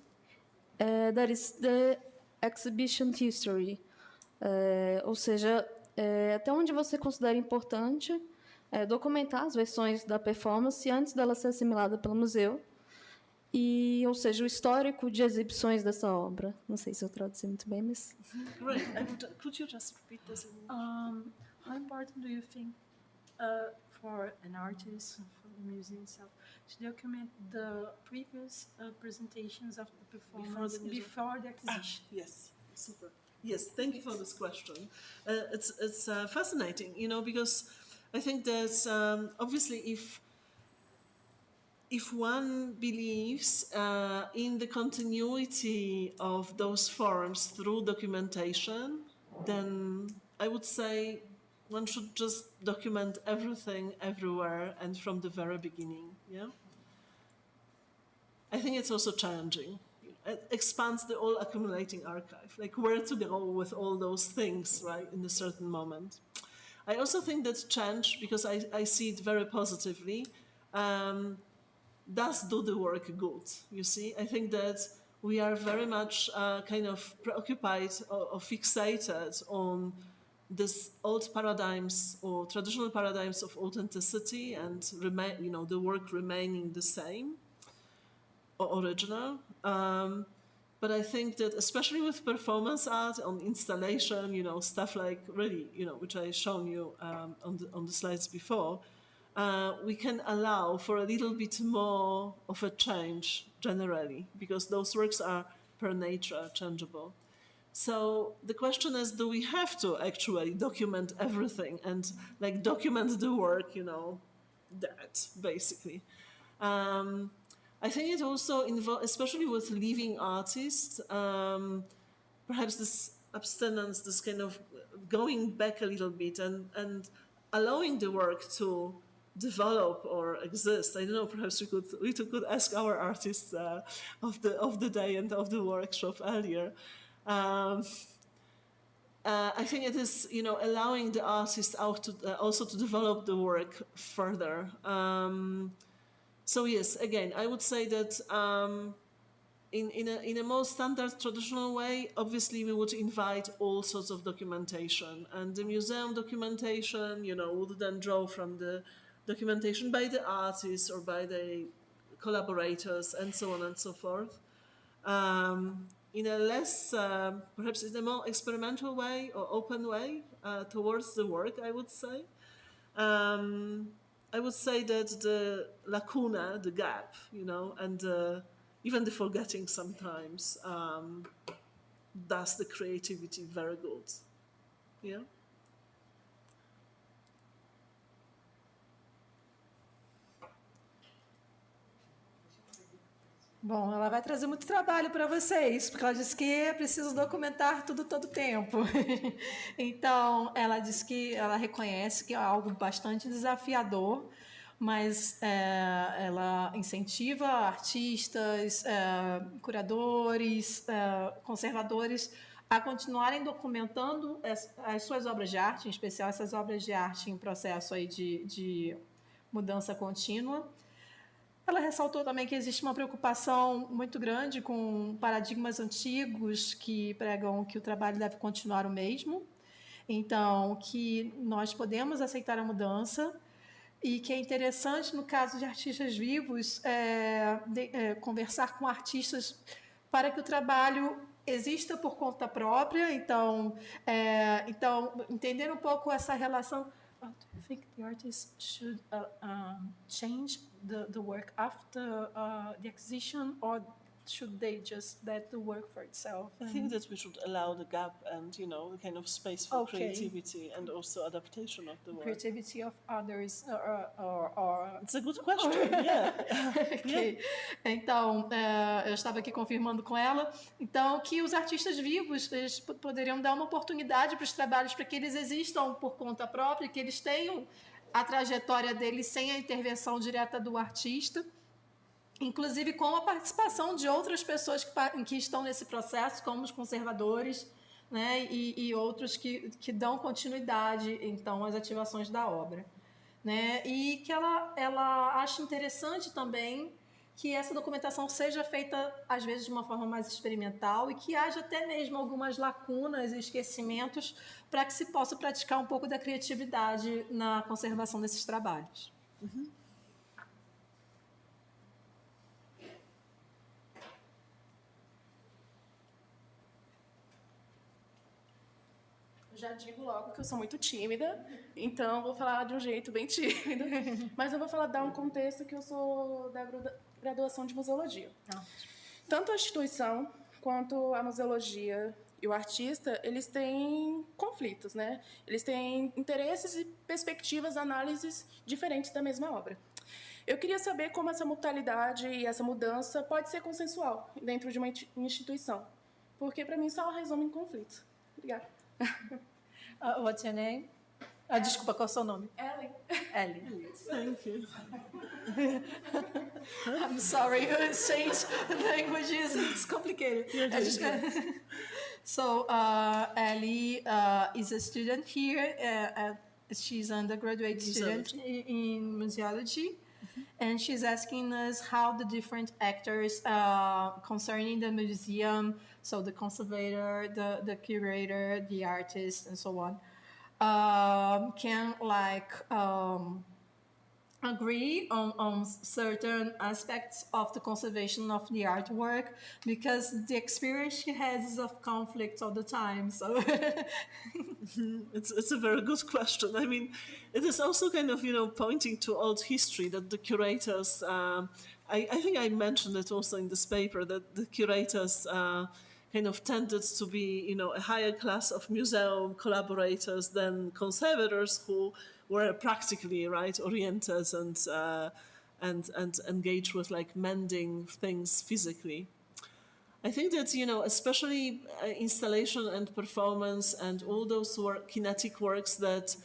Speaker 1: That is the exhibition history. Ou seja, até onde você considera importante documentar as versões da performance antes dela ser assimilada pelo museu, ou seja, o histórico de exibições dessa obra. Não sei se eu traduzi muito bem, mas...
Speaker 4: Great. And could you just repeat this in English?
Speaker 6: How important do you think for an artist, for the museum itself, to document the previous presentations of the performance before the exhibition?
Speaker 4: Yes, super. Yes, thank you for this question. It's fascinating, because I think that obviously if one believes in the continuity of those forms through documentation, then I would say one should just document everything, everywhere, and from the very beginning, yeah? I think it's also challenging. It expands the all accumulating archive, like where to go with all those things, right, in a certain moment. I also think that change, because I see it very positively, does do the work good, you see? I think that we are very much kind of preoccupied or fixated on this old paradigms or traditional paradigms of authenticity and the work remaining the same or original. But I think that especially with performance art on installation, stuff like really, which I shown you on the slides before, we can allow for a little bit more of a change generally, because those works are per nature changeable. So the question is, do we have to actually document everything and like document the work, that basically? I think it also involves, especially with living artists, perhaps this abstinence, this kind of going back a little bit and allowing the work to develop or exist. I don't know. Perhaps we could ask our artists of the day and of the workshop earlier. I think it is, allowing the artist out to also to develop the work further. So yes, again, I would say that in a more standard traditional way, obviously we would invite all sorts of documentation, and the museum documentation, would then draw from the documentation by the artists or by the collaborators and so on and so forth. In a less, perhaps in a more experimental way or open way towards the work, I would say. I would say that the lacuna, the gap, and even the forgetting sometimes does the creativity very good. Yeah.
Speaker 3: Bom, ela vai trazer muito trabalho para vocês, porque ela disse que é preciso documentar tudo todo o tempo. Então, ela diz que ela reconhece que é algo bastante desafiador, mas ela incentiva artistas, curadores, conservadores a continuarem documentando as suas obras de arte, em especial essas obras de arte em processo aí de mudança contínua, Ela ressaltou também que existe uma preocupação muito grande com paradigmas antigos que pregam que o trabalho deve continuar o mesmo. Então, que nós podemos aceitar a mudança e que é interessante, no caso de artistas vivos, conversar com artistas para que o trabalho exista por conta própria. Então, entender um pouco essa relação. Do you think the artist should change the work after the exhibition, or should they just let the work for itself?
Speaker 4: I think that we should allow the gap and, the kind of space for creativity and also adaptation of the work.
Speaker 3: Creativity of others, or...
Speaker 4: It's a good question, yeah.
Speaker 3: Okay. Então, eu estava aqui confirmando com ela, então, que os artistas vivos eles poderiam dar uma oportunidade para os trabalhos, para que eles existam por conta própria, que eles tenham a trajetória deles sem a intervenção direta do artista, inclusive com a participação de outras pessoas que estão nesse processo, como os conservadores, né, e outros que dão continuidade, então, às ativações da obra. Né? E que ela acha interessante também que essa documentação seja feita, às vezes, de uma forma mais experimental e que haja até mesmo algumas lacunas e esquecimentos para que se possa praticar um pouco da criatividade na conservação desses trabalhos.
Speaker 4: Uhum.
Speaker 7: Já digo logo que eu sou muito tímida, então vou falar de um jeito bem tímido, mas eu vou dar um contexto que eu sou da graduação de museologia. Tanto a instituição quanto a museologia e o artista, eles têm conflitos, né? Eles têm interesses e perspectivas, análises diferentes da mesma obra. Eu queria saber como essa mutabilidade e essa mudança pode ser consensual dentro de uma instituição, porque para mim só resume em conflitos. Obrigada.
Speaker 3: What's your name? Desculpa, qual é o seu nome?
Speaker 7: Ellie.
Speaker 4: Thank you.
Speaker 3: I'm sorry, change languages, it's complicated. So, Ellie is a student here. She's an undergraduate student in museology. And she's asking us how the different actors concerning the museum, so the conservator, the curator, the artist, and so on, can agree on certain aspects of the conservation of the artwork, because the experience she has is of conflict all the time. So
Speaker 4: it's a very good question. I mean, it is also kind of, pointing to old history that the curators, I think I mentioned it also in this paper, that the curators kind of tended to be, a higher class of museum collaborators than conservators who were practically oriented and engaged with mending things physically. I think that especially installation and performance and all those kinetic works that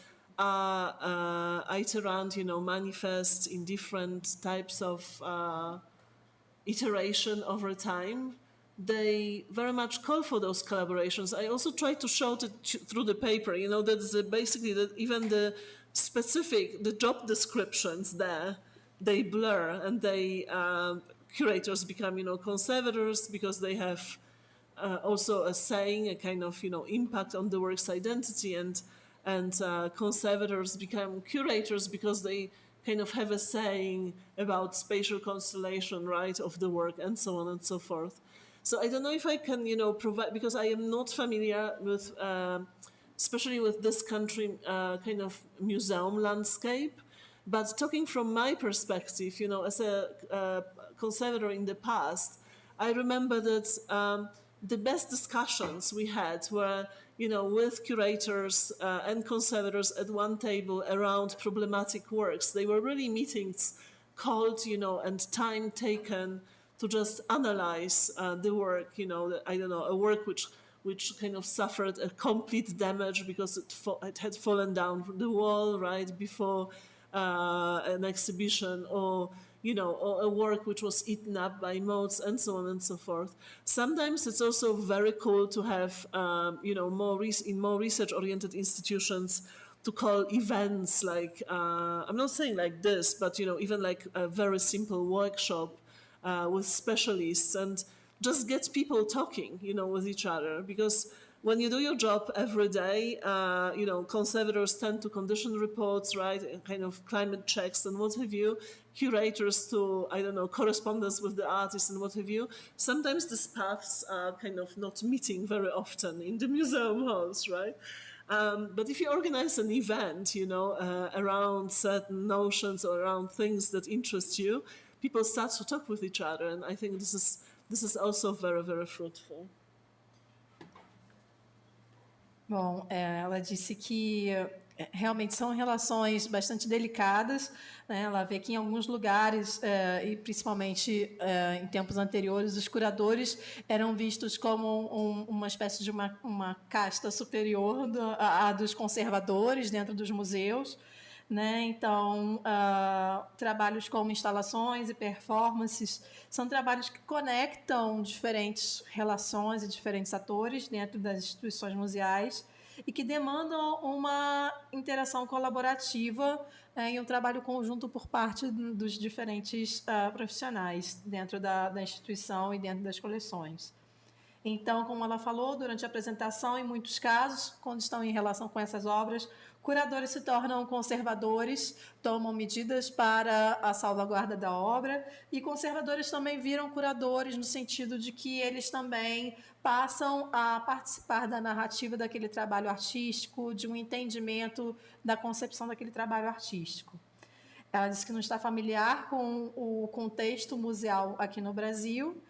Speaker 4: iterant manifest in different types of iteration over time, they very much call for those collaborations. I also try to show it through the paper, that basically that even the job descriptions there, they blur, and they curators become conservators because they have also a saying, a kind of impact on the work's identity, and conservators become curators because they kind of have a saying about spatial constellation, of the work, and so on and so forth. So I don't know if I can provide, because I am not familiar with especially with this country kind of museum landscape. But talking from my perspective, as a conservator in the past, I remember that the best discussions we had were, with curators and conservators at one table around problematic works. They were really meetings called, and time taken to just analyze the work, a work which kind of suffered a complete damage because it had fallen down from the wall before an exhibition, or or a work which was eaten up by moths, and so on and so forth. Sometimes it's also very cool to have, in more research-oriented institutions, to call events like, I'm not saying like this, but even like a very simple workshop with specialists, and just get people talking, with each other. Because when you do your job every day, conservators tend to condition reports, right, and kind of climate checks and what have you, curators to, I don't know, correspondence with the artists and what have you. Sometimes these paths are kind of not meeting very often in the museum halls, right? But if you organize an event, around certain notions or around things that interest you, people start to talk with each other, and I think this is also very, very fruitful.
Speaker 3: Bom, ela disse que realmente são relações bastante delicadas, né? Ela vê que em alguns lugares, e principalmente em tempos anteriores, os curadores eram vistos como uma espécie de uma casta superior dos conservadores dentro dos museus, né? Então, trabalhos como instalações e performances são trabalhos que conectam diferentes relações e diferentes atores dentro das instituições museais e que demandam uma interação colaborativa e um trabalho conjunto por parte dos diferentes profissionais dentro da instituição e dentro das coleções. Então, como ela falou, durante a apresentação, em muitos casos, quando estão em relação com essas obras, curadores se tornam conservadores, tomam medidas para a salvaguarda da obra, e conservadores também viram curadores no sentido de que eles também passam a participar da narrativa daquele trabalho artístico, de um entendimento da concepção daquele trabalho artístico. Ela disse que não está familiar com o contexto museal aqui no Brasil,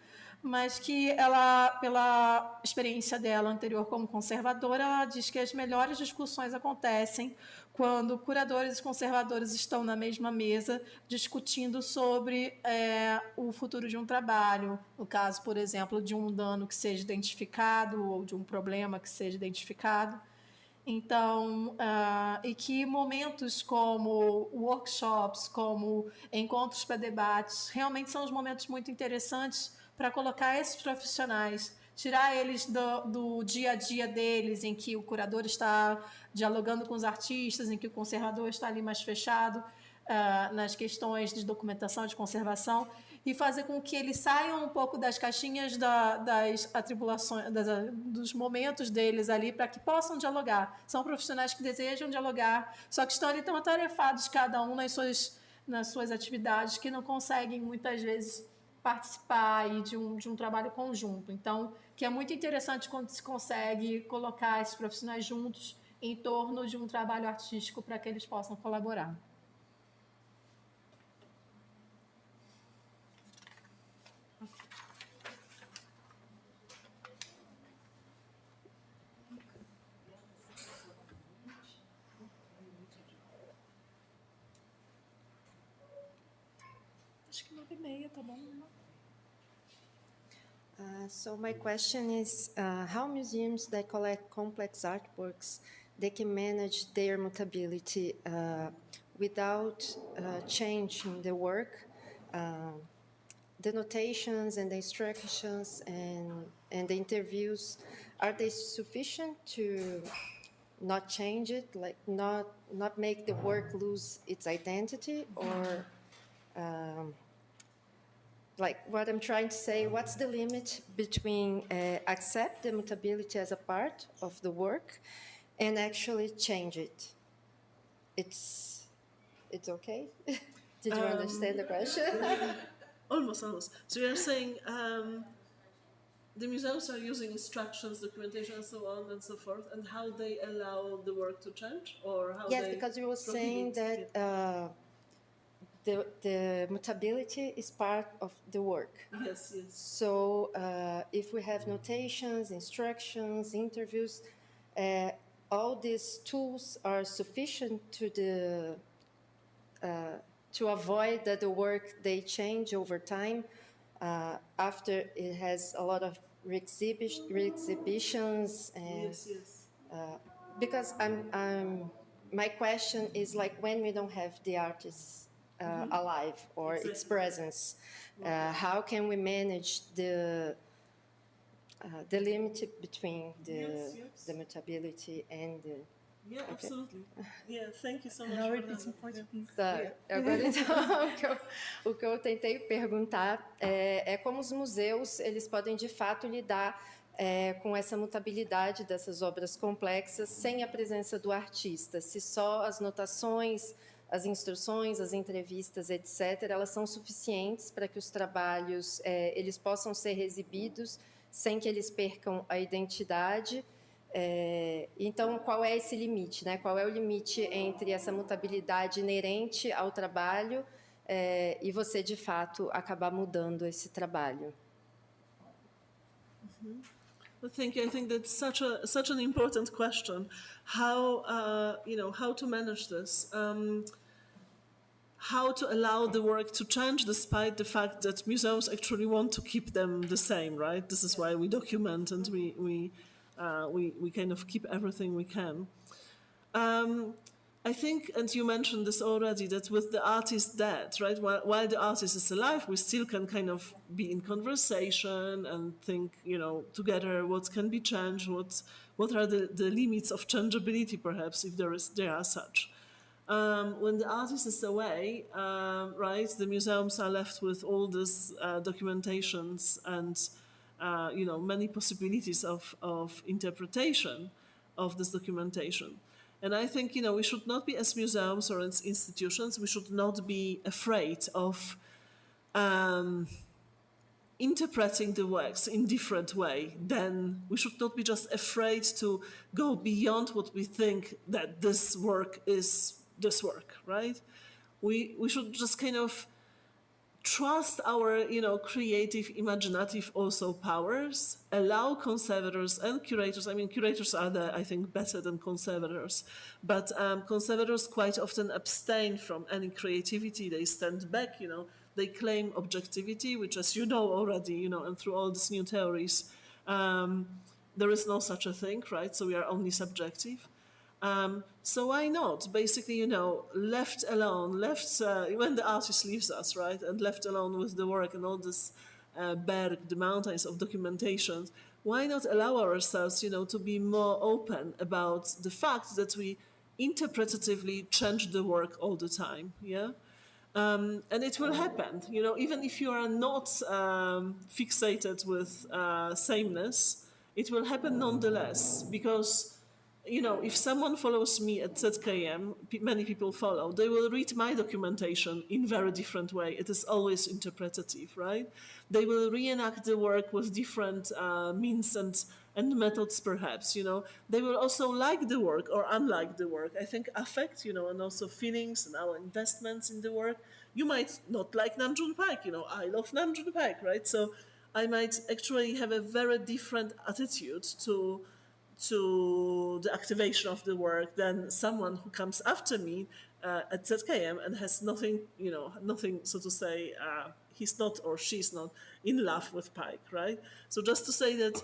Speaker 3: mas que ela, pela experiência dela anterior como conservadora, ela diz que as melhores discussões acontecem quando curadores e conservadores estão na mesma mesa discutindo sobre o futuro de um trabalho, no caso, por exemplo, de um dano que seja identificado ou de um problema que seja identificado. Então, e que momentos como workshops, como encontros para debates, realmente são os momentos muito interessantes para colocar esses profissionais, tirar eles do dia a dia deles, em que o curador está dialogando com os artistas, em que o conservador está ali mais fechado nas questões de documentação, de conservação, e fazer com que eles saiam um pouco das caixinhas das atribulações, dos momentos deles ali, para que possam dialogar. São profissionais que desejam dialogar, só que estão ali tão atarefados, cada um nas suas atividades, que não conseguem, muitas vezes, participar aí de um trabalho conjunto. Então, que é muito interessante quando se consegue colocar esses profissionais juntos em torno de um trabalho artístico para que eles possam colaborar. Acho que 9:30, tá bom, né?
Speaker 8: So my question is, how museums that collect complex artworks, they can manage their mutability without changing the work, the notations and the instructions and the interviews, are they sufficient to not change it, like not make the work lose its identity, or like what I'm trying to say, what's the limit between accept the mutability as a part of the work and actually change it? It's okay? Did you understand the question?
Speaker 4: Almost. So you're saying the museums are using instructions, documentation, and so on and so forth, and how they allow the work to change, or how
Speaker 8: yes, because you were saying that the mutability is part of the work.
Speaker 4: Yes.
Speaker 8: So if we have notations, instructions, interviews, all these tools are sufficient to avoid that the work they change over time after it has a lot of re-exhibitions and
Speaker 4: yes.
Speaker 8: Because my question is, like, when we don't have the artists alive or
Speaker 4: exactly.
Speaker 8: its presence, how can we manage the limit between the mutability and
Speaker 4: Yeah, absolutely. Yeah, thank you so much
Speaker 6: Now
Speaker 4: for
Speaker 6: repeat in
Speaker 4: that.
Speaker 6: Portuguese.
Speaker 8: Tá. Agora, então, o que eu tentei perguntar é como os museus eles podem, de fato, lidar com essa mutabilidade dessas obras complexas sem a presença do artista. Se só as notações, as instruções, as entrevistas, etc., elas são suficientes para que os trabalhos eles possam ser exibidos sem que eles percam a identidade. Então, qual é esse limite, né? Qual é o limite entre essa mutabilidade inerente ao trabalho e você, de fato, acabar mudando esse trabalho?
Speaker 4: Well, thank you. I think that's such an important question. How how to manage this? How to allow the work to change despite the fact that museums actually want to keep them the same, right? This is why we document and we kind of keep everything we can. I think, and you mentioned this already, that with the artist dead, right, while the artist is alive, we still can kind of be in conversation and think, together what can be changed, what are the limits of changeability, perhaps, if there are such. When the artist is away, right, the museums are left with all these documentations and many possibilities of interpretation of this documentation. And I think we should not be, as museums or as institutions, we should not be afraid of interpreting the works in different way. Then we should not be just afraid to go beyond what we think that this work is this work, right? We should just kind of trust our creative, imaginative also powers, allow conservators and curators. I mean, curators are I think better than conservators, but conservators quite often abstain from any creativity. They stand back, they claim objectivity, which, as you know already, and through all these new theories, there is no such a thing, right? So we are only subjective. So why not? Basically, left alone, when the artist leaves us, right, and left alone with the work and all this berg, the mountains of documentation, why not allow ourselves, to be more open about the fact that we interpretatively change the work all the time, yeah? And it will happen, even if you are not fixated with sameness, it will happen nonetheless, because if someone follows me at ZKM, many people follow, they will read my documentation in very different way. It is always interpretative, right? They will reenact the work with different means and methods, perhaps, They will also like the work or unlike the work. I think affect, and also feelings and our investments in the work. You might not like Namjoon Paik, I love Namjoon Paik, right? So I might actually have a very different attitude to the activation of the work than someone who comes after me at ZKM and has nothing, nothing, so to say, he's not or she's not in love with Pike, right? So just to say that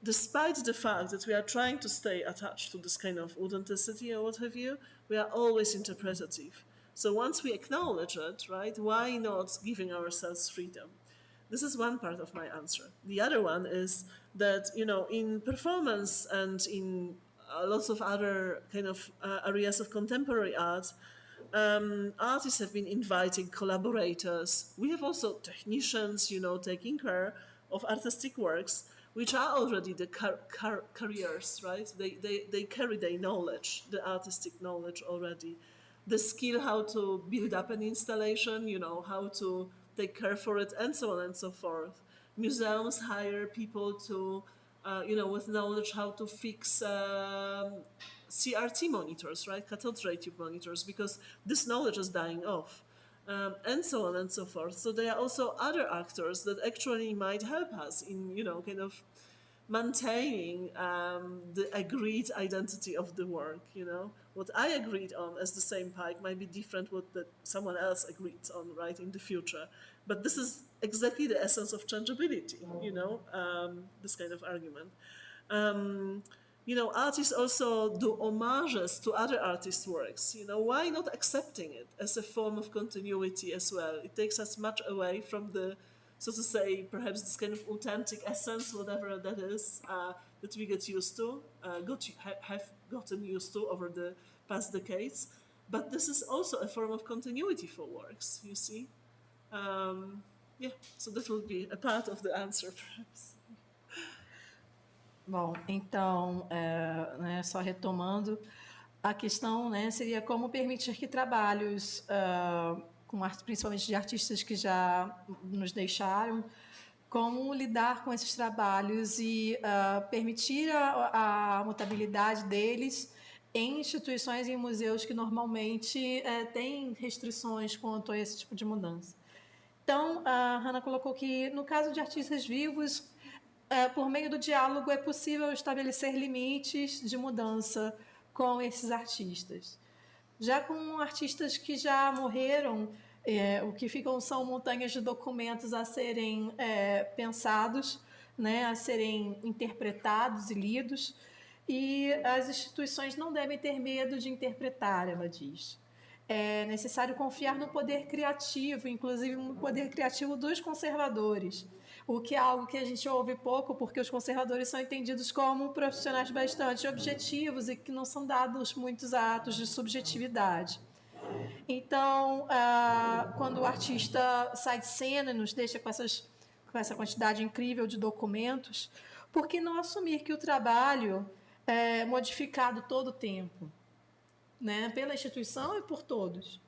Speaker 4: despite the fact that we are trying to stay attached to this kind of authenticity or what have you, we are always interpretative. So once we acknowledge it, right, why not giving ourselves freedom? This is one part of my answer. The other one is that, in performance and in lots of other kind of areas of contemporary art, artists have been inviting collaborators. We have also technicians, taking care of artistic works, which are already the careers, right? They carry their knowledge, the artistic knowledge already. The skill how to build up an installation, how to take care for it, and so on and so forth. Museums hire people to, with knowledge how to fix CRT monitors, right? Cathode ray tube monitors, because this knowledge is dying off. And so on and so forth. So there are also other actors that actually might help us in, kind of maintaining the agreed identity of the work. What I agreed on as the same Pike might be different what that someone else agreed on, right, in the future. But this is exactly the essence of changeability. This kind of argument. Artists also do homages to other artists' works. Why not accepting it as a form of continuity as well? It takes us much away from the so to say, perhaps this kind of authentic essence, whatever that is, that we get used to, have gotten used to over the past decades. But this is also a form of continuity for works, you see. Yeah, so that would be a part of the answer, perhaps.
Speaker 3: Bom, então, só retomando, a questão, né, seria como permitir que trabalhos, principalmente de artistas que já nos deixaram, como lidar com esses trabalhos e permitir a mutabilidade deles em instituições e em museus que normalmente têm restrições quanto a esse tipo de mudança. Então, a Hannah colocou que, no caso de artistas vivos, por meio do diálogo é possível estabelecer limites de mudança com esses artistas. Já com artistas que já morreram, o que ficam são montanhas de documentos a serem pensados, né, a serem interpretados e lidos, e as instituições não devem ter medo de interpretar, ela diz. É necessário confiar no poder criativo, inclusive no poder criativo dos conservadores, o que é algo que a gente ouve pouco, porque os conservadores são entendidos como profissionais bastante objetivos e que não são dados muitos atos de subjetividade. Então, quando o artista sai de cena e nos deixa com essa quantidade incrível de documentos, por que não assumir que o trabalho é modificado todo o tempo, né, pela instituição e por todos?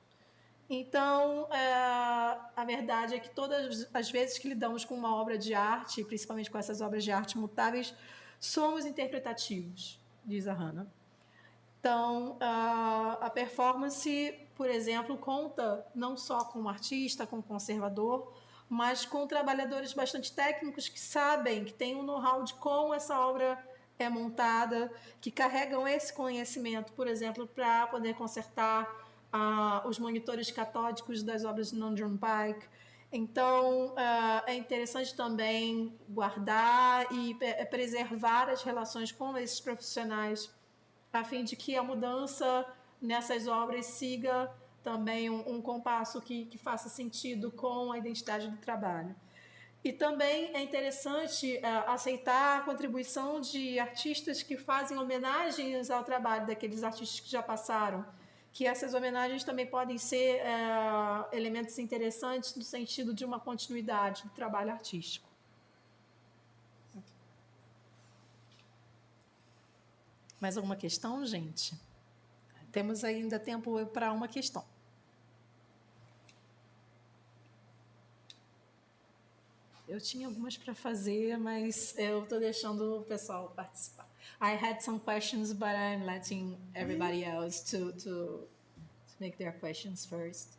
Speaker 3: Então, a verdade é que todas as vezes que lidamos com uma obra de arte, principalmente com essas obras de arte mutáveis, somos interpretativos, diz a Hannah. Então, a performance, por exemplo, conta não só com o artista, com o conservador, mas com trabalhadores bastante técnicos que sabem, que têm um know-how de como essa obra é montada, que carregam esse conhecimento, por exemplo, para poder consertar os monitores catódicos das obras de John Pike. Então, é interessante também guardar e preservar as relações com esses profissionais, a fim de que a mudança nessas obras siga também um compasso que faça sentido com a identidade do trabalho. E também é interessante aceitar a contribuição de artistas que fazem homenagens ao trabalho daqueles artistas que já passaram, que essas homenagens também podem ser elementos interessantes no sentido de uma continuidade do trabalho artístico. Mais alguma questão, gente? Temos ainda tempo para uma questão. Eu tinha algumas para fazer, mas eu estou deixando o pessoal participar. I had some questions, but I'm letting everybody else to make their questions first.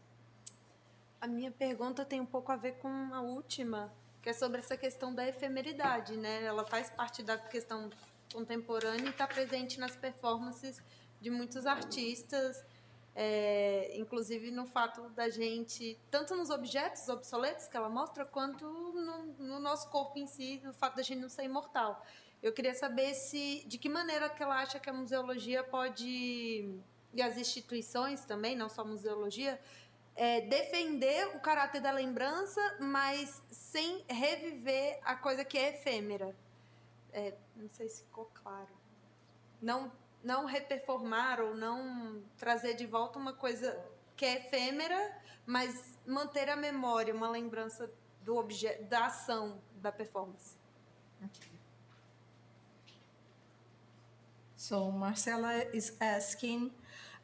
Speaker 1: A minha pergunta tem um pouco a ver com a última, que é sobre essa questão da efemeridade, né? Ela faz parte da questão contemporânea e está presente nas performances de muitos artistas, inclusive no fato da gente, tanto nos objetos obsoletos que ela mostra, quanto no nosso corpo em si, no fato da gente não ser imortal. Eu queria saber de que maneira que ela acha que a museologia pode, e as instituições também, não só a museologia, defender o caráter da lembrança, mas sem reviver a coisa que é efêmera. Não sei se ficou claro. Não reperformar ou não trazer de volta uma coisa que é efêmera, mas manter a memória, uma lembrança do objeto, da ação, da performance.
Speaker 3: Okay. So Marcela is asking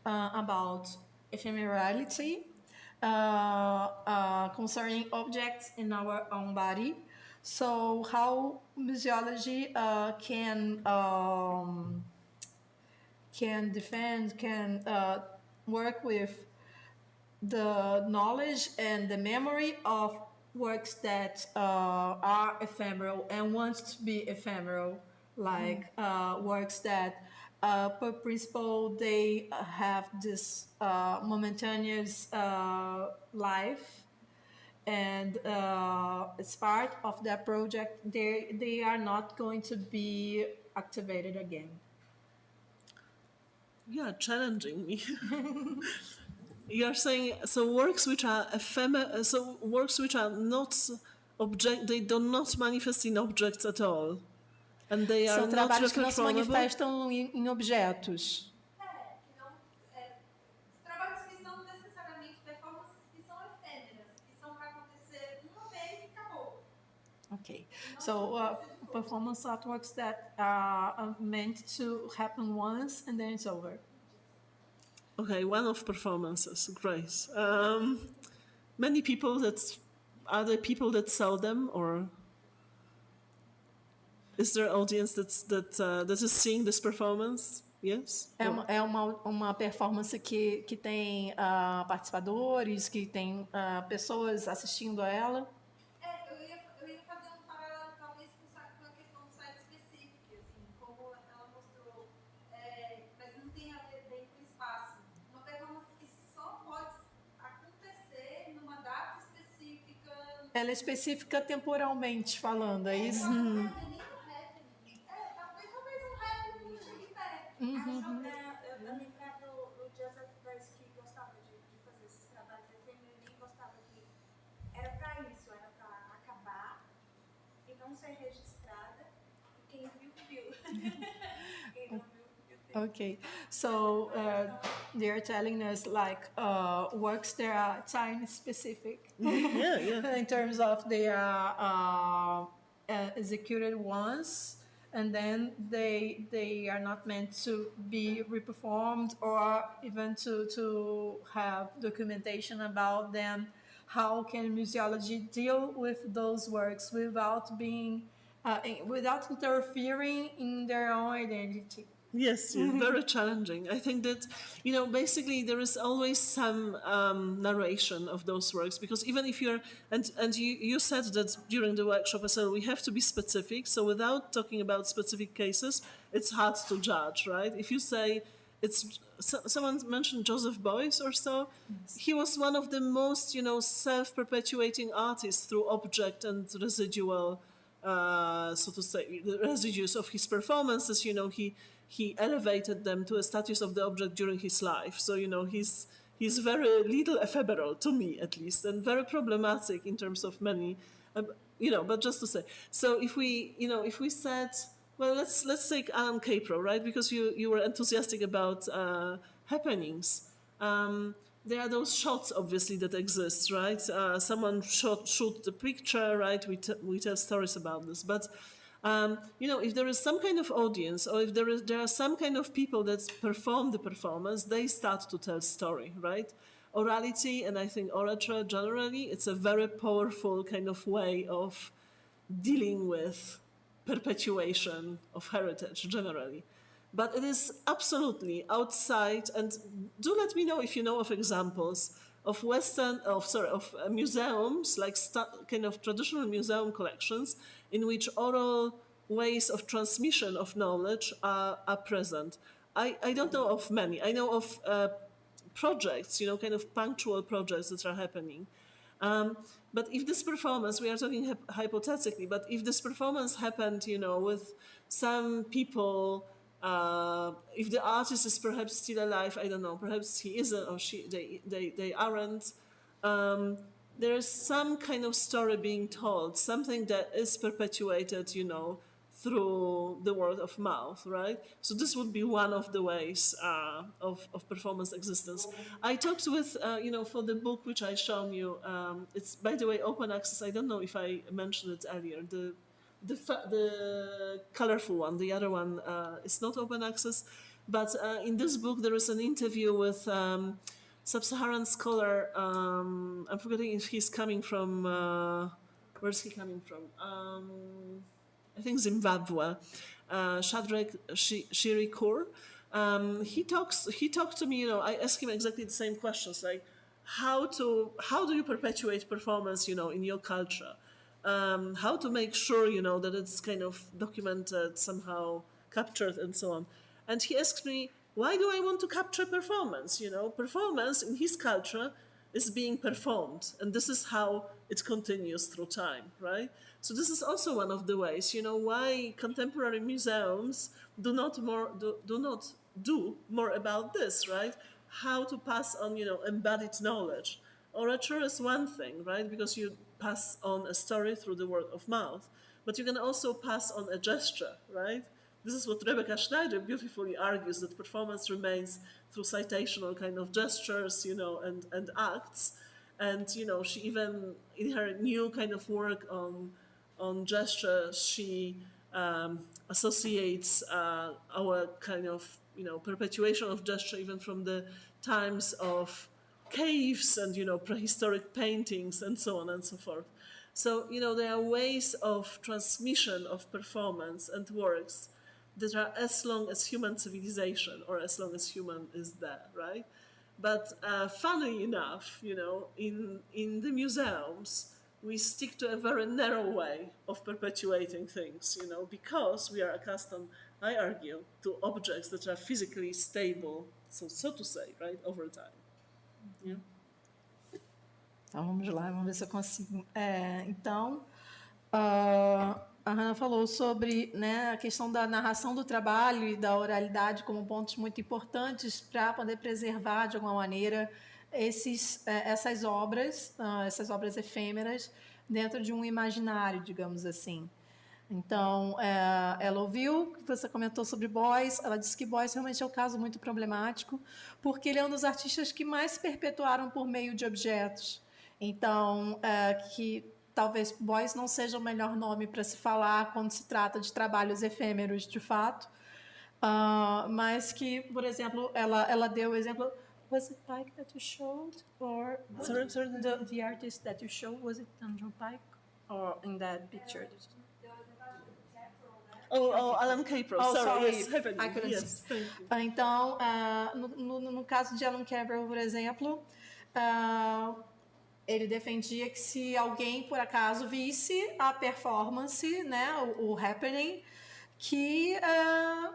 Speaker 3: about ephemerality concerning objects in our own body. So how museology can work with the knowledge and the memory of works that are ephemeral and want to be ephemeral, like works that per principle they have this momentaneous life, and as part of that project they are not going to be activated again.
Speaker 4: Yeah, challenging me. You're saying works which are ephemeral, works which are not they do not manifest in objects at all. And they are
Speaker 3: São
Speaker 4: not
Speaker 3: trabalhos que não se
Speaker 4: reperformable.
Speaker 3: manifestam em objetos.
Speaker 2: Que não, trabalhos que são necessariamente performances que são efêmeras, que são para acontecer uma vez e acabou.
Speaker 3: Okay, so performance artworks that are meant to happen once and then it's over.
Speaker 4: Okay, one-off performances, great. Many people are there people that sell them, or is there an audience that is seeing this performance? Yes?
Speaker 3: É uma performance que tem participadores, que tem pessoas assistindo a ela.
Speaker 2: Eu ia fazer um paralelo talvez com a questão do site específico, assim, como ela mostrou, mas não tem a ver bem com o espaço. Uma performance que só pode acontecer numa data específica.
Speaker 3: Ela é específica temporalmente falando, é isso?
Speaker 2: Talvez um rap não chegue perto.
Speaker 6: Eu também lembro o Joseph Beuys que gostava de fazer esses trabalhos efêmeros e gostava que era para isso, era para acabar e não ser registrada. E quem viu, viu. Quem não viu, viu.
Speaker 3: Okay, so they are telling us like works that are time specific.
Speaker 4: Yeah.
Speaker 3: In terms of they are executed once and then they are not meant to be reperformed or even to have documentation about them. How can museology deal with those works without being without interfering in their own identity?
Speaker 4: Yes, very challenging. I think that, basically there is always some narration of those works, because even if you're, and you said that during the workshop as well, we have to be specific. So without talking about specific cases, it's hard to judge, right? If you say someone mentioned Joseph Beuys or so, yes. He was one of the most, self-perpetuating artists through object and residual, so to say, the residues of his performances. He elevated them to a status of the object during his life. So, he's very little ephemeral, to me at least, and very problematic in terms of many, but just to say. So if we said, well, let's take Alan Capro, right? Because you were enthusiastic about happenings. There are those shots, obviously, that exist, right? Someone shoot the picture, right? We tell stories about this, but if there is some kind of audience, or if there are some kind of people that perform the performance, they start to tell story, right? Orality, and I think orature generally, it's a very powerful kind of way of dealing with perpetuation of heritage generally. But it is absolutely outside, and do let me know if you know of examples of museums, like kind of traditional museum collections, in which oral ways of transmission of knowledge are present. I don't know of many. I know of projects, kind of punctual projects that are happening. But if this performance, we are talking hypothetically, but if this performance happened, with some people, if the artist is perhaps still alive, I don't know, perhaps he isn't, or they aren't, there's some kind of story being told, something that is perpetuated, through the word of mouth, right? So this would be one of the ways of performance existence. I talked with, for the book which I shown you, it's, by the way, open access. I don't know if I mentioned it earlier. The colorful one, the other one is not open access. But in this book, there is an interview with sub-Saharan scholar. I'm forgetting if he's coming from, where's he coming from? I think Zimbabwe, Shadrach Shirikur. He talked to me, I asked him exactly the same questions, like how do you perpetuate performance, in your culture? How to make sure, that it's kind of documented, somehow captured, and so on. And he asked me, why do I want to capture performance? Performance in his culture is being performed, and this is how it continues through time, right? So this is also one of the ways, why contemporary museums do not do more about this, right? How to pass on, embodied knowledge. Orature is one thing, right? Because you pass on a story through the word of mouth, but you can also pass on a gesture, right? This is what Rebecca Schneider beautifully argues, that performance remains through citational kind of gestures, and acts. And, she even, in her new kind of work on gesture, she associates our kind of, perpetuation of gesture even from the times of caves and, prehistoric paintings and so on and so forth. So, there are ways of transmission of performance and works that are as long as human civilization or as long as human is there, right? But funnily enough, in the museums, we stick to a very narrow way of perpetuating things, because we are accustomed, I argue, to objects that are physically stable, so to say, right, over time. Yeah.
Speaker 3: Então, vamos lá, vamos ver se eu consigo. A Hannah falou sobre, né, a questão da narração do trabalho e da oralidade como pontos muito importantes para poder preservar, de alguma maneira, essas obras efêmeras dentro de um imaginário, digamos assim. Então, ela ouviu que você comentou sobre Beuys, ela disse que Beuys realmente é um caso muito problemático, porque ele é um dos artistas que mais se perpetuaram por meio de objetos. Então, que talvez Beuys não seja o melhor nome para se falar quando se trata de trabalhos efêmeros, de fato, mas que, por exemplo, ela deu o exemplo... Was it Pike that you showed? Or
Speaker 4: Sorry?
Speaker 3: The artist that you showed, was it Andrew Pike? Or in that picture?
Speaker 4: Alan Capro.
Speaker 3: Oh, sorry.
Speaker 4: Yes,
Speaker 3: I couldn't
Speaker 4: yes,
Speaker 3: see.
Speaker 4: thank you.
Speaker 3: Então, no caso de Alan Capro, por exemplo, ele defendia que se alguém, por acaso, visse a performance, né, o happening, que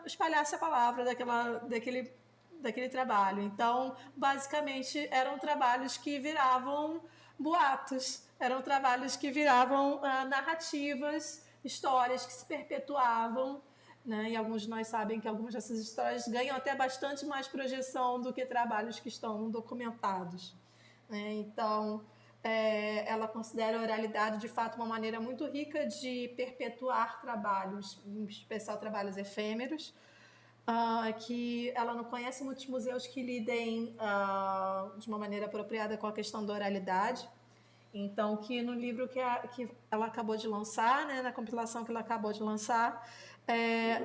Speaker 3: espalhasse a palavra daquele trabalho. Então, basicamente, eram trabalhos que viravam boatos, eram trabalhos que viravam narrativas, histórias que se perpetuavam, né? E alguns de nós sabem que algumas dessas histórias ganham até bastante mais projeção do que trabalhos que estão documentados, né? Então, ela considera a oralidade, de fato, uma maneira muito rica de perpetuar trabalhos, em especial trabalhos efêmeros, que ela não conhece muitos museus que lidem de uma maneira apropriada com a questão da oralidade. Então, que no livro que ela acabou de lançar, né, na compilação que ela acabou de lançar,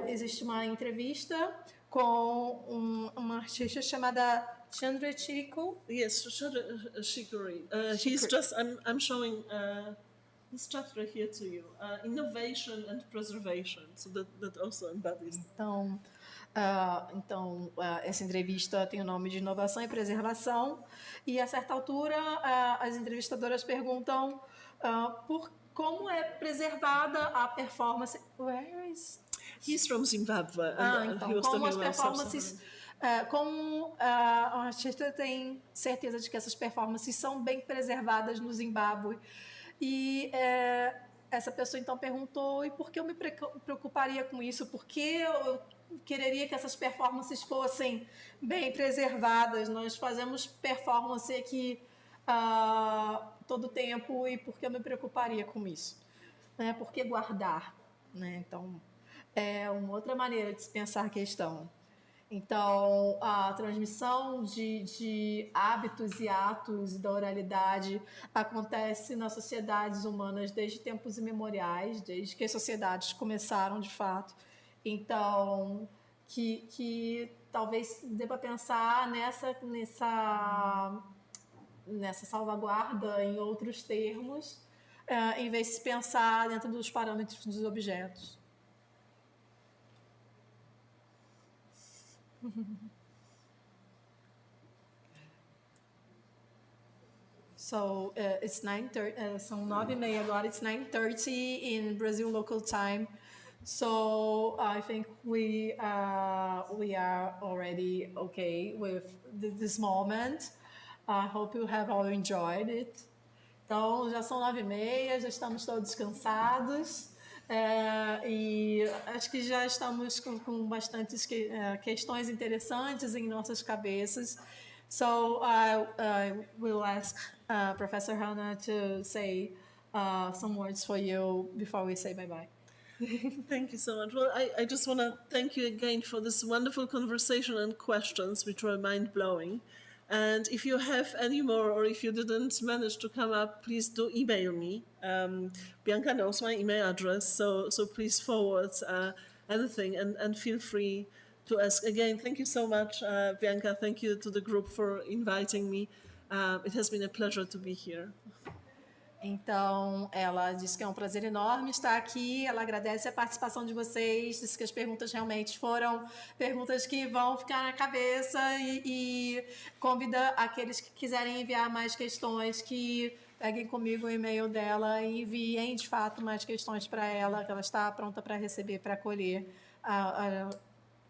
Speaker 3: existe uma entrevista com uma artista chamada Chandra Chikko.
Speaker 4: Yes, Chandra Shikori. I'm showing this chapter here to you. Innovation and preservation. So that also embodies.
Speaker 3: Então, essa entrevista tem o nome de Inovação e Preservação, e a certa altura as entrevistadoras perguntam por como é preservada a performance. Where is?
Speaker 4: He's from Zimbabwe.
Speaker 3: Então, como as performances, como a artista tem certeza de que essas performances são bem preservadas no Zimbábue. E essa pessoa então perguntou: e por que eu me preocuparia com isso? Por que eu quereria que essas performances fossem bem preservadas? Nós fazemos performance aqui todo tempo, e por que eu me preocuparia com isso? Né? Por que guardar? Né? Então, é uma outra maneira de se pensar a questão. Então, a transmissão de hábitos e atos da oralidade acontece nas sociedades humanas desde tempos imemoriais, desde que as sociedades começaram, de fato. Então, que talvez deva pensar nessa salvaguarda em outros termos, em vez de se pensar dentro dos parâmetros dos objetos. So it's 9:30. São 9:30 agora. It's 9:30 in Brazil local time. So I think we are already okay with this moment. I hope you have all enjoyed it. Então já são 9:30, já estamos todos cansados. E acho que já estamos com bastantes questões interessantes em nossas cabeças. So I will ask Professor Hannah to say some words for you before we say bye-bye.
Speaker 4: Thank you so much. Well, I just want to thank you again for this wonderful conversation and questions, which were mind-blowing. And if you have any more, or if you didn't manage to come up, please do email me. Bianca knows my email address, so please forward anything and feel free to ask. Again, thank you so much, Bianca. Thank you to the group for inviting me. It has been a pleasure to be here.
Speaker 3: Então, ela disse que é um prazer enorme estar aqui, ela agradece a participação de vocês, disse que as perguntas realmente foram perguntas que vão ficar na cabeça e convida aqueles que quiserem enviar mais questões que peguem comigo o e-mail dela e enviem, de fato, mais questões para ela, que ela está pronta para receber, para acolher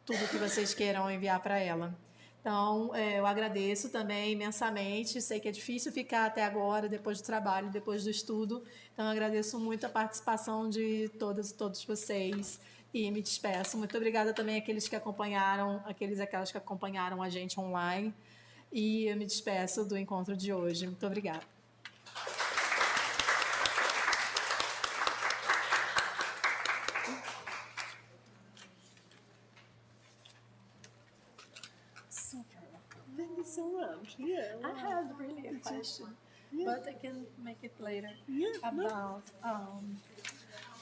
Speaker 3: tudo que vocês queiram enviar para ela. Então, eu agradeço também imensamente. Sei que é difícil ficar até agora, depois do trabalho, depois do estudo. Então, eu agradeço muito a participação de todas e todos vocês e me despeço. Muito obrigada também àqueles que acompanharam, aquelas que acompanharam a gente online. E eu me despeço do encontro de hoje. Muito obrigada.
Speaker 4: Thank you so much. Yeah.
Speaker 7: I have really a question, but I can make it later.
Speaker 4: Yeah,
Speaker 7: About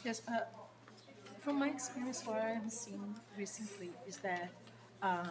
Speaker 7: yes, from my experience, what I have seen recently is that